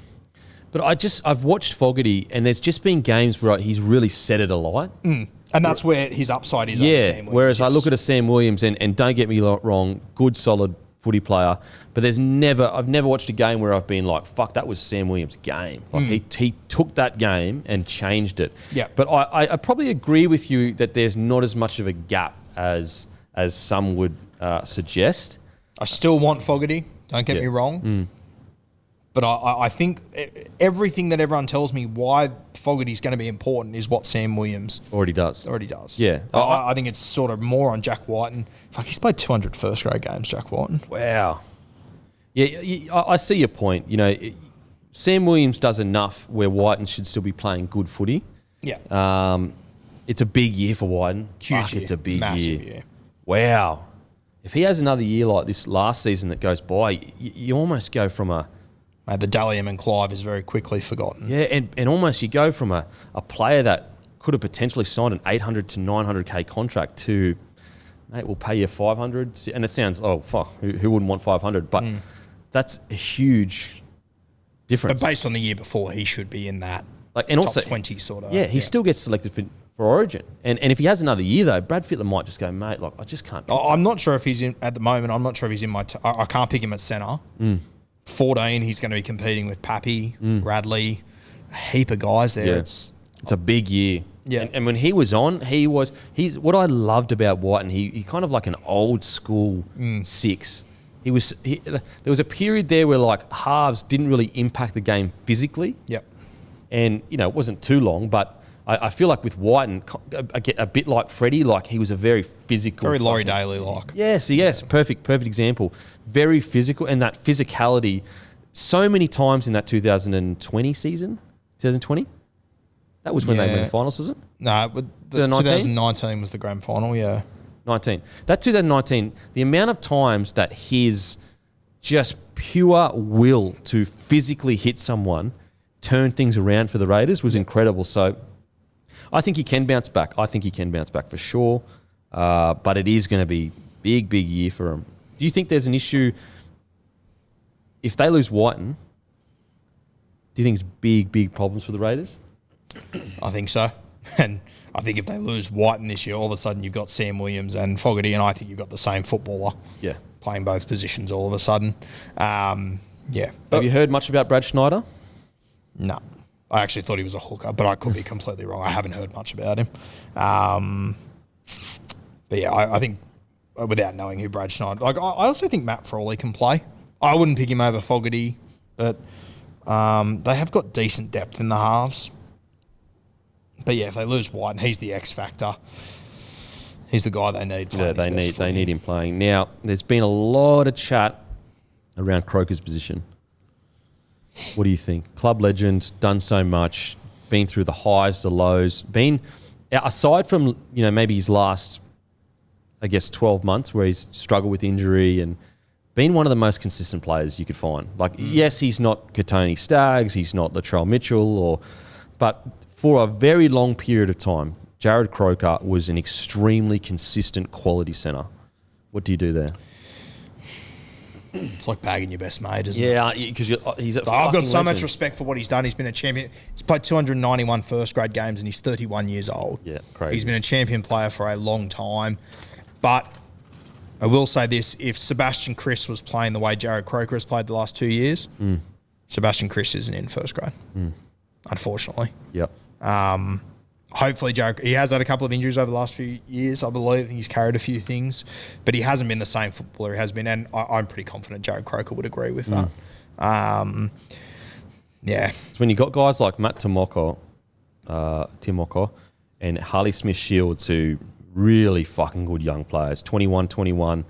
Speaker 2: But I've watched Fogarty, and there's just been games where he's really set it alight.
Speaker 3: And that's where his upside is over Sam Williams.
Speaker 2: Whereas I look at a Sam Williams, and don't get me wrong, good, solid footy player, but I've never watched a game where I've been like, fuck, that was Sam Williams' game. Like he took that game and changed it.
Speaker 3: Yeah.
Speaker 2: But I probably agree with you that there's not as much of a gap as some would suggest.
Speaker 3: I still want Fogarty, don't get me wrong. But I think everything that everyone tells me why Fogarty's going to be important is what Sam Williams
Speaker 2: already does. Yeah.
Speaker 3: I think it's sort of more on Jack Whiten. Fuck, he's played 200 first grade games, Jack Whiten.
Speaker 2: Wow. Yeah, I see your point. Sam Williams does enough where Whiten should still be playing good footy.
Speaker 3: Yeah.
Speaker 2: It's a big year for Whiten.
Speaker 3: Huge year.
Speaker 2: It's a big
Speaker 3: Massive
Speaker 2: year.
Speaker 3: year.
Speaker 2: Wow. If he has another year like this last season that goes by, you almost go from a...
Speaker 3: The Dalium and Clive is very quickly forgotten.
Speaker 2: Yeah, and almost you go from a player that could have potentially signed an 800 to 900K contract to, mate, we'll pay you 500. And it sounds, who wouldn't want 500? But that's a huge difference.
Speaker 3: But based on the year before, he should be in that top 20 sort of.
Speaker 2: Yeah, he still gets selected for Origin. And if he has another year, though, Brad Fittler might just go, mate, I just can't.
Speaker 3: I'm not sure if he's in, at the moment, I'm not sure if he's in I can't pick him at centre. 14, he's going to be competing with Pappy, Radley, a heap of guys there.
Speaker 2: Yeah. It's a big year.
Speaker 3: Yeah.
Speaker 2: And when he was on, he's what I loved about Whiten, he kind of like an old school 6. There was a period there where like halves didn't really impact the game physically.
Speaker 3: Yep.
Speaker 2: And, it wasn't too long, but I feel like with Whiten, a bit like Freddie, like he was a very physical...
Speaker 3: Very Laurie Daly-like.
Speaker 2: Yes, perfect example. Very physical, and that physicality, so many times in that 2020 season, 2020? That was when they went to finals, was it?
Speaker 3: No, 2019 was the grand final, yeah.
Speaker 2: 19. That 2019, the amount of times that his just pure will to physically hit someone, turn things around for the Raiders was incredible. So I think he can bounce back. For sure. But it is going to be big year for him. Do you think there's an issue if they lose Whiten, do you think it's big problems for the Raiders?
Speaker 3: I think so. And I think if they lose Whiten this year, all of a sudden you've got Sam Williams and Fogarty, and I think you've got the same footballer playing both positions all of a sudden. Yeah.
Speaker 2: Have you heard much about Brad Schneider?
Speaker 3: No. I actually thought he was a hooker, but I could be completely wrong. I haven't heard much about him. But yeah, I think without knowing who Brad Schneider... Like, I also think Matt Frawley can play. I wouldn't pick him over Fogarty, but they have got decent depth in the halves. But yeah, if they lose White, and he's the X factor, he's the guy they need.
Speaker 2: Yeah, they need him playing. Now, there's been a lot of chat around Croker's position. What do you think? Club legend, done so much, been through the highs, the lows, been aside from maybe his last, 12 months where he's struggled with injury and been one of the most consistent players you could find. Like, yes, he's not Katoni Staggs, he's not Latrell Mitchell, but for a very long period of time, Jared Croker was an extremely consistent quality centre. What do you do there?
Speaker 3: It's like bagging your best mate, isn't it?
Speaker 2: Yeah, because he's a
Speaker 3: I've got so
Speaker 2: legend.
Speaker 3: much respect for what he's done. He's been a champion. He's played 291 first-grade games and he's 31 years old.
Speaker 2: Yeah, crazy.
Speaker 3: He's been a champion player for a long time. But I will say this, if Sebastian Chris was playing the way Jared Croker has played the last 2 years, Sebastian Chris isn't in first grade, unfortunately.
Speaker 2: Yep.
Speaker 3: Hopefully, he has had a couple of injuries over the last few years, I believe. I think he's carried a few things, but he hasn't been the same footballer he has been, and I'm pretty confident Jared Croker would agree with that. Yeah.
Speaker 2: So when you got guys like Matt Timoko, and Harley Smith-Shields, who really fucking good young players, 21,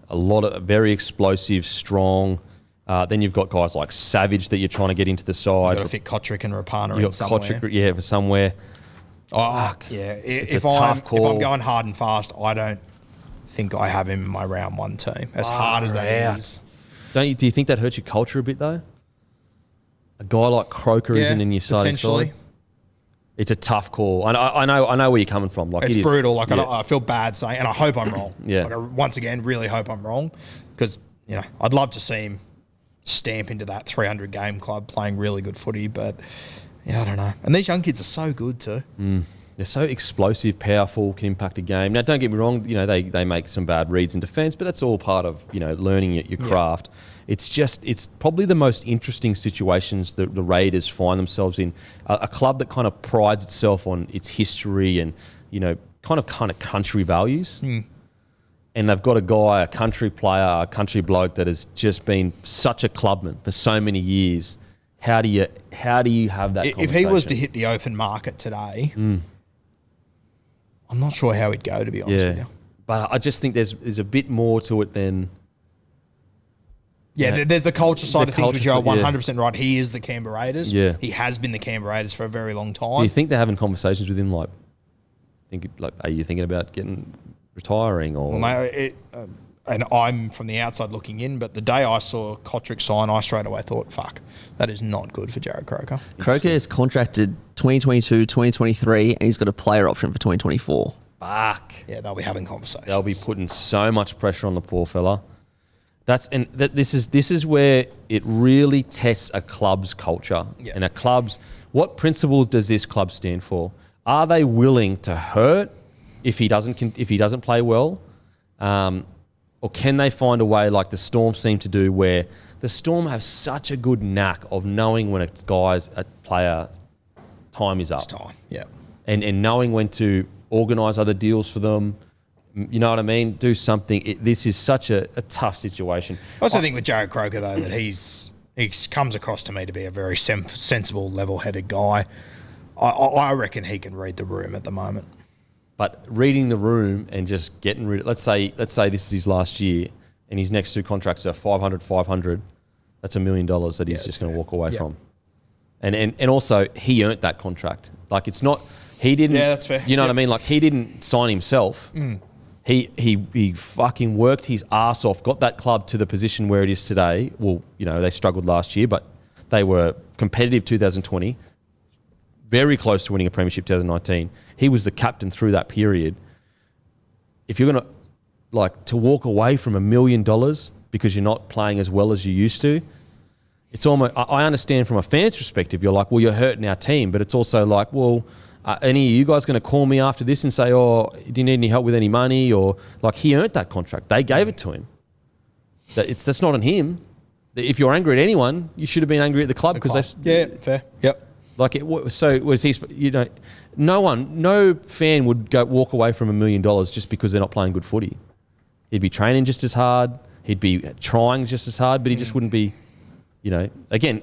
Speaker 2: a lot of very explosive, strong. Then you've got guys like Savage that you're trying to get into the side.
Speaker 3: You've got to fit Kotrick and Rapana in somewhere.
Speaker 2: Kotrick, for somewhere.
Speaker 3: It's
Speaker 2: a tough call.
Speaker 3: If I'm going hard and fast, I don't think I have him in my round one team. As hard as that is.
Speaker 2: Do you think that hurts your culture a bit though? A guy like Croker isn't in your starting side. It's a tough call. I know where you're coming from. Like,
Speaker 3: it's brutal. I feel bad saying, and I hope I'm wrong.
Speaker 2: Yeah.
Speaker 3: I once again really hope I'm wrong, because I'd love to see him stamp into that 300 game club playing really good footy, but I don't know. And these young kids are so good too.
Speaker 2: They're so explosive, powerful, can impact a game. Now, don't get me wrong, they make some bad reads in defence, but that's all part of, learning your craft. It's probably the most interesting situations that the Raiders find themselves in. A club that kind of prides itself on its history and, kind of country values. And they've got a country player, a country bloke that has just been such a clubman for so many years. How do you have that conversation?
Speaker 3: If he was to hit the open market today, I'm not sure how he'd go, to be honest with you.
Speaker 2: But I just think there's a bit more to it than...
Speaker 3: Yeah, there's the culture side of things, which you're 100% right. He is the Canberra Raiders.
Speaker 2: Yeah.
Speaker 3: He has been the Canberra Raiders for a very long time.
Speaker 2: Do you think they're having conversations with him are you thinking about retiring or...
Speaker 3: Well, mate, and I'm from the outside looking in, but the day I saw Kotrick sign, I straight away thought, fuck, that is not good for Jared Croker.
Speaker 1: Croker is contracted 2022, 2023, and he's got a player option for 2024.
Speaker 2: Fuck.
Speaker 3: Yeah, they'll be having conversations.
Speaker 2: They'll be putting so much pressure on the poor fella. This is where it really tests a club's culture and a club's... What principles does this club stand for? Are they willing to hurt if he doesn't play well? Or can they find a way like the Storm seem to do, where the Storm have such a good knack of knowing when a player time is up.
Speaker 3: It's time, yeah.
Speaker 2: And knowing when to organise other deals for them. You know what I mean? Do something. This is such a tough situation.
Speaker 3: I also think with Jared Croker, though, that he comes across to me to be a very sensible, level-headed guy. I reckon he can read the room at the moment.
Speaker 2: But reading the room and just getting rid of... Let's say this is his last year and his next two contracts are 500. That's $1 million that he's just going to walk away from. And also, he earned that contract. Like, it's not... He didn't...
Speaker 3: Yeah, that's fair.
Speaker 2: You know what I mean? Like, he didn't sign himself. He fucking worked his ass off, got that club to the position where it is today. Well, they struggled last year, but they were competitive 2020, very close to winning a premiership 2019. He was the captain through that period. If you're going to walk away from $1 million because you're not playing as well as you used to, it's almost, I understand from a fan's perspective, you're like, well, you're hurting our team, but it's also like, well, any of you guys going to call me after this and say, oh, do you need any help with any money? Or like, he earned that contract. They gave it to him. That's not on him. If you're angry at anyone, you should have been angry at the club because
Speaker 3: fair. Yep.
Speaker 2: Like was he? No fan would walk away from $1 million just because they're not playing good footy. He'd be training just as hard. He'd be trying just as hard, but he just wouldn't be. Again,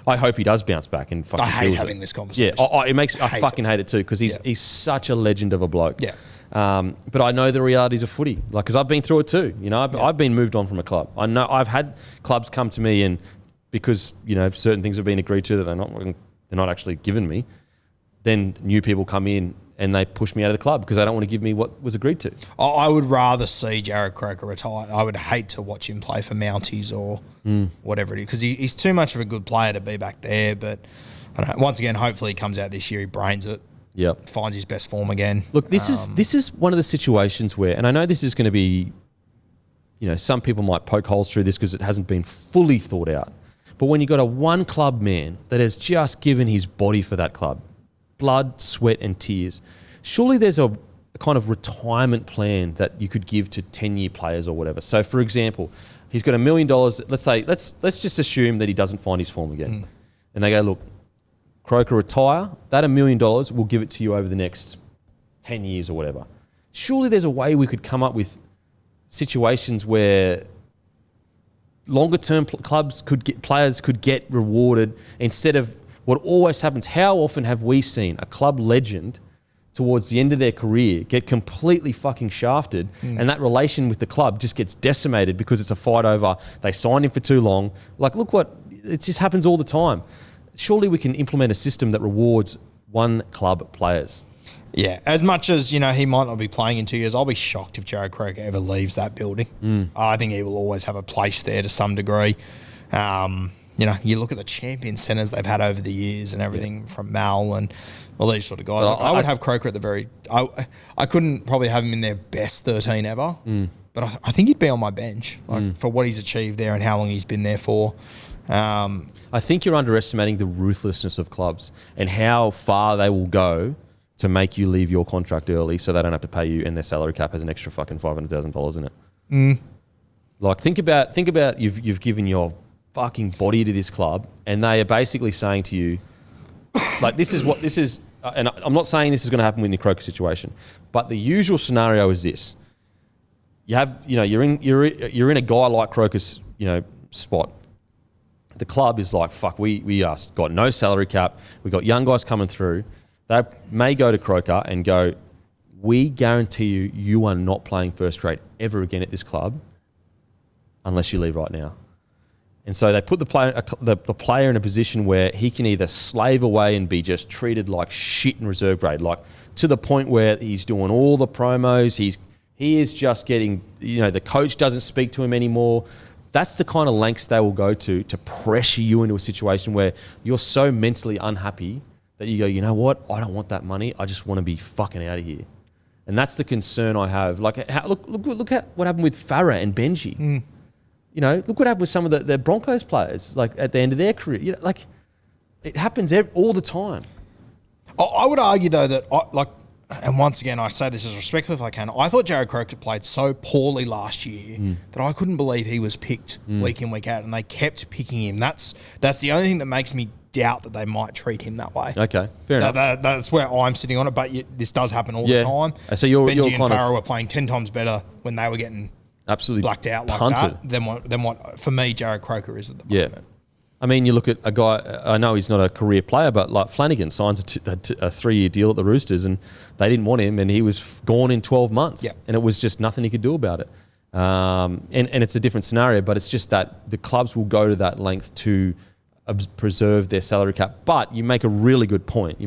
Speaker 2: I hope he does bounce back and fucking.
Speaker 3: I hate having this conversation.
Speaker 2: Yeah, I fucking hate it too because he's such a legend of a bloke.
Speaker 3: Yeah.
Speaker 2: But I know the realities of footy, like because I've been through it too. I've been moved on from a club. I know I've had clubs come to me and because certain things have been agreed to that they're not actually given me. Then new people come in and they push me out of the club because they don't want to give me what was agreed to.
Speaker 3: I would rather see Jarrod Croker retire. I would hate to watch him play for Mounties or whatever it is because he's too much of a good player to be back there. But I don't know, once again, hopefully he comes out this year, he brains it, finds his best form again.
Speaker 2: Look, this is one of the situations where, and I know this is going to be, some people might poke holes through this because it hasn't been fully thought out. But when you've got a one club man that has just given his body for that club, blood, sweat and tears, surely there's a kind of retirement plan that you could give to 10-year players or whatever. So for example, he's got $1 million. Let's just assume that he doesn't find his form again. And they go, look, Croker retire, that $1 million, we'll give it to you over the next 10 years or whatever. Surely there's a way we could come up with situations where longer-term players could get rewarded instead of what always happens. How often have we seen a club legend towards the end of their career get completely fucking shafted and that relation with the club just gets decimated because it's a fight over they signed him for too long? Like, look it just happens all the time. Surely we can implement a system that rewards one club players.
Speaker 3: Yeah, as much as, he might not be playing in 2 years, I'll be shocked if Jarrod Croker ever leaves that building. I think he will always have a place there to some degree. You look at the champion centres they've had over the years and everything from Mal and all these sort of guys. I would have Croker at the very... I couldn't probably have him in their best 13 ever, but I think he'd be on my bench for what he's achieved there and how long he's been there for.
Speaker 2: I think you're underestimating the ruthlessness of clubs and how far they will go to make you leave your contract early so they don't have to pay you and their salary cap has an extra fucking $500,000 in it. Like, think about you've given your fucking body to this club and they are basically saying to you, like, this is, and I'm not saying this is going to happen with the Croker situation, but the usual scenario is this. You have, you're in a guy like Croker's, spot. The club is like, fuck, we got no salary cap. We've got young guys coming through. They may go to Croker and go, we guarantee you are not playing first grade ever again at this club unless you leave right now. And so they put the player in a position where he can either slave away and be just treated like shit in reserve grade, like to the point where he's doing all the promos. He is just getting, the coach doesn't speak to him anymore. That's the kind of lengths they will go to pressure you into a situation where you're so mentally unhappy that you go, you know what? I don't want that money. I just want to be fucking out of here. And that's the concern I have. Like, look at what happened with Farah and Benji. Look what happened with some of the Broncos players, like at the end of their career. Like, it happens all the time.
Speaker 3: I would argue though that and once again, I say this as respectfully if I can, I thought Jarrod Croker played so poorly last year that I couldn't believe he was picked week in, week out, and they kept picking him. That's the only thing that makes me doubt that they might treat him that way.
Speaker 2: Okay, fair enough.
Speaker 3: That's where I'm sitting on it, but this does happen all the time.
Speaker 2: So you're
Speaker 3: Benji
Speaker 2: kind
Speaker 3: and Farah were playing 10 times better when they were getting
Speaker 2: absolutely
Speaker 3: blacked out like
Speaker 2: punted.
Speaker 3: that than what, for me, Jarrod Croker is at the moment.
Speaker 2: I mean, you look at a guy, I know he's not a career player, but like Flanagan signs a 3-year deal at the Roosters and they didn't want him and he was gone in 12 months.
Speaker 3: Yep.
Speaker 2: And it was just nothing he could do about it. And it's a different scenario, but it's just that the clubs will go to that length to preserve their salary cap. But you make a really good point.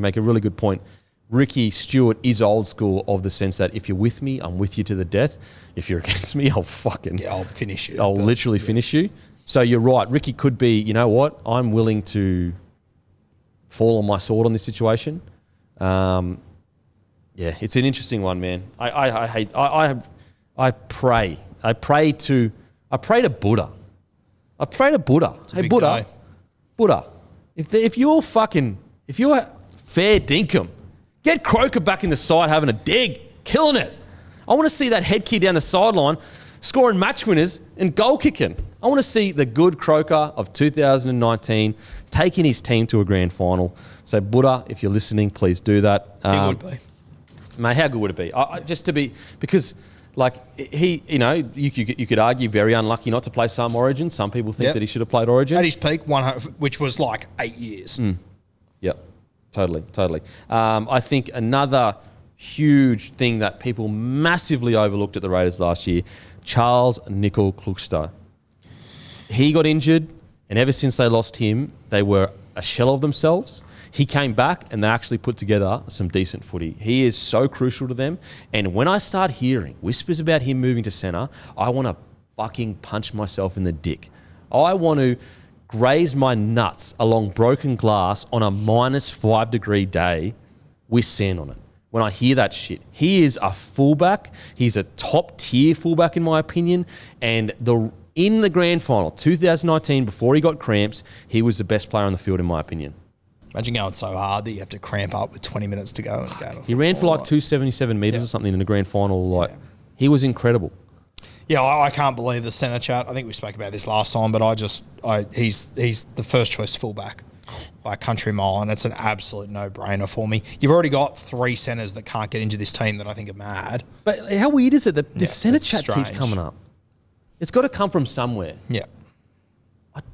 Speaker 2: Ricky Stewart is old school of the sense that if you're with me, I'm with you to the death. If you're against me, I'll
Speaker 3: finish you.
Speaker 2: I'll literally finish you. So you're right. Ricky could be, you know what? I'm willing to fall on my sword on this situation. It's an interesting one, man. I pray to Buddha. I pray to Buddha. Hey, Buddha.
Speaker 3: day.
Speaker 2: Buddha, if you're fair dinkum, get Croker back in the side having a dig, killing it. I want to see that head kick down the sideline, scoring match winners and goal kicking. I want to see the good Croker of 2019 taking his team to a grand final. So, Buddha, if you're listening, please do that.
Speaker 3: He would be.
Speaker 2: Mate, how good would it be? Just to be, because like he, you could argue very unlucky not to play some Origin. Some people think that he should have played Origin.
Speaker 3: At his peak, which was like 8 years.
Speaker 2: Yep, totally. I think another huge thing that people massively overlooked at the Raiders last year, Charles Nicol-Klukstad. He got injured, and ever since they lost him, they were a shell of themselves. He came back, and they actually put together some decent footy. He is so crucial to them. And when I start hearing whispers about him moving to centre, I want to fucking punch myself in the dick. I want to graze my nuts along broken glass on a -5 degree day with sand on it. When I hear that shit, he is a fullback. He's a top tier fullback in my opinion. And in the grand final, 2019, before he got cramps, he was the best player on the field in my opinion.
Speaker 3: Imagine going so hard that you have to cramp up with 20 minutes to go in the game.
Speaker 2: He ran for like 277 metres or something in the grand final. He was incredible.
Speaker 3: Yeah, I can't believe the centre chat. I think we spoke about this last time, but he's the first choice fullback by a country mile, and it's an absolute no-brainer for me. You've already got 3 centres that can't get into this team that I think are mad.
Speaker 2: But how weird is it that the centre chat
Speaker 3: strange.
Speaker 2: keeps coming up? It's got to come from somewhere.
Speaker 3: Yeah.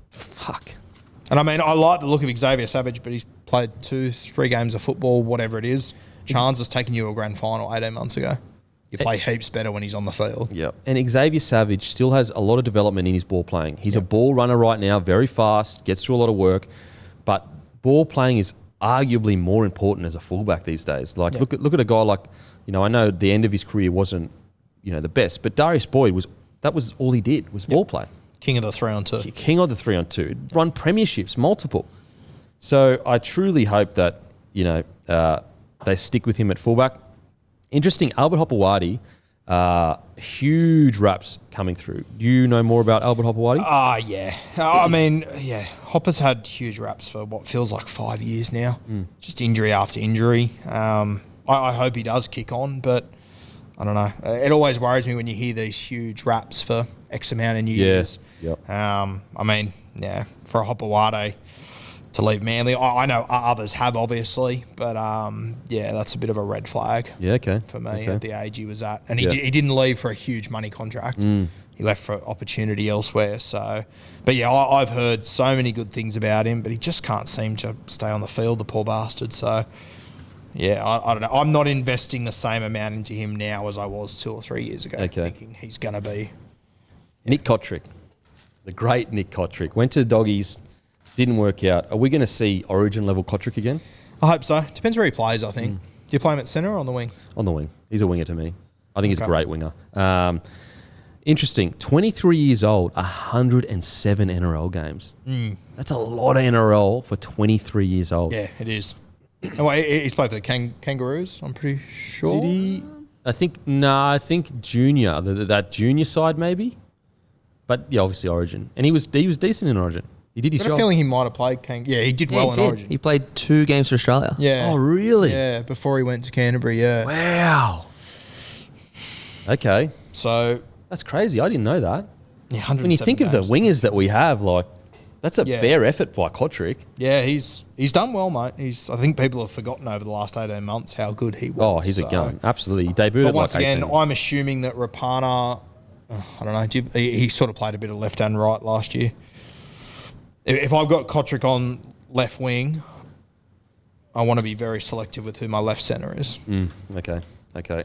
Speaker 2: Fuck.
Speaker 3: And I mean, I like the look of Xavier Savage, but he's played 2-3 games of football, whatever it is. Chance has taken you to a grand final 18 months ago. You play heaps better when he's on the field.
Speaker 2: Yep. And Xavier Savage still has a lot of development in his ball playing. He's a ball runner right now, very fast, gets through a lot of work, but ball playing is arguably more important as a fullback these days. Like, look at a guy like, I know the end of his career wasn't, the best, but Darius Boyd that was all he did was ball play.
Speaker 3: King of the 3-on-2.
Speaker 2: King of the 3-on-2. Run premierships, multiple. So I truly hope that, they stick with him at fullback. Interesting, Albert Hopewadi, huge raps coming through. Do you know more about Albert Hopewadi?
Speaker 3: Yeah. I mean, Hopper's had huge raps for what feels like 5 years now. Just injury after injury. I hope he does kick on, but I don't know. It always worries me when you hear these huge raps for X amount of years.
Speaker 2: Yep.
Speaker 3: I mean, for a Hopewadi to leave Manly, I know others have obviously, but that's a bit of a red flag.
Speaker 2: Yeah, okay.
Speaker 3: For me at the age he was at, and he didn't leave for a huge money contract. He left for opportunity elsewhere. So, but I've heard so many good things about him, but he just can't seem to stay on the field, the poor bastard. So. Yeah, I don't know. I'm not investing the same amount into him now as I was 2 or 3 years ago, thinking he's going to be...
Speaker 2: Nick Kotrick, the great Nick Kotrick. Went to the Doggies, didn't work out. Are we going to see Origin-level Kotrick again?
Speaker 3: I hope so. Depends where he plays, I think. Do you play him at centre or on the wing?
Speaker 2: On the wing. He's a winger to me. I think he's a great winger. Interesting. 23 years old, 107 NRL games. That's a lot of NRL for 23 years old.
Speaker 3: Yeah, it is. Oh, he's played for the Kangaroos, I'm pretty sure.
Speaker 2: Did he? I think junior, that junior side maybe. But obviously Origin. And he was decent in Origin. He did his job.
Speaker 3: I have a feeling he might have played he did well in Origin.
Speaker 1: He played 2 games for Australia.
Speaker 3: Yeah.
Speaker 2: Oh, really?
Speaker 3: Yeah, before he went to Canterbury,
Speaker 2: Wow. Okay.
Speaker 3: So...
Speaker 2: That's crazy. I didn't know that.
Speaker 3: Yeah,
Speaker 2: when you think of the wingers that we have, that's a fair effort by Kotrick.
Speaker 3: Yeah, he's done well, mate. I think people have forgotten over the last 18 months how good he was.
Speaker 2: Oh, he's a gun. Absolutely. He debuted
Speaker 3: but
Speaker 2: at
Speaker 3: once again,
Speaker 2: 18.
Speaker 3: I'm assuming that Rapana, I don't know, he sort of played a bit of left and right last year. If I've got Kotrick on left wing, I want to be very selective with who my left centre is.
Speaker 2: Okay.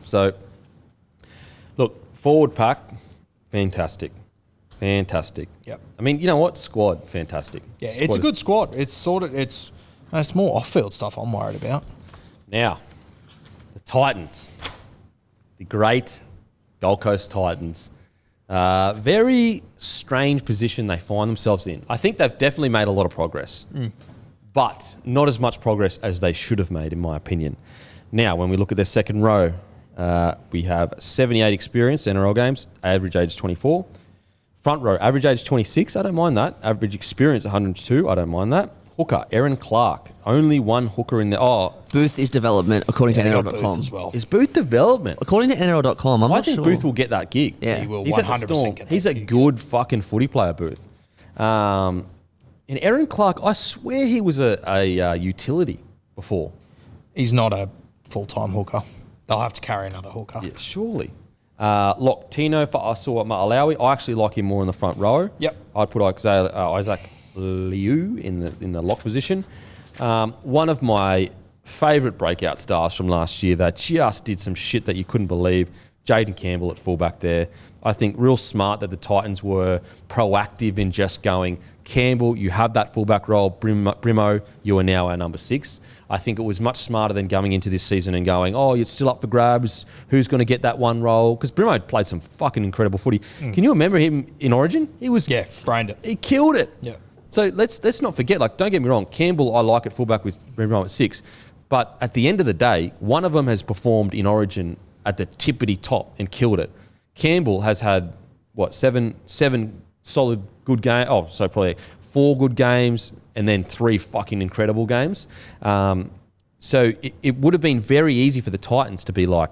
Speaker 2: So, look, forward pack, fantastic. Yep.
Speaker 3: I
Speaker 2: mean, you know what? Squad, fantastic.
Speaker 3: Yeah, it's a good squad. It's more off-field stuff I'm worried about.
Speaker 2: Now, the Titans, the great Gold Coast Titans. Very strange position they find themselves in. I think they've definitely made a lot of progress, but not as much progress as they should have made, in my opinion. Now, when we look at their second row, we have 78 experienced NRL games, average age 24. Front row, average age 26, I don't mind that. Average experience 102, I don't mind that. Hooker, Aaron Clark, only one hooker in there. Oh,
Speaker 1: Booth is development, according to
Speaker 3: they got
Speaker 1: NRL.com.
Speaker 3: Booth as well.
Speaker 2: is Booth development?
Speaker 1: According to NRL.com, I'm
Speaker 2: I
Speaker 1: not
Speaker 2: think
Speaker 1: sure.
Speaker 2: Booth will get that gig.
Speaker 1: Yeah.
Speaker 3: He will
Speaker 2: He's at the
Speaker 3: 100%
Speaker 2: Storm.
Speaker 3: get that
Speaker 2: He's a
Speaker 3: gig.
Speaker 2: good fucking footy player, Booth. And Aaron Clark, I swear he was a utility before.
Speaker 3: He's not a full-time hooker. They'll have to carry another hooker.
Speaker 2: Yeah, surely. Lock Tino for Alawi. I actually like him more in the front row.
Speaker 3: Yep.
Speaker 2: I'd put Isaac Liu in the lock position. One of my favourite breakout stars from last year that just did some shit that you couldn't believe. Jaden Campbell at fullback there. I think real smart that the Titans were proactive in just going, Campbell, you have that fullback role. Brimo, you are now our number 6. I think it was much smarter than going into this season and going, oh, you're still up for grabs. Who's going to get that one role? Because Brimo played some fucking incredible footy. Can you remember him in Origin?
Speaker 3: Brained it.
Speaker 2: He killed it.
Speaker 3: Yeah.
Speaker 2: So let's not forget, like, don't get me wrong, Campbell, I like at fullback with Brimo at 6. But at the end of the day, one of them has performed in Origin at the tippity top and killed it. Campbell has had, seven solid good games. Oh, so probably 4 good games and then 3 fucking incredible games. So it would have been very easy for the Titans to be like,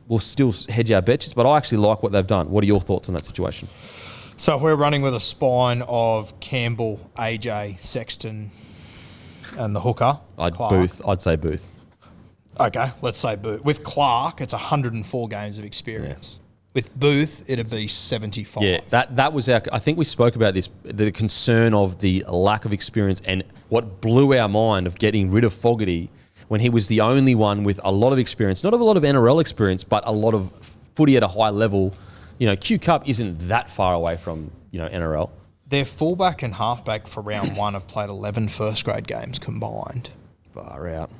Speaker 2: we'll still hedge our bets, but I actually like what they've done. What are your thoughts on that situation?
Speaker 3: So if we're running with a spine of Campbell, AJ, Sexton, and the hooker,
Speaker 2: I'd say Booth.
Speaker 3: Okay, let's say Booth. With Clark, it's 104 games of experience. Yeah. With Booth, it'd be 75.
Speaker 2: Yeah, that was I think we spoke about this, the concern of the lack of experience and what blew our mind of getting rid of Fogarty when he was the only one with a lot of experience, not a lot of NRL experience, but a lot of footy at a high level. You know, Q Cup isn't that far away from, NRL.
Speaker 3: Their fullback and halfback for round 1 have played 11 first-grade games combined.
Speaker 2: Far out.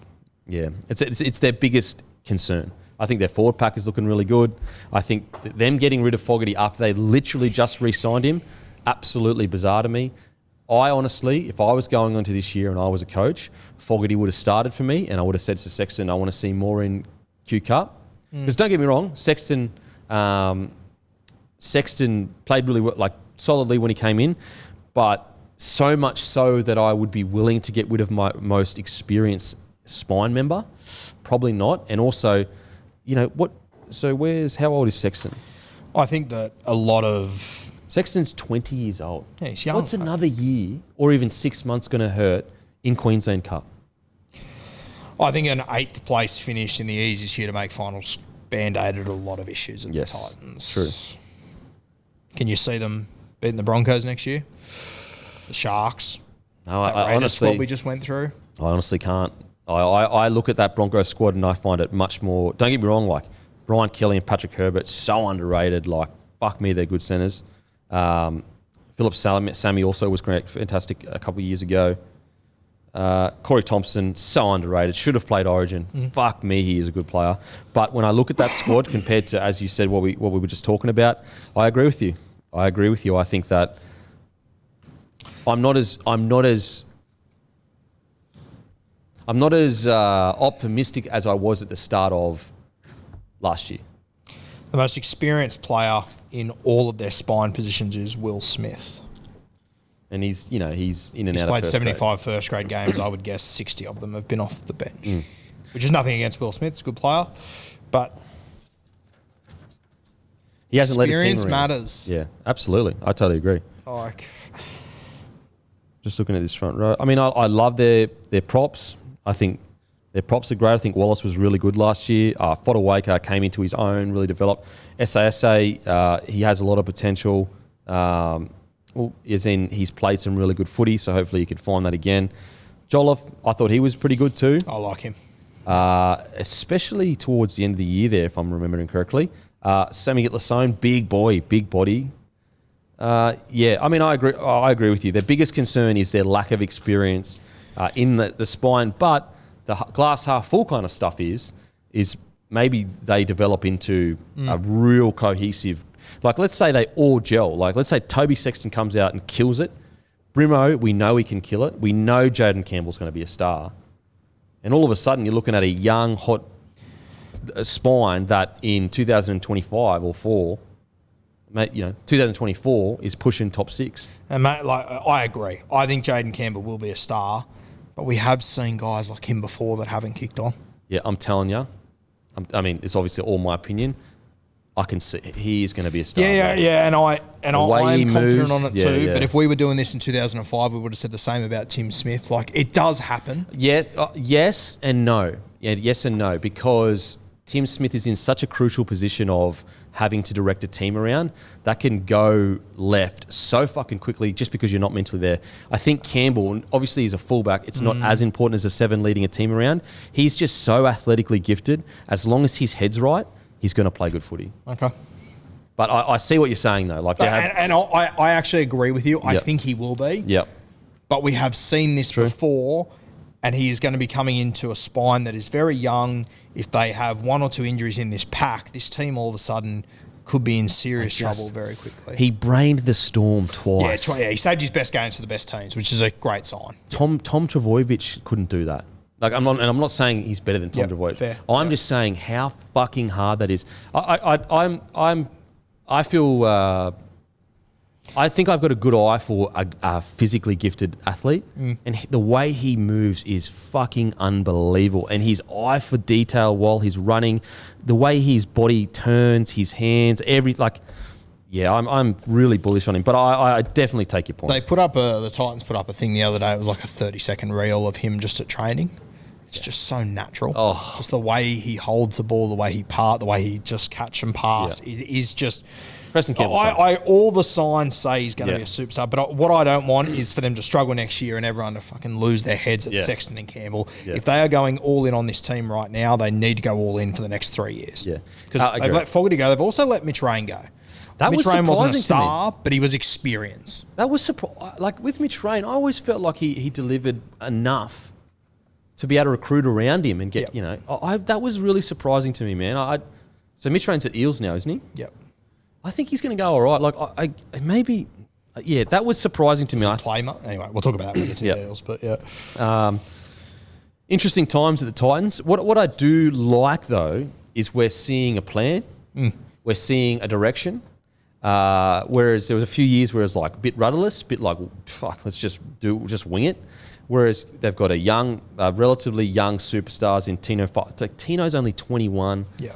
Speaker 2: Yeah, it's their biggest concern. I think their forward pack is looking really good. I think them getting rid of Fogarty after they literally just re-signed him, absolutely bizarre to me. I honestly, if I was going onto this year and I was a coach, Fogarty would have started for me and I would have said to Sexton, I want to see more in Q Cup. Because don't get me wrong, Sexton played really well, like solidly when he came in, but so much so that I would be willing to get rid of my most experienced spine member. Probably not. And also, how old is Sexton?
Speaker 3: I think that a lot of...
Speaker 2: Sexton's 20 years old.
Speaker 3: Yeah, he's young.
Speaker 2: What's another year or even 6 months going to hurt in Queensland Cup?
Speaker 3: I think an 8th place finish in the easiest year to make finals band-aided a lot of issues at the Titans.
Speaker 2: True.
Speaker 3: Can you see them beating the Broncos next year? The Sharks?
Speaker 2: No,
Speaker 3: I honestly... what we just went through?
Speaker 2: I honestly can't. I look at that Broncos squad and I find it much more... Don't get me wrong, like, Brian Kelly and Patrick Herbert, so underrated. Like, fuck me, they're good centres. Philip Sammy also was great, fantastic a couple of years ago. Corey Thompson, so underrated. Should have played Origin. Fuck me, he is a good player. But when I look at that squad compared to, as you said, what we were just talking about, I agree with you. I think that I'm not as optimistic as I was at the start of last year.
Speaker 3: The most experienced player in all of their spine positions is Will Smith.
Speaker 2: And he's in and out of first grade.
Speaker 3: He's played 75 first-grade games. I would guess 60 of them have been off the bench, which is nothing against Will Smith. He's a good player, but
Speaker 2: he hasn't led a team
Speaker 3: experience
Speaker 2: around.
Speaker 3: Matters.
Speaker 2: Yeah, absolutely. I totally agree. Just looking at this front row. I mean, I love their props. I think their props are great. I think Wallace was really good last year. Fodawaker came into his own, really developed. SASA, he has a lot of potential. He's played some really good footy, so hopefully he could find that again. Jolliffe, I thought he was pretty good too.
Speaker 3: I like him.
Speaker 2: Especially towards the end of the year there, if I'm remembering correctly. Sammy Lasone, big boy, big body. I mean, I agree with you. Their biggest concern is their lack of experience in the spine, but the glass half full kind of stuff is maybe they develop into a real cohesive. Like, let's say they all gel. Like, let's say Toby Sexton comes out and kills it. Brimo, we know he can kill it. We know Jaden Campbell's going to be a star. And all of a sudden, you're looking at a young, hot spine that in 2025 or 4 mate, 2024 is pushing top 6.
Speaker 3: And mate, I agree. I think Jaden Campbell will be a star, but we have seen guys like him before that haven't kicked on.
Speaker 2: Yeah, I'm telling you. It's obviously all my opinion. I can see he is going to be a star.
Speaker 3: Yeah, and I'm confident on it too.
Speaker 2: Yeah.
Speaker 3: But if we were doing this in 2005, we would have said the same about Tim Smith. Like, it does happen.
Speaker 2: Yes and no. Yeah, yes and no, because Tim Smith is in such a crucial position of having to direct a team around that can go left so fucking quickly just because you're not mentally there. I think Campbell, obviously he's a fullback, it's not as important as a 7 leading a team around. He's just so athletically gifted. As long as his head's right, he's going to play good footy.
Speaker 3: Okay.
Speaker 2: But I see what you're saying though.
Speaker 3: I actually agree with you. I
Speaker 2: Yep.
Speaker 3: think he will be.
Speaker 2: Yep.
Speaker 3: But we have seen this before, and he is going to be coming into a spine that is very young. If they have 1 or 2 injuries in this pack, this team all of a sudden could be in serious trouble very quickly.
Speaker 2: He brained the Storm twice.
Speaker 3: Yeah, he saved his best games for the best teams, which is a great sign.
Speaker 2: Tom Trbojevic couldn't do that. Like I'm not saying he's better than Tom Trbojevic.
Speaker 3: Fair.
Speaker 2: I'm just saying how fucking hard that is. I think I've got a good eye for a physically gifted athlete, and the way he moves is fucking unbelievable. And his eye for detail while he's running, the way his body turns, his hands, I'm really bullish on him. But I definitely take your point.
Speaker 3: They the Titans put up a thing the other day. It was like a 30-second reel of him just at training. It's just so natural.
Speaker 2: Oh.
Speaker 3: Just the way he holds the ball, the way he the way he just catch and pass.
Speaker 2: Yeah.
Speaker 3: It is just...
Speaker 2: Preston Campbell.
Speaker 3: All the signs say he's going to be a superstar, but what I don't want is for them to struggle next year and everyone to fucking lose their heads at Sexton and Campbell. Yeah. If they are going all in on this team right now, they need to go all in for the next 3 years.
Speaker 2: Yeah.
Speaker 3: Because they've let Fogarty go. They've also let Mitch Rain go. Mitch Rain wasn't a star, but he was experience.
Speaker 2: That was surprising. Like with Mitch Rain, I always felt like he delivered enough to be able to recruit around him and get, that was really surprising to me, man. So Mitch Rain's at Eels now, isn't he?
Speaker 3: Yep.
Speaker 2: I think he's going to go all right. Like, that was surprising to me.
Speaker 3: Anyway, we'll talk about that when we get to the Eels, but yeah.
Speaker 2: Interesting times at the Titans. What I do like, though, is we're seeing a plan. We're seeing a direction. Whereas there was a few years where it was like a bit rudderless, a bit like, fuck, let's just wing it. Whereas they've got relatively young superstars in Tino. It's like Tino's only 21.
Speaker 3: Yeah.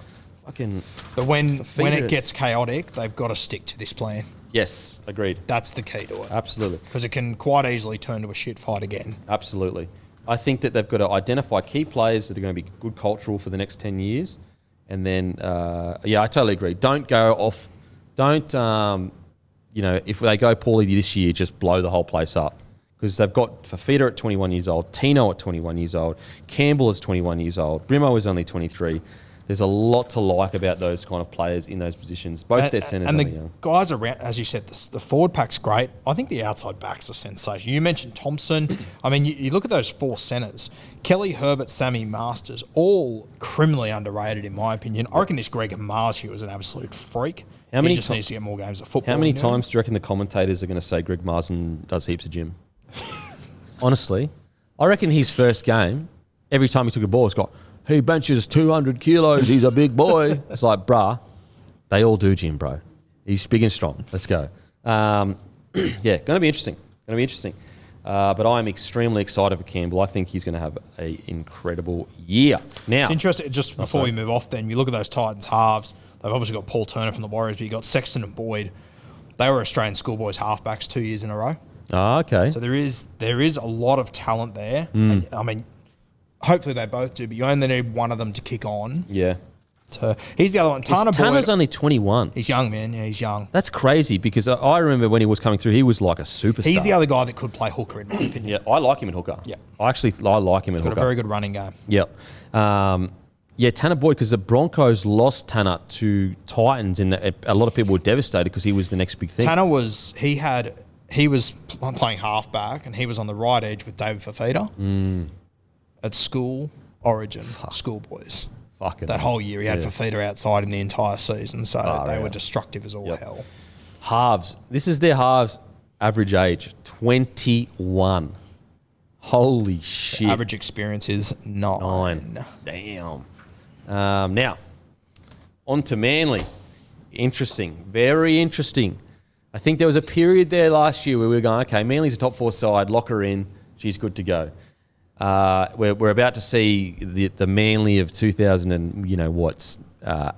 Speaker 2: But
Speaker 3: when it gets chaotic, they've got to stick to this plan.
Speaker 2: Yes, agreed.
Speaker 3: That's the key to it.
Speaker 2: Absolutely.
Speaker 3: Because it can quite easily turn to a shit fight again.
Speaker 2: Absolutely. I think that they've got to identify key players that are going to be good cultural for the next 10 years. And then, I totally agree. Don't go off. Don't, if they go poorly this year, just blow the whole place up. Because they've got Fafita at 21 years old, Tino at 21 years old, Campbell is 21 years old, Brimo is only 23. There's a lot to like about those kind of players in those positions. Both their centres
Speaker 3: and
Speaker 2: are
Speaker 3: the
Speaker 2: young.
Speaker 3: Guys around, as you said, the forward pack's great. I think the outside back's a sensation. You mentioned Thompson. I mean, you look at those 4 centres. Kelly, Herbert, Sammy, Masters, all criminally underrated in my opinion. I reckon this Greg Marshew is an absolute freak. He just needs to get more games of football.
Speaker 2: How many times do you reckon the commentators are going to say Greg Marsden does heaps of gym? Honestly, I reckon his first game, every time he took a ball, it's got, he benches 200 kilos, he's a big boy. It's like, bruh, they all do gym, bro. He's big and strong. Let's go. Going to be interesting. But I'm extremely excited for Campbell. I think he's going to have an incredible year. Now,
Speaker 3: it's interesting, just before we move off then, you look at those Titans halves. They've obviously got Paul Turner from the Warriors, but you've got Sexton and Boyd. They were Australian schoolboys halfbacks 2 years in a row.
Speaker 2: Oh, okay.
Speaker 3: So there is a lot of talent there. And, I mean, hopefully they both do, but you only need one of them to kick on.
Speaker 2: Yeah.
Speaker 3: So he's the other one.
Speaker 2: Tanner's only 21.
Speaker 3: He's young, man. Yeah, he's young.
Speaker 2: That's crazy because I remember when he was coming through, he was like a superstar.
Speaker 3: He's the other guy that could play hooker, in my opinion.
Speaker 2: Yeah, I like him at hooker.
Speaker 3: Yeah.
Speaker 2: I like him at hooker.
Speaker 3: Got a very good running game.
Speaker 2: Yep. Tanner Boyd, because the Broncos lost Tanner to Titans, and a lot of people were devastated because he was the next big thing.
Speaker 3: Tanner was playing halfback, and he was on the right edge with David Fafita at school, Origin, schoolboys. That whole year, he had Fafita outside in the entire season, so they were destructive as all hell.
Speaker 2: Halves. This is their halves average age, 21. Holy shit.
Speaker 3: The average experience is 9.
Speaker 2: Damn. Now, on to Manly. Interesting. Very interesting. I think there was a period there last year where we were going, okay, Manly's a top 4 side, lock her in, she's good to go. We're about to see the Manly of 2000 and,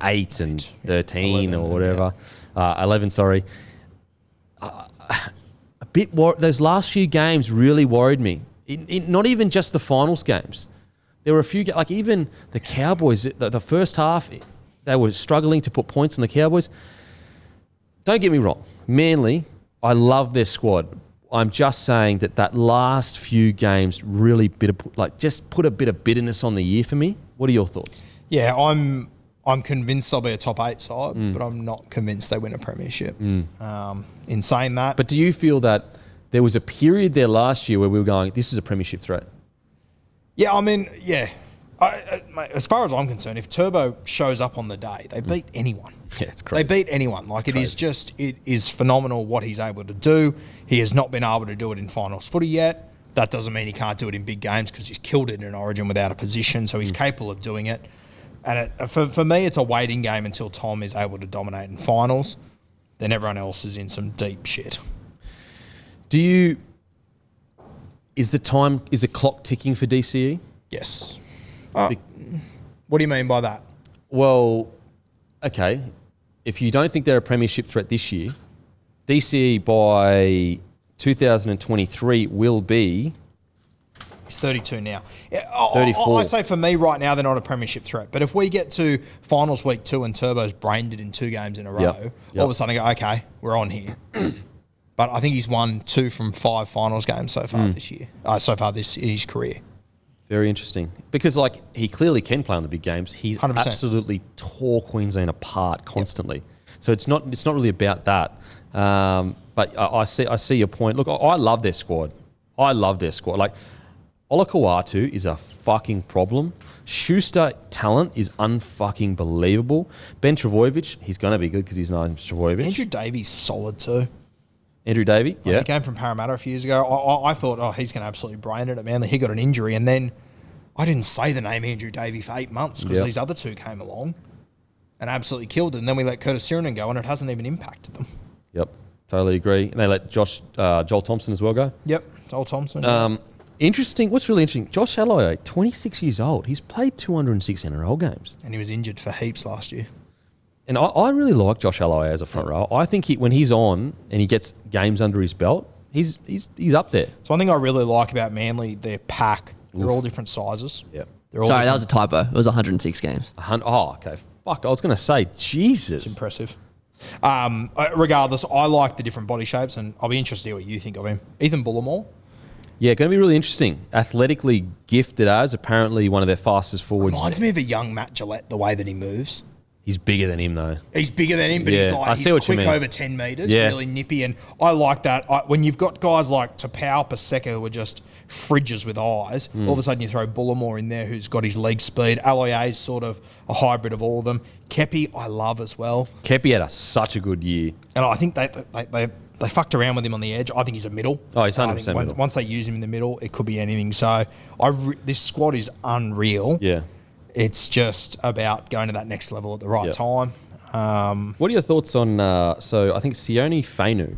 Speaker 2: 8 and 13 or whatever. 11, sorry. Those last few games really worried me. Not even just the finals games. There were a few, like even the Cowboys, the first half, they were struggling to put points on the Cowboys. Don't get me wrong. Manly, I love their squad. I'm just saying that last few games really just put a bit of bitterness on the year for me. What are your thoughts?
Speaker 3: Yeah, I'm convinced they'll be a top 8 side, but I'm not convinced they win a premiership. In saying that,
Speaker 2: but do you feel that there was a period there last year where we were going, this is a premiership threat?
Speaker 3: Yeah, I mean, yeah. Mate, as far as I'm concerned, if Turbo shows up on the day, they beat anyone.
Speaker 2: Yeah, it's crazy.
Speaker 3: They beat anyone. Like, it is phenomenal what he's able to do. He has not been able to do it in finals footy yet. That doesn't mean he can't do it in big games because he's killed it in Origin without a position, so he's capable of doing it. And for me, it's a waiting game until Tom is able to dominate in finals. Then everyone else is in some deep shit.
Speaker 2: Is the clock ticking for DCE?
Speaker 3: Yes. What do you mean by that?
Speaker 2: Well, okay. If you don't think they're a premiership threat this year, DCE by 2023 will be...
Speaker 3: He's 32 now.
Speaker 2: 34.
Speaker 3: I say for me right now, they're not a premiership threat. But if we get to finals week 2 and Turbo's brained it in 2 games in a row, all of a sudden I go, okay, we're on here. But I think he's won 2 from 5 finals games so far this year. So far in his career.
Speaker 2: Very interesting. Because, he clearly can play on the big games. He's
Speaker 3: 100%.
Speaker 2: absolutely tore Queensland apart constantly. So it's not really about that. But I see your point. Look, I love their squad. Olakau'atu is a fucking problem. Schuster talent is unfucking believable. Ben Trbojevic, he's going to be good because he's known Trbojevic.
Speaker 3: Andrew Davies solid too.
Speaker 2: Andrew Davey, yeah.
Speaker 3: He came from Parramatta a few years ago. I thought, he's going to absolutely brain it at Manly. He got an injury, and then I didn't say the name Andrew Davey for 8 months because these other 2 came along and absolutely killed it. And then we let Curtis Sirinen go, and it hasn't even impacted them.
Speaker 2: Yep, totally agree. And they let Joel Thompson as well go.
Speaker 3: Yep, Joel Thompson.
Speaker 2: Interesting. What's really interesting, Josh Alloway, 26 years old. He's played 206 NRL games.
Speaker 3: And he was injured for heaps last year.
Speaker 2: And I really like Josh Alloway as a front row. I think when he's on and he gets games under his belt, he's up there.
Speaker 3: So one thing I really like about Manly, their pack, they're all different sizes.
Speaker 2: Yep.
Speaker 1: Sorry, that was a typo. It was 106 games.
Speaker 2: Okay. Fuck, I was going to say, Jesus.
Speaker 3: It's impressive. Regardless, I like the different body shapes, and I'll be interested to hear what you think of him. Ethan Bullimore.
Speaker 2: Yeah, going to be really interesting. Athletically gifted as, apparently one of their fastest forwards.
Speaker 3: Reminds me of a young Matt Gillette, the way that he moves.
Speaker 2: He's bigger than him, though.
Speaker 3: He's bigger than him, but he's quick over 10 metres, really nippy. And I like that. When you've got guys like Tapau, Paseka, who are just fridges with eyes, all of a sudden you throw Bullimore in there, who's got his leg speed. Aloye is sort of a hybrid of all of them. Kepi, I love as well. Kepi
Speaker 2: had such a good year.
Speaker 3: And I think they fucked around with him on the edge. I think he's a middle.
Speaker 2: Oh, he's 100% middle.
Speaker 3: Once they use him in the middle, it could be anything. So this squad is unreal.
Speaker 2: Yeah.
Speaker 3: It's just about going to that next level at the right time.
Speaker 2: What are your thoughts on, so I think Sione Fainu,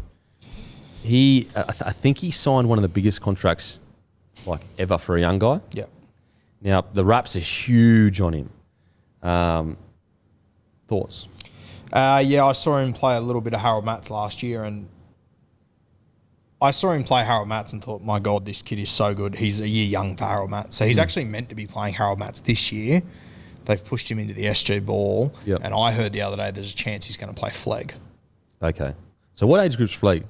Speaker 2: I think he signed one of the biggest contracts ever for a young guy.
Speaker 3: Yeah.
Speaker 2: Now, the raps are huge on him. Thoughts?
Speaker 3: I saw him play a little bit of Harold Matts last year, and I saw him play Harold Matts and thought, my God, this kid is so good. He's a year young for Harold Matts. So he's actually meant to be playing Harold Matts this year. They've pushed him into the SG ball.
Speaker 2: Yep.
Speaker 3: And I heard the other day there's a chance he's going to play Flegg.
Speaker 2: Okay. So what age group's Flegg?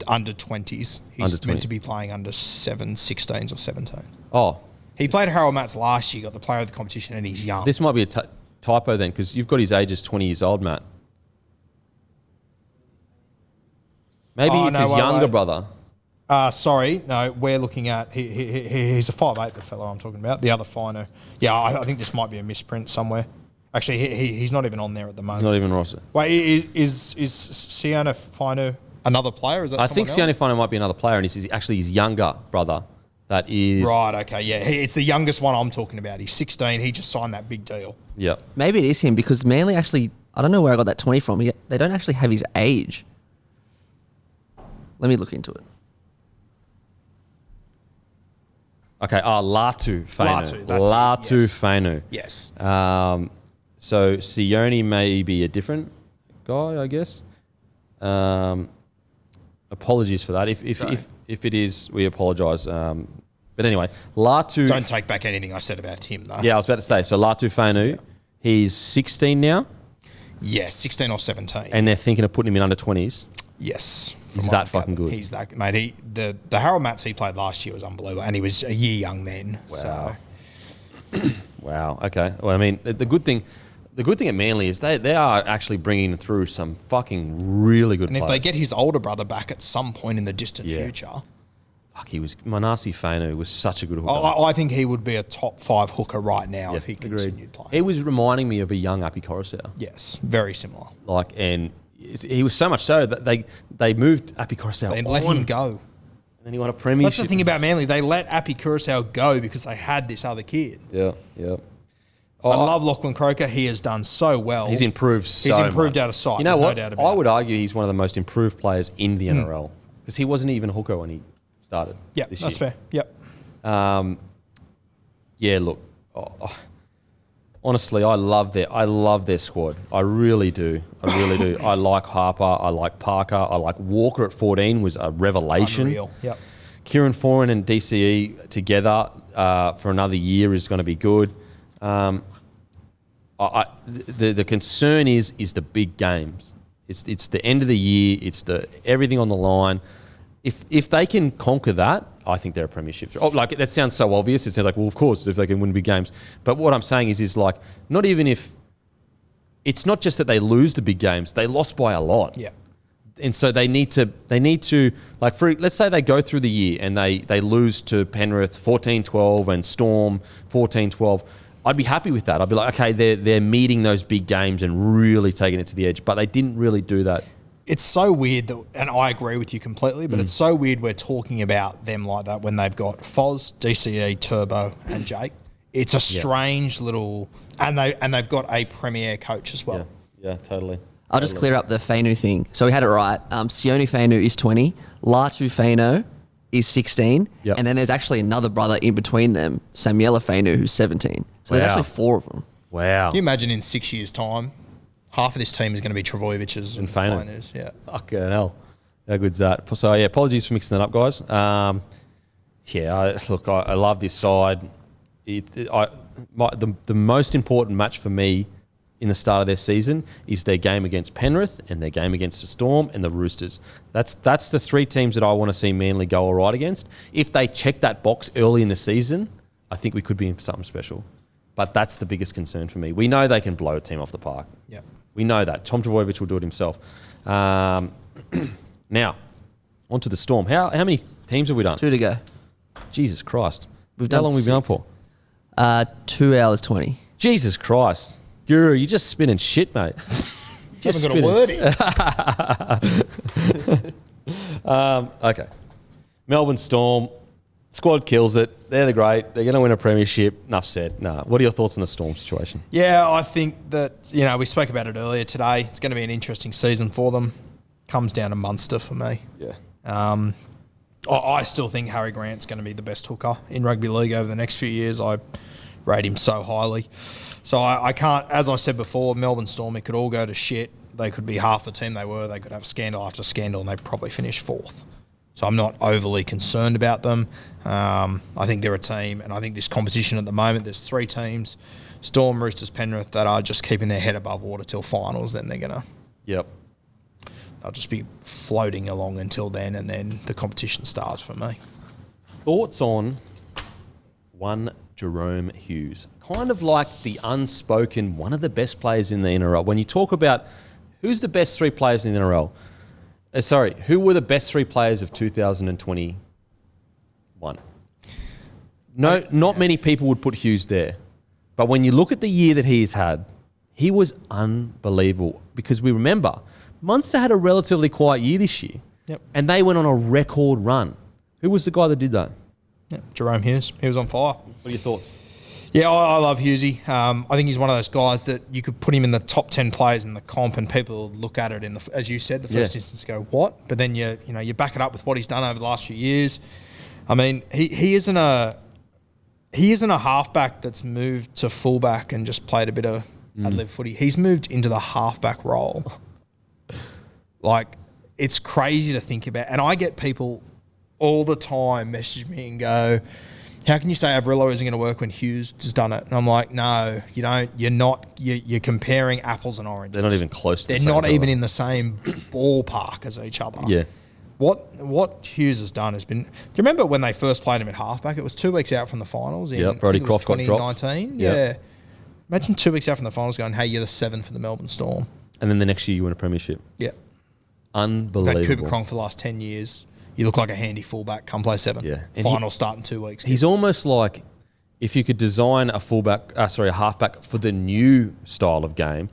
Speaker 3: Under 20s. He's meant to be playing under 16s or 17s.
Speaker 2: Oh.
Speaker 3: He played Harold Matts last year, got the player of the competition, and he's young.
Speaker 2: This might be a typo then, because you've got his age as 20 years old, Matt. Maybe it's his younger brother.
Speaker 3: Sorry, no, we're looking at... He's a 5'8", the fellow I'm talking about. The other Fainu. Yeah, I think this might be a misprint somewhere. Actually, he's not even on there at the moment.
Speaker 2: He's not even roster.
Speaker 3: Wait, is Sione Fainu another player? Is that
Speaker 2: I think Sione Fainu might be another player, and he's actually his younger brother. That is...
Speaker 3: Right, okay, yeah. It's the youngest one I'm talking about. He's 16. He just signed that big deal.
Speaker 2: Yeah.
Speaker 1: Maybe it is him because Manly actually I don't know where I got that 20 from. They don't actually have his age. Let me look into it.
Speaker 2: Okay, Latu Fainu.
Speaker 3: Latu, yes.
Speaker 2: Fainu.
Speaker 3: Yes.
Speaker 2: So Sione may be a different guy, I guess. Apologies for that. If it is, we apologise. But anyway, Latu...
Speaker 3: Don't take back anything I said about him, though.
Speaker 2: Yeah, I was about to say. So Latu Fainu, he's 16 now?
Speaker 3: Yes, 16 or 17.
Speaker 2: And they're thinking of putting him in under 20s?
Speaker 3: Yes.
Speaker 2: He's that fucking good.
Speaker 3: He's that... Mate, the Harold Matts he played last year was unbelievable, and he was a year young then.
Speaker 2: Wow.
Speaker 3: So.
Speaker 2: Wow, okay. Well, I mean, the good thing at Manly is they are actually bringing through some fucking really good players.
Speaker 3: And if they get his older brother back at some point in the distant future...
Speaker 2: Fuck, Manasi Fainu was such a good hooker.
Speaker 3: I think he would be a top 5 hooker right now if he continued playing.
Speaker 2: He was reminding me of a young Api Coruscant.
Speaker 3: Yes, very similar.
Speaker 2: And he was so much so that they moved Api Coruscant
Speaker 3: They let him go.
Speaker 2: And then he won a premiership.
Speaker 3: That's the thing about Manly. They let Api Coruscant go because they had this other kid.
Speaker 2: Yeah.
Speaker 3: I love Lachlan Croker. He has done so well.
Speaker 2: He's improved
Speaker 3: He's improved
Speaker 2: much.
Speaker 3: out of sight.
Speaker 2: You know what?
Speaker 3: No doubt about
Speaker 2: I would argue he's one of the most improved players in the NRL because he wasn't even a hooker when he started.
Speaker 3: Yeah, that's fair. Yep.
Speaker 2: Look, honestly, I love their squad. I really do. I like Harper. I like Parker. I like Walker at 14 was a revelation.
Speaker 3: Unreal. Yep.
Speaker 2: Kieran Foran and DCE together for another year is going to be good. The concern is the big games. It's the end of the year. It's everything on the line. If they can conquer that, I think they're a premiership. Like that sounds so obvious. It sounds like, well, of course, if they can win big games. But what I'm saying is like not even if it's not just that they lose the big games, they lost by a lot.
Speaker 3: Yeah.
Speaker 2: And so they need to like let's say they go through the year and they lose to Penrith 14-12 and Storm 14-12. I'd be happy with that. I'd be like, okay, they're meeting those big games and really taking it to the edge. But they didn't really do that.
Speaker 3: It's so weird that, and I agree with you completely, but it's so weird we're talking about them like that when they've got Foz, DCE, Turbo, and Jake. It's a strange little, and they've got a premier coach as well.
Speaker 2: Yeah, totally.
Speaker 1: I'll just clear up the Fainu thing. So we had it right. Sione Fainu is 20. Latu Fainu is 16.
Speaker 2: Yep.
Speaker 1: And then there's actually another brother in between them, Samuela Fainu, who's 17. So there's actually 4 of them.
Speaker 2: Wow.
Speaker 3: Can you imagine in 6 years' time, half of this team is going to be Travojevich's and Fainus. Yeah.
Speaker 2: Fucking hell. How good's that? So, yeah, apologies for mixing that up, guys. I love this side. The most important match for me in the start of their season is their game against Penrith and their game against the Storm and the Roosters. That's the 3 teams that I want to see Manly go all right against. If they check that box early in the season, I think we could be in for something special. But that's the biggest concern for me. We know they can blow a team off the park.
Speaker 3: Yeah.
Speaker 2: We know that. Tom Trbojevic will do it himself. Now, on to the Storm. How many teams have we done?
Speaker 1: 2 to go.
Speaker 2: Jesus Christ.
Speaker 1: How
Speaker 2: long have we been on for?
Speaker 1: 2 hours 20.
Speaker 2: Jesus Christ. Guru, you're just spinning shit, mate.
Speaker 3: Just haven't got a word in.
Speaker 2: Okay. Melbourne Storm. Squad kills it. They're great. They're going to win a premiership. Enough said. Nah. What are your thoughts on the Storm situation?
Speaker 3: Yeah, I think that, we spoke about it earlier today. It's going to be an interesting season for them. Comes down to Munster for me.
Speaker 2: Yeah.
Speaker 3: I still think Harry Grant's going to be the best hooker in rugby league over the next few years. I rate him so highly. So I can't, as I said before, Melbourne Storm, it could all go to shit. They could be half the team they were. They could have scandal after scandal and they'd probably finish 4th. So I'm not overly concerned about them. I think they're a team, and I think this competition at the moment, there's 3 teams, Storm, Roosters, Penrith, that are just keeping their head above water till finals. Then they'll just be floating along until then, and then the competition starts for me.
Speaker 2: Thoughts on one Jerome Hughes? Kind of like the unspoken, one of the best players in the NRL. When you talk about who's the best 3 players in the NRL, who were the best 3 players of 2021? No, not many people would put Hughes there. But when you look at the year that he's had, he was unbelievable. Because we remember, Munster had a relatively quiet year this year.
Speaker 3: Yep.
Speaker 2: And they went on a record run. Who was the guy that did that?
Speaker 3: Yep. Jerome Hughes. He was on fire.
Speaker 2: What are your thoughts?
Speaker 3: Yeah, I love Hughesy. I think he's one of those guys that you could put him in the top 10 players in the comp, and people look at it as you said, the first instance, go what? But then you back it up with what he's done over the last few years. I mean, he isn't a halfback that's moved to fullback and just played a bit of ad-lib footy. He's moved into the halfback role. Like, it's crazy to think about. And I get people all the time message me and go, how can you say Averillo isn't going to work when Hughes has done it? And I'm like, no, you don't. You're not. You're comparing apples and oranges.
Speaker 2: They're not even close to the same.
Speaker 3: They're not even in the same ballpark as each other.
Speaker 2: Yeah.
Speaker 3: What Hughes has done has been... Do you remember when they first played him at halfback? It was 2 weeks out from the finals in
Speaker 2: Brodie Croft got dropped.
Speaker 3: 2019. Yeah. Imagine 2 weeks out from the finals going, hey, you're the 7 for the Melbourne Storm.
Speaker 2: And then the next year you win a premiership.
Speaker 3: Yeah.
Speaker 2: Unbelievable.
Speaker 3: We've had Cooper Cronk for the last 10 years. You look like a handy fullback. Come play 7.
Speaker 2: Yeah. And
Speaker 3: Final start in 2 weeks.
Speaker 2: He's almost like if you could design a halfback for the new style of game,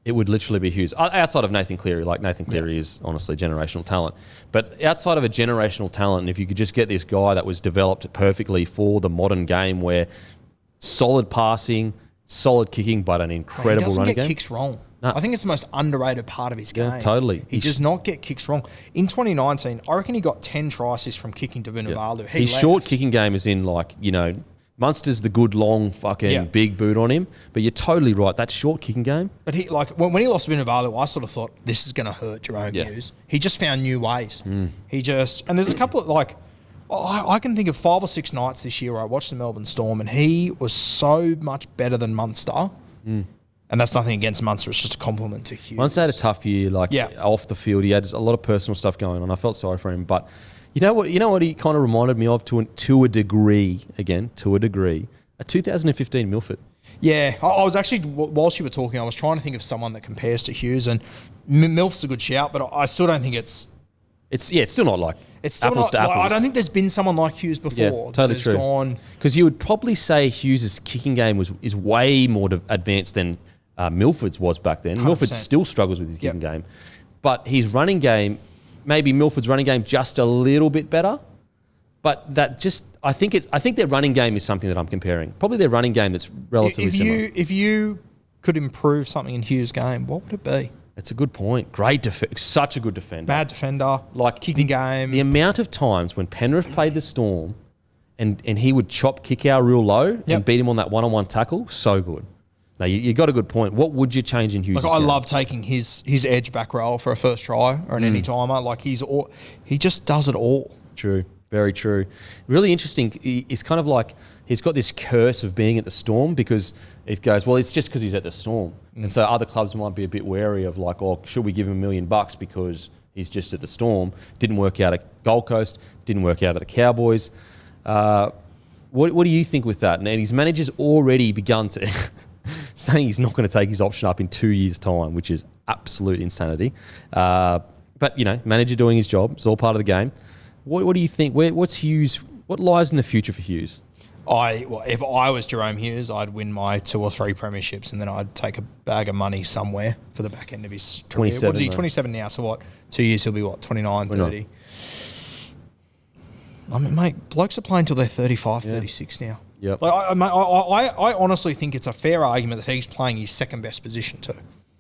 Speaker 2: it would literally be Hughes. Outside of Nathan Cleary, Nathan Cleary is honestly generational talent. But outside of a generational talent, and if you could just get this guy that was developed perfectly for the modern game where solid passing, solid kicking, but an incredible running game.
Speaker 3: He doesn't get kicks wrong. No. I think it's the most underrated part of his game.
Speaker 2: Yeah, totally.
Speaker 3: He does not get kicks wrong. In 2019, I reckon he got 10 try assists from kicking to Vunivalu.
Speaker 2: Yeah. His short kicking game is in Munster's the good long fucking big boot on him, but you're totally right. That short kicking game.
Speaker 3: But he when he lost Vunivalu, I sort of thought this is going to hurt Jerome Hughes. He just found new ways. And there's a couple of I can think of 5 or 6 nights this year where I watched the Melbourne Storm and he was so much better than Munster. And that's nothing against Munster. It's just a compliment to Hughes.
Speaker 2: Munster had a tough year, off the field. He had a lot of personal stuff going on. I felt sorry for him, but. You know what he kind of reminded me of to a degree, a 2015 Milford.
Speaker 3: Yeah, I was actually, whilst you were talking, I was trying to think of someone that compares to Hughes, and Milf's a good shout, but I still don't think it's
Speaker 2: still not like apples to apples.
Speaker 3: I don't think there's been someone like Hughes before.
Speaker 2: Yeah, totally true. Because you would probably say Hughes' kicking game is way more advanced than Milford's was back then. 100%. Milford still struggles with his kicking game, but his running game. Maybe Milford's running game just a little bit better, but I think their running game is something that I'm comparing. Probably their running game that's relatively similar.
Speaker 3: If you could improve something in Hughes' game, what would it be?
Speaker 2: It's a good point. Great such a good defender.
Speaker 3: Bad defender, kicking game.
Speaker 2: The amount of times when Penrith played the Storm, and he would chop kick out real low and beat him on that one-on-one tackle, so good. No, you got a good point. What would you change in Hughes' game?
Speaker 3: I love taking his edge back roll for a first try or an any-timer. He just does it all.
Speaker 2: True. Very true. Really interesting. It's kind of like he's got this curse of being at the Storm because it goes, well, it's just because he's at the Storm. And so other clubs might be a bit wary of should we give him $1 million because he's just at the Storm? Didn't work out at Gold Coast. Didn't work out at the Cowboys. What do you think with that? And his manager's already begun to... saying he's not going to take his option up in 2 years' time, which is absolute insanity. But, manager doing his job. It's all part of the game. What do you think? What's Hughes? What lies in the future for Hughes?
Speaker 3: If I was Jerome Hughes, I'd win my 2 or 3 premierships and then I'd take a bag of money somewhere for the back end of his career.
Speaker 2: 27.
Speaker 3: What is he, 27 now? So 2 years he'll be 29, 30. I mean, mate, blokes are playing until they're 35, 36 now.
Speaker 2: Yep.
Speaker 3: I honestly think it's a fair argument that he's playing his second best position too.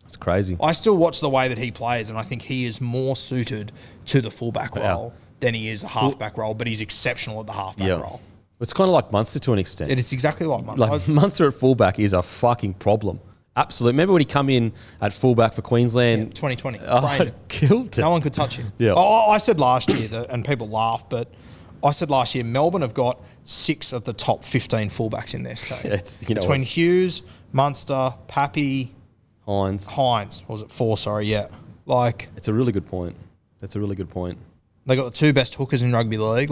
Speaker 2: It's crazy.
Speaker 3: I still watch the way that he plays, and I think he is more suited to the fullback role than he is the halfback role, but he's exceptional at the halfback role.
Speaker 2: It's kind of like Munster to an extent.
Speaker 3: It is exactly like Munster.
Speaker 2: Munster at fullback is a fucking problem. Absolutely. Remember when he come in at fullback for Queensland?
Speaker 3: 2020.
Speaker 2: Killed it.
Speaker 3: No one could touch him.
Speaker 2: Yeah.
Speaker 3: I said last year, and people laugh, but I said last year Melbourne have got 6 of the top 15 fullbacks in their team. Between Hughes, Munster, Pappy,
Speaker 2: Hines.
Speaker 3: Was it 4? Sorry, yeah.
Speaker 2: It's a really good point. That's a really good point.
Speaker 3: They got the 2 best hookers in rugby league.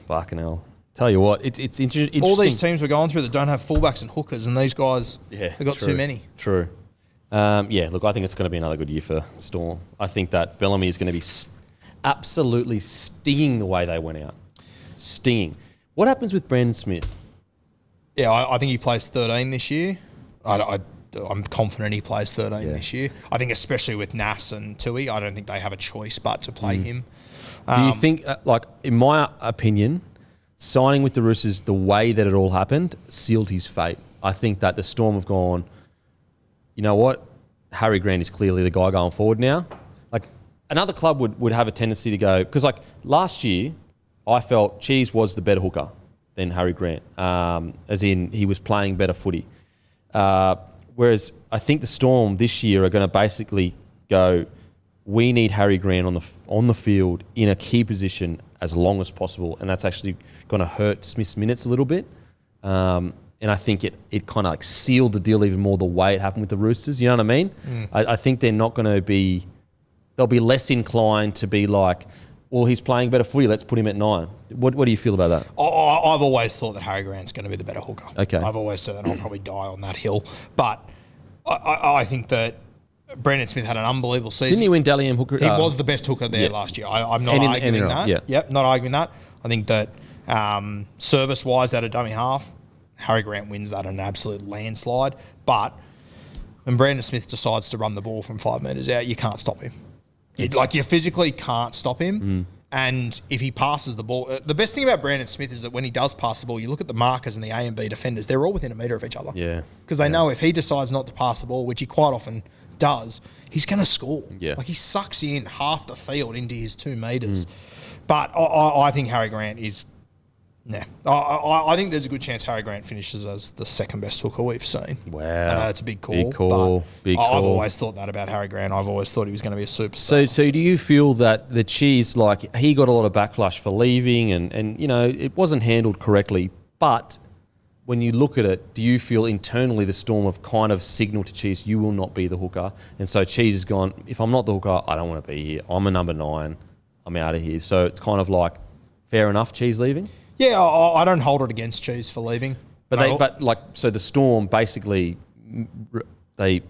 Speaker 2: Fucking hell. Tell you what, it's interesting.
Speaker 3: All these teams we're going through that don't have fullbacks and hookers, and these guys, they've got too many.
Speaker 2: True. Look, I think it's going to be another good year for Storm. I think that Bellamy is going to be absolutely stinging the way they went out. Stinging. What happens with Brandon Smith?
Speaker 3: Yeah, I think he plays 13 this year. I'm confident he plays 13 this year. I think especially with Nas and To'a, I don't think they have a choice but to play him.
Speaker 2: Do you think, in my opinion, signing with the Roosters the way that it all happened sealed his fate? I think that the Storm have gone, you know what? Harry Grant is clearly the guy going forward now. Like, another club would have a tendency to go, because like last year, I felt Cheese was the better hooker than Harry Grant, as in he was playing better footy. Whereas I think the Storm this year are going to basically go, we need Harry Grant on the field in a key position as long as possible, and that's actually going to hurt Smith's minutes a little bit. And I think it kind of like sealed the deal even more the way it happened with the Roosters. You know what I mean? I think they're not going to be... They'll be less inclined to be like, well, he's playing better footy, let's put him at 9. What do you feel about that?
Speaker 3: I've always thought that Harry Grant's going to be the better hooker.
Speaker 2: Okay.
Speaker 3: I've always said that, and I'll probably die on that hill. But I think that Brandon Smith had an unbelievable season.
Speaker 2: Didn't he win Dally M hooker?
Speaker 3: He was the best hooker there last year. I'm not arguing that.
Speaker 2: Yeah.
Speaker 3: Yep, not arguing that. I think that service-wise, out of dummy half, Harry Grant wins that in an absolute landslide. But when Brandon Smith decides to run the ball from 5 metres out, you can't stop him. You physically can't stop him. And if he passes the ball... the best thing about Brandon Smith is that when he does pass the ball, you look at the markers and the A and B defenders, they're all within a metre of each other.
Speaker 2: Yeah.
Speaker 3: Because they know if he decides not to pass the ball, which he quite often does, he's going to score.
Speaker 2: Yeah.
Speaker 3: Like, he sucks in half the field into his 2 metres. But I think Harry Grant is... Nah. I think there's a good chance Harry Grant finishes as the second best hooker we've seen.
Speaker 2: Wow.
Speaker 3: I know it's a big call.
Speaker 2: Big call.
Speaker 3: I've always thought that about Harry Grant. I've always thought he was going to be a superstar.
Speaker 2: So do you feel that the Cheese, like, he got a lot of backlash for leaving and you know, it wasn't handled correctly, but when you look at it, do you feel internally the Storm have kind of signalled to Cheese, you will not be the hooker? And so Cheese has gone, if I'm not the hooker, I don't want to be here. I'm a number 9. I'm out of here. So it's kind of like, fair enough, Cheese leaving?
Speaker 3: Yeah, I don't hold it against Cheese for leaving.
Speaker 2: So the Storm basically, they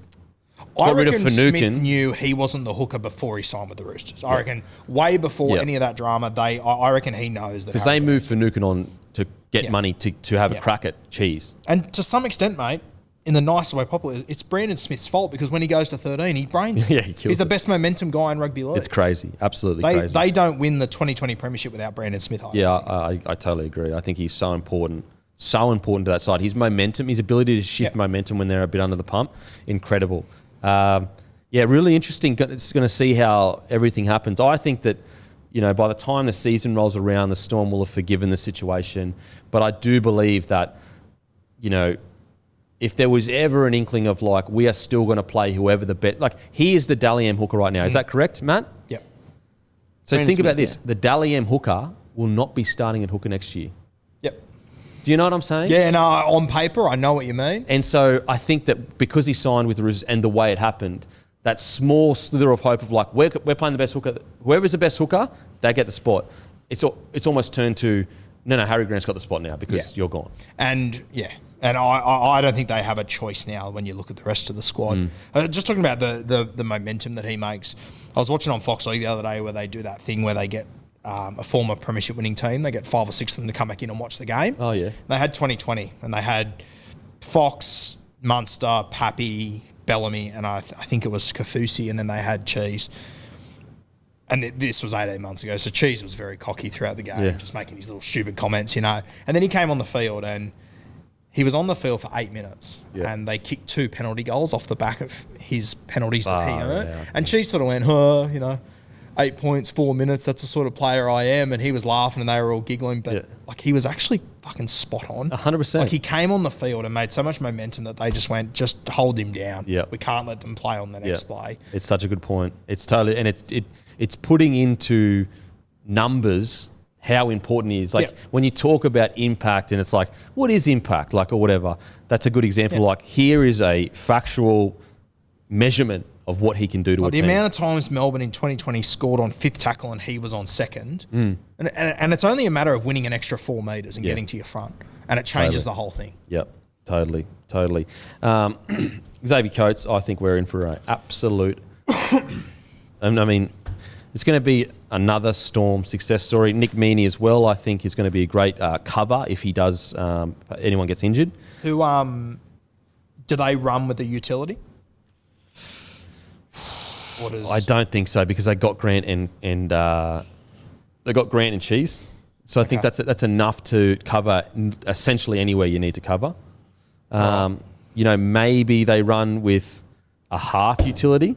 Speaker 2: got rid of Finucane.
Speaker 3: Smith knew he wasn't the hooker before he signed with the Roosters. I reckon way before any of that drama, I reckon he knows that.
Speaker 2: Because they moved Finucane on to get money to have a crack at Cheese.
Speaker 3: And to some extent, mate, in the nicest way popular, it's Brandon Smith's fault because when he goes to 13, he brains it. He's the best momentum guy in rugby league.
Speaker 2: It's crazy. Absolutely crazy.
Speaker 3: They don't win the 2020 premiership without Brandon Smith.
Speaker 2: I totally agree. I think he's so important to that side. His momentum, his ability to shift momentum when they're a bit under the pump, incredible. Really interesting. It's going to see how everything happens. I think that, you know, by the time the season rolls around, the Storm will have forgiven the situation. But I do believe that, you know, if there was ever an inkling of like, we are still going to play whoever the bet, like he is the Dally M hooker right now. Is that correct, Matt?
Speaker 3: Yep.
Speaker 2: So Brandon think about this. The Dally M hooker will not be starting at hooker next year.
Speaker 3: Yep.
Speaker 2: Do you know what I'm saying?
Speaker 3: Yeah, no, on paper, I know what you mean.
Speaker 2: And so I think that because he signed with the Roosters and the way it happened, that small slither of hope of like, we're playing the best hooker. Whoever's the best hooker, they get the spot. It's almost turned to, no, Harry Grant's got the spot now because you're gone.
Speaker 3: And I don't think they have a choice now when you look at the rest of the squad. Just talking about the momentum that he makes. I was watching on Fox League the other day where they do that thing where they get a former premiership winning team. They get 5 or 6 of them to come back in and watch the game.
Speaker 2: Oh, yeah.
Speaker 3: They had 2020 and they had Fox, Munster, Pappy, Bellamy, and I think it was Kafusi, and then they had Cheese. And this was 18 months ago, so Cheese was very cocky throughout the game, just making his little stupid comments, you know. And then he came on the field and he was on the field for 8 minutes, and they kicked 2 penalty goals off the back of his penalties that he earned. Yeah. And Cheese sort of went, 8 points, 4 minutes, that's the sort of player I am. And he was laughing and they were all giggling, but like he was actually fucking spot on.
Speaker 2: 100%.
Speaker 3: Like he came on the field and made so much momentum that they just went, just hold him down.
Speaker 2: Yep.
Speaker 3: We can't let them play on the next play.
Speaker 2: It's such a good point. It's totally, and it's putting into numbers how important he is. Like when you talk about impact and it's like, what is impact? Like, or whatever. That's a good example. Like here is a factual measurement of what he can do to a team.
Speaker 3: The amount of times Melbourne in 2020 scored on 5th tackle and he was on 2nd. And it's only a matter of winning an extra 4 metres and getting to your front. And it changes the whole thing.
Speaker 2: Yep. Totally. Xavier Coates, I think we're in for an absolute... I mean, it's going to be another Storm success story. Nick Meaney as well, I think, is going to be a great cover if he does, anyone gets injured.
Speaker 3: Who, do they run with the utility?
Speaker 2: I don't think so because they got Grant and they got Grant and Cheese. So I think that's enough to cover essentially anywhere you need to cover. You know, maybe they run with a half utility,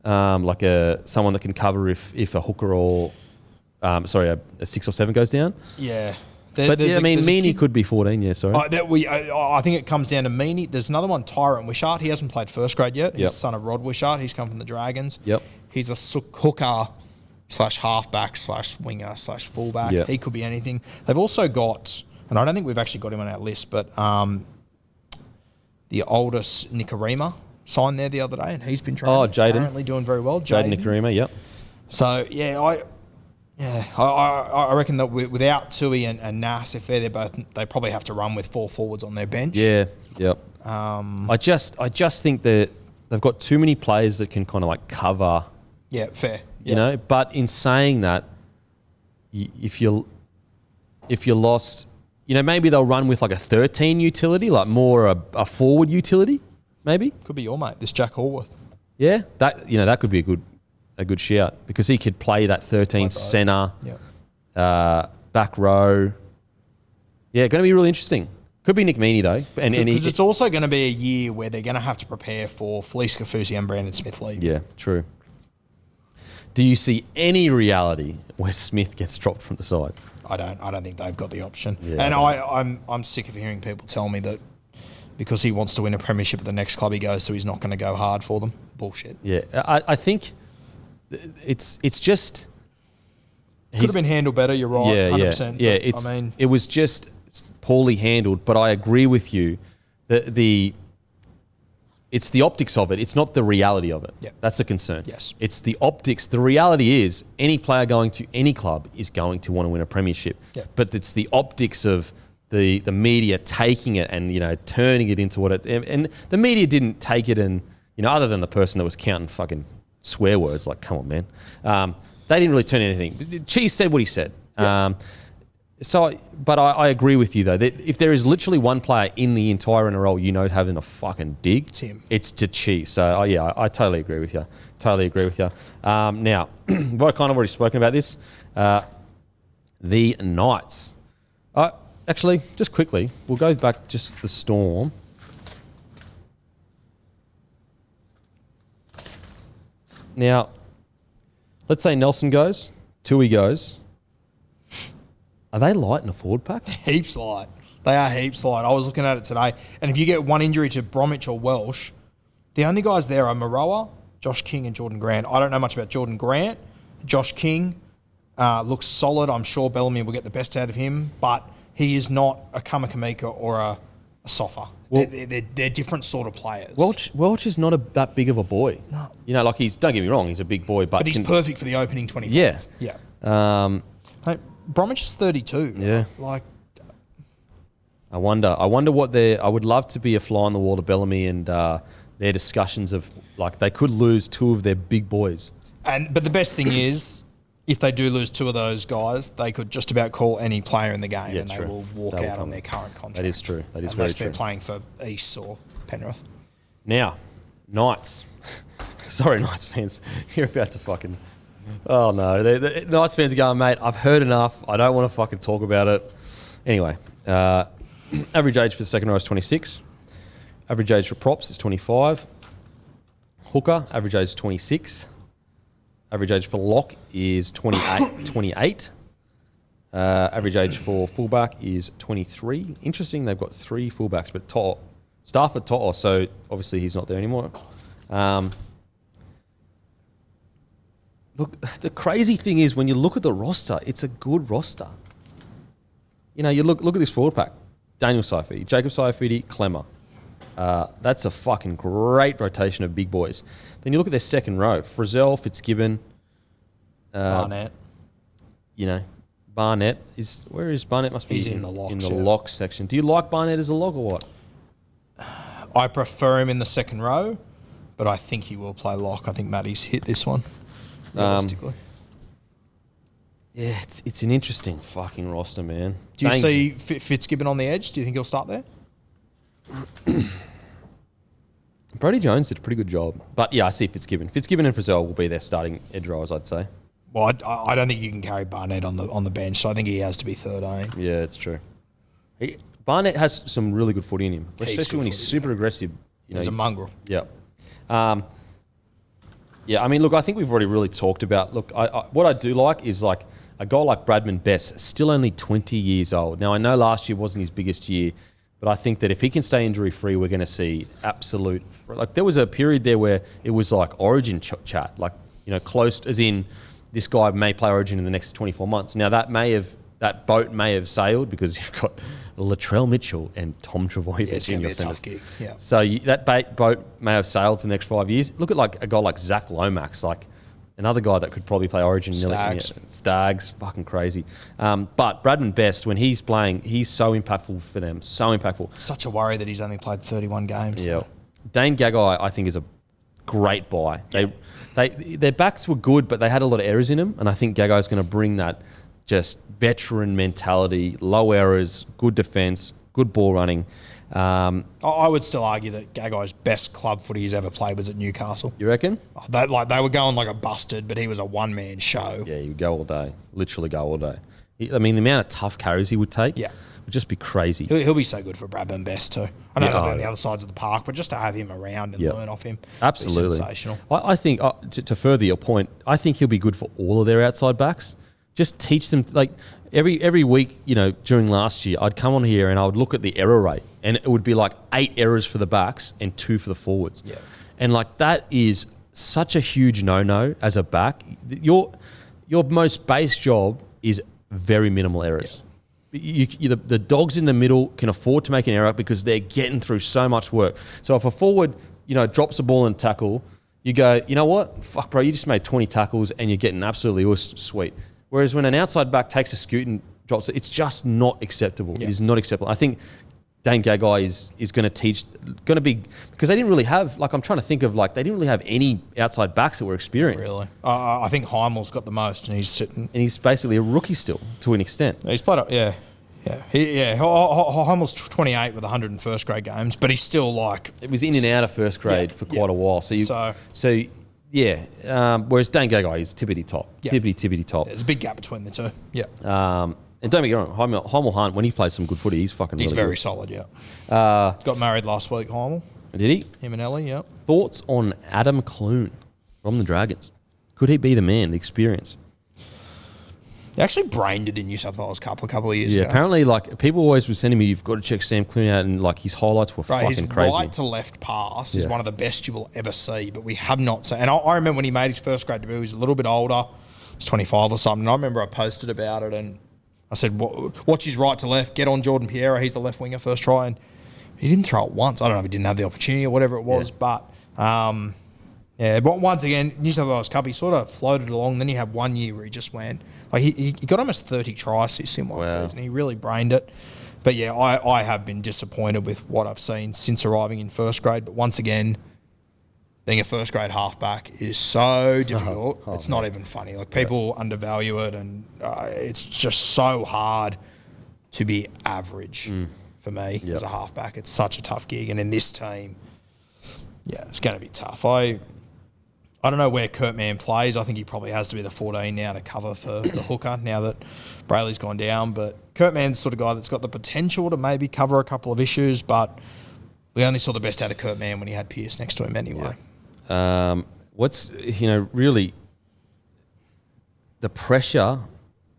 Speaker 2: like someone that can cover if a hooker or a 6 or 7 goes down.
Speaker 3: Yeah.
Speaker 2: Meaney could be 14. Yeah, sorry.
Speaker 3: I think it comes down to Meaney. There's another one, Tyrant Wishart. He hasn't played first grade yet. He's the son of Rod Wishart. He's come from the Dragons.
Speaker 2: Yep.
Speaker 3: He's a hooker / halfback / winger / fullback.
Speaker 2: Yep.
Speaker 3: He could be anything. They've also got, and I don't think we've actually got him on our list, but the oldest Nicarima signed there the other day, and he's been training.
Speaker 2: Oh, Jaden.
Speaker 3: Apparently doing very well.
Speaker 2: Jaden Nicarima, yep.
Speaker 3: So, I reckon that without Tui and Nas, if they probably have to run with 4 forwards on their bench.
Speaker 2: Yeah, yep. I just think that they've got too many players that can kind of like cover.
Speaker 3: Yeah, fair.
Speaker 2: You know, but in saying that, if you lost, you know, maybe they'll run with like a 13 utility, like more a forward utility, maybe.
Speaker 3: Could be your mate, this Jack Hallworth.
Speaker 2: Yeah, that could be a good shout because he could play that 13 centre, back row. Yeah, going to be really interesting. Could be Nick Meaney though,
Speaker 3: because it's also going to be a year where they're going to have to prepare for Felice Kafusi and Brandon Smith leaving.
Speaker 2: Yeah, true. Do you see any reality where Smith gets dropped from the side?
Speaker 3: I don't think they've got the option.
Speaker 2: Yeah,
Speaker 3: and I'm sick of hearing people tell me that because he wants to win a premiership at the next club he goes to, he's not going to go hard for them. Bullshit.
Speaker 2: Yeah, I think it's just
Speaker 3: could have been handled better. You're right.
Speaker 2: Yeah,
Speaker 3: 100%.
Speaker 2: Yeah. It was just poorly handled. But I agree with you that it's the optics of it. It's not the reality of it.
Speaker 3: Yeah.
Speaker 2: That's the concern.
Speaker 3: Yes.
Speaker 2: It's the optics. The reality is any player going to any club is going to want to win a premiership.
Speaker 3: Yeah.
Speaker 2: But it's the optics of the media taking it and, you know, turning it into what it... And the media didn't take it and, you know, other than the person that was counting fucking swear words, like, come on, man. They didn't really turn anything. Cheese said what he said. Yeah. But I agree with you, though, that if there is literally one player in the entire NRL, you know, having a fucking dig,
Speaker 3: it's him.
Speaker 2: It's to Cheese. So, I totally agree with you. Now, I've kind of already spoken about this. The Knights. Actually, just quickly, we'll go back just the Storm. Now, let's say Nelson goes, Tui goes. Are they light in a forward pack?
Speaker 3: Heaps light. They are heaps light. I was looking at it today. And if you get one injury to Bromwich or Welsh, the only guys there are Moroa, Josh King and Jordan Grant. I don't know much about Jordan Grant. Josh King looks solid. I'm sure Bellamy will get the best out of him. But he is not a Kamakamika or a Sofa. Well, they're different sort of players.
Speaker 2: Welch is not that big of a boy.
Speaker 3: No.
Speaker 2: You know, like don't get me wrong, he's a big boy. But
Speaker 3: he's perfect for the opening 25.
Speaker 2: Yeah.
Speaker 3: Yeah. Mate, Bromwich is 32.
Speaker 2: Yeah.
Speaker 3: Like,
Speaker 2: I wonder what I would love to be a fly on the wall to Bellamy and their discussions of, like, they could lose 2 of their big boys.
Speaker 3: But the best thing is, if they do lose 2 of those guys, they could just about call any player in the game and they will walk out on their current contract.
Speaker 2: That is true. That is very true.
Speaker 3: Unless they're playing for East or Penrith.
Speaker 2: Now, Knights. Sorry, Knights fans. You're about to fucking... Oh, no. The Knights fans are going, mate, I've heard enough. I don't want to fucking talk about it. Anyway, average age for the second row is 26. Average age for props is 25. Hooker, average age is 26. Average age for lock is 28. Average age for fullback is 23. Interesting, they've got 3 fullbacks, but Starford To'a, so obviously he's not there anymore. Look, the crazy thing is when you look at the roster, it's a good roster. You know, you look at this forward pack. Daniel Saifidi, Jacob Saifidi, Clemmer. That's a fucking great rotation of big boys. Then you look at their second row. Frizzell, Fitzgibbon.
Speaker 3: Barnett.
Speaker 2: You know, Barnett. Where is Barnett? Must be
Speaker 3: He's in the lock.
Speaker 2: In the lock section. Do you like Barnett as a lock or what?
Speaker 3: I prefer him in the second row, but I think he will play lock. I think Matty's hit this one, realistically.
Speaker 2: Yeah, it's an interesting fucking roster, man.
Speaker 3: Do you see Fitzgibbon on the edge? Do you think he'll start there?
Speaker 2: Brodie Jones did a pretty good job. But yeah, I see Fitzgibbon. Fitzgibbon and Frizzell will be their starting edge rowers, I'd say.
Speaker 3: Well, I don't think you can carry Barnett on the bench, so I think he has to be 13.
Speaker 2: Yeah, it's true. Barnett has some really good footy in him,
Speaker 3: He's
Speaker 2: especially
Speaker 3: good
Speaker 2: when he's
Speaker 3: footy,
Speaker 2: super aggressive.
Speaker 3: He's a mongrel.
Speaker 2: Yeah. Yeah, I mean, look, I think we've already really talked about, what I do like is like a guy like Bradman Best, still only 20 years old. Now, I know last year wasn't his biggest year, but I think that if he can stay injury-free, we're going to see absolute... Like, there was a period there where it was like Origin chat, like, close, as in this guy may play Origin in the next 24 months. Now, that boat may have sailed because you've got Latrell Mitchell and Tom Travojevic in your centres.
Speaker 3: Yeah.
Speaker 2: So that boat may have sailed for the next 5 years. Look at like a guy like Zach Lomax, like another guy that could probably play Origin. Stags, fucking crazy. But Bradman Best, when he's playing, he's so impactful for them. So impactful.
Speaker 3: Such a worry that he's only played 31 games.
Speaker 2: Yeah. Dane Gagai, I think, is a great buy. Their backs were good, but they had a lot of errors in them, and I think Gagai's going to bring that just veteran mentality, low errors, good defence, good ball running.
Speaker 3: I would still argue that Gagai's best club footy he's ever played was at Newcastle.
Speaker 2: You reckon?
Speaker 3: They were going like a busted, but he was a one-man show.
Speaker 2: Yeah, he would go all day. Literally go all day. I mean, the amount of tough carries he would take would just be crazy.
Speaker 3: He'll be so good for Bradman Best too. I know they'll be on the other sides of the park, but just to have him around and learn off him,
Speaker 2: absolutely
Speaker 3: sensational.
Speaker 2: I think, to further your point, I think he'll be good for all of their outside backs. Just teach them, like every week, during last year, I'd come on here and I would look at the error rate, and it would be like 8 errors for the backs and 2 for the forwards.
Speaker 3: Yeah.
Speaker 2: And like that is such a huge no-no as a back. Your most base job is very minimal errors. Yeah. The dogs in the middle can afford to make an error because they're getting through so much work. So if a forward, drops a ball and tackle, you go, you know what? Fuck, bro, you just made 20 tackles and you're getting absolutely sweet. Whereas when an outside back takes a scoot and drops it, it's just not acceptable. Yeah. It is not acceptable. I think Dane Gagai is going to be, because they didn't really have, like, I'm trying to think of, like, they didn't really have any outside backs that were experienced.
Speaker 3: Really? I think Heimel's got the most, and he's sitting.
Speaker 2: And he's basically a rookie still, to an extent.
Speaker 3: He's played up, yeah. Heimel's 28 with 101st grade games, but he's still like...
Speaker 2: It was in and out of first grade for quite a while. Whereas Dane Gagai is tippity top. Yeah. Tippity top.
Speaker 3: There's a big gap between the two. Yeah.
Speaker 2: And don't get me wrong, Heimel Hunt, when he plays some good footy, he's fucking really
Speaker 3: very
Speaker 2: good.
Speaker 3: Solid, yeah. Got married last week, Heimel.
Speaker 2: Did he?
Speaker 3: Him and Ellie, yeah.
Speaker 2: Thoughts on Adam Clune from the Dragons? Could he be the man, the experience?
Speaker 3: He actually brained it in New South Wales Cup a couple of years ago.
Speaker 2: Yeah, apparently, like, people always were sending me, you've got to check Sam Clune out, and, like, his highlights were fucking crazy.
Speaker 3: His right to left pass is one of the best you will ever see, but we have not seen... And I remember when he made his first grade debut, he was a little bit older, he was 25 or something, and I remember I posted about it, and I said, watch his right to left, get on Jordan Piera, he's the left winger, first try, and he didn't throw it once. I don't know if he didn't have the opportunity or whatever it was, but... but once again, New South Wales Cup, he sort of floated along. Then he had 1 year where he just went... Like he got almost 30 try assists in one season. He really brained it. But yeah, I have been disappointed with what I've seen since arriving in first grade. But once again, being a first grade halfback is so difficult. It's not even funny. Like people undervalue it, and it's just so hard to be average for me as a halfback. It's such a tough gig. And in this team, it's going to be tough. I don't know where Kurt Mann plays. I think he probably has to be the 14 now to cover for the hooker now that Brailey's gone down. But Kurt Mann's the sort of guy that's got the potential to maybe cover a couple of issues, but we only saw the best out of Kurt Mann when he had Pearce next to him anyway.
Speaker 2: What's, really the pressure,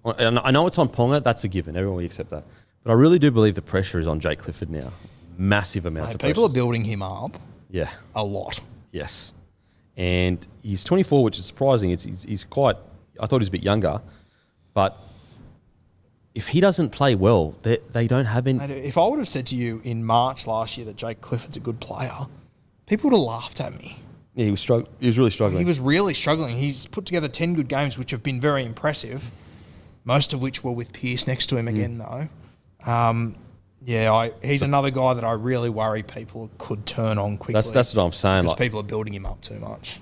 Speaker 2: and I know it's on Ponga, that's a given. Everyone will accept that. But I really do believe the pressure is on Jake Clifford now. Massive amounts of pressure.
Speaker 3: People are building him up a lot.
Speaker 2: Yes. And he's 24, which is surprising. He's quite... I thought he was a bit younger. But if he doesn't play well, they don't have any...
Speaker 3: Mate, if I would have said to you in March last year that Jake Clifford's a good player, people would have laughed at me.
Speaker 2: Yeah, he was really struggling.
Speaker 3: He was really struggling. He's put together 10 good games, which have been very impressive, most of which were with Pearce next to him again, though. He's another guy that I really worry people could turn on quickly.
Speaker 2: That's what I'm saying.
Speaker 3: Because people are building him up too much.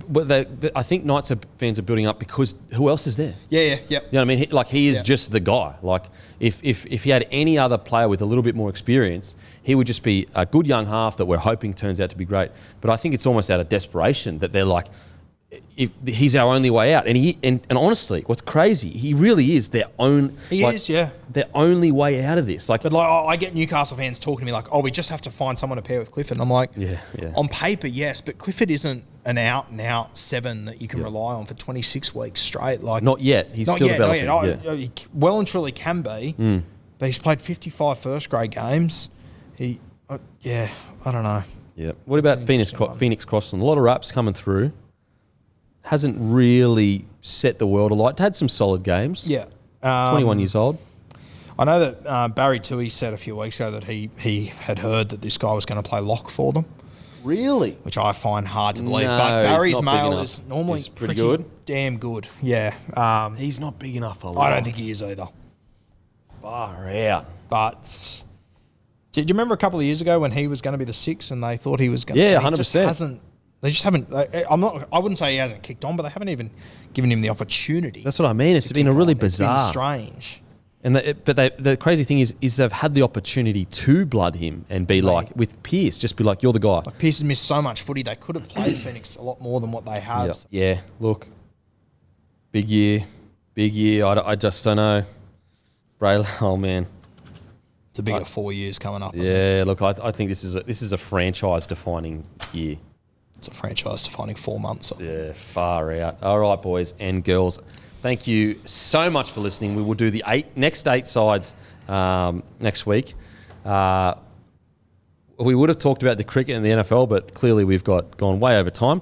Speaker 2: But I think Knights fans are building up because who else is there?
Speaker 3: Yeah.
Speaker 2: You know what I mean? He is just the guy. Like, if he had any other player with a little bit more experience, he would just be a good young half that we're hoping turns out to be great. But I think it's almost out of desperation that they're like, if he's our only way out. And honestly, what's crazy, he really is their own.
Speaker 3: He is, yeah.
Speaker 2: Their only way out of this. Like,
Speaker 3: but like, I get Newcastle fans talking to me like, "Oh, we just have to find someone to pair with Clifford." And I'm like,
Speaker 2: yeah.
Speaker 3: On paper, yes, but Clifford isn't an out-and-out 7 that you can rely on for 26 weeks straight. Like,
Speaker 2: not yet. He's still developing.
Speaker 3: He well and truly can be, but he's played 55 first-grade games. I don't know.
Speaker 2: Yeah. What about Phoenix Crossland? A lot of raps coming through. Hasn't really set the world alight. Had some solid games.
Speaker 3: Yeah.
Speaker 2: 21 years old.
Speaker 3: I know that Barry To'a said a few weeks ago that he had heard that this guy was going to play lock for them.
Speaker 2: Really?
Speaker 3: Which I find hard to believe.
Speaker 2: No,
Speaker 3: but Barry's mail
Speaker 2: is
Speaker 3: normally
Speaker 2: pretty good.
Speaker 3: Damn good. Yeah.
Speaker 2: He's not big enough for
Speaker 3: I don't think he is either.
Speaker 2: Far out.
Speaker 3: But do you remember a couple of years ago when he was going to be the 6 and they thought he was going to?
Speaker 2: Yeah, 100%.
Speaker 3: They just haven't. I wouldn't say he hasn't kicked on, but they haven't even given him the opportunity.
Speaker 2: That's what I mean. It's been a really bizarre,
Speaker 3: it's been strange.
Speaker 2: And the crazy thing is they've had the opportunity to blood him and be like with Pearce, just be like, you're the guy.
Speaker 3: Like Pearce has missed so much footy. They could have played Phoenix a lot more than what they have.
Speaker 2: Yep. Yeah. Look, big year. I just don't know. Brailey, oh man.
Speaker 3: It's a bigger 4 years coming up.
Speaker 2: Yeah. Look, I think this is a franchise-defining year.
Speaker 3: It's a franchise-defining 4 months.
Speaker 2: Yeah, far out. All right, boys and girls. Thank you so much for listening. We will do the next 8 sides next week. We would have talked about the cricket and the NFL, but clearly we've gone way over time.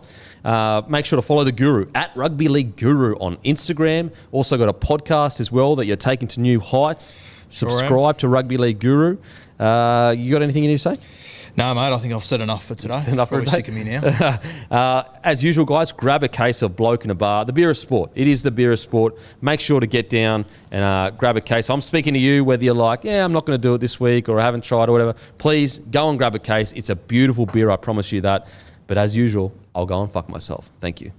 Speaker 2: Make sure to follow the Guru at Rugby League Guru on Instagram. Also got a podcast as well that you're taking to new heights. Subscribe to Rugby League Guru. You got anything you need to say?
Speaker 3: No, mate, I think I've said enough for today.
Speaker 2: Enough for
Speaker 3: today. Sick of me now.
Speaker 2: As usual, guys, grab a case of Bloke in a bar. The beer of sport. It is the beer of sport. Make sure to get down and grab a case. I'm speaking to you, whether you're like, I'm not going to do it this week or I haven't tried or whatever. Please go and grab a case. It's a beautiful beer, I promise you that. But as usual, I'll go and fuck myself. Thank you.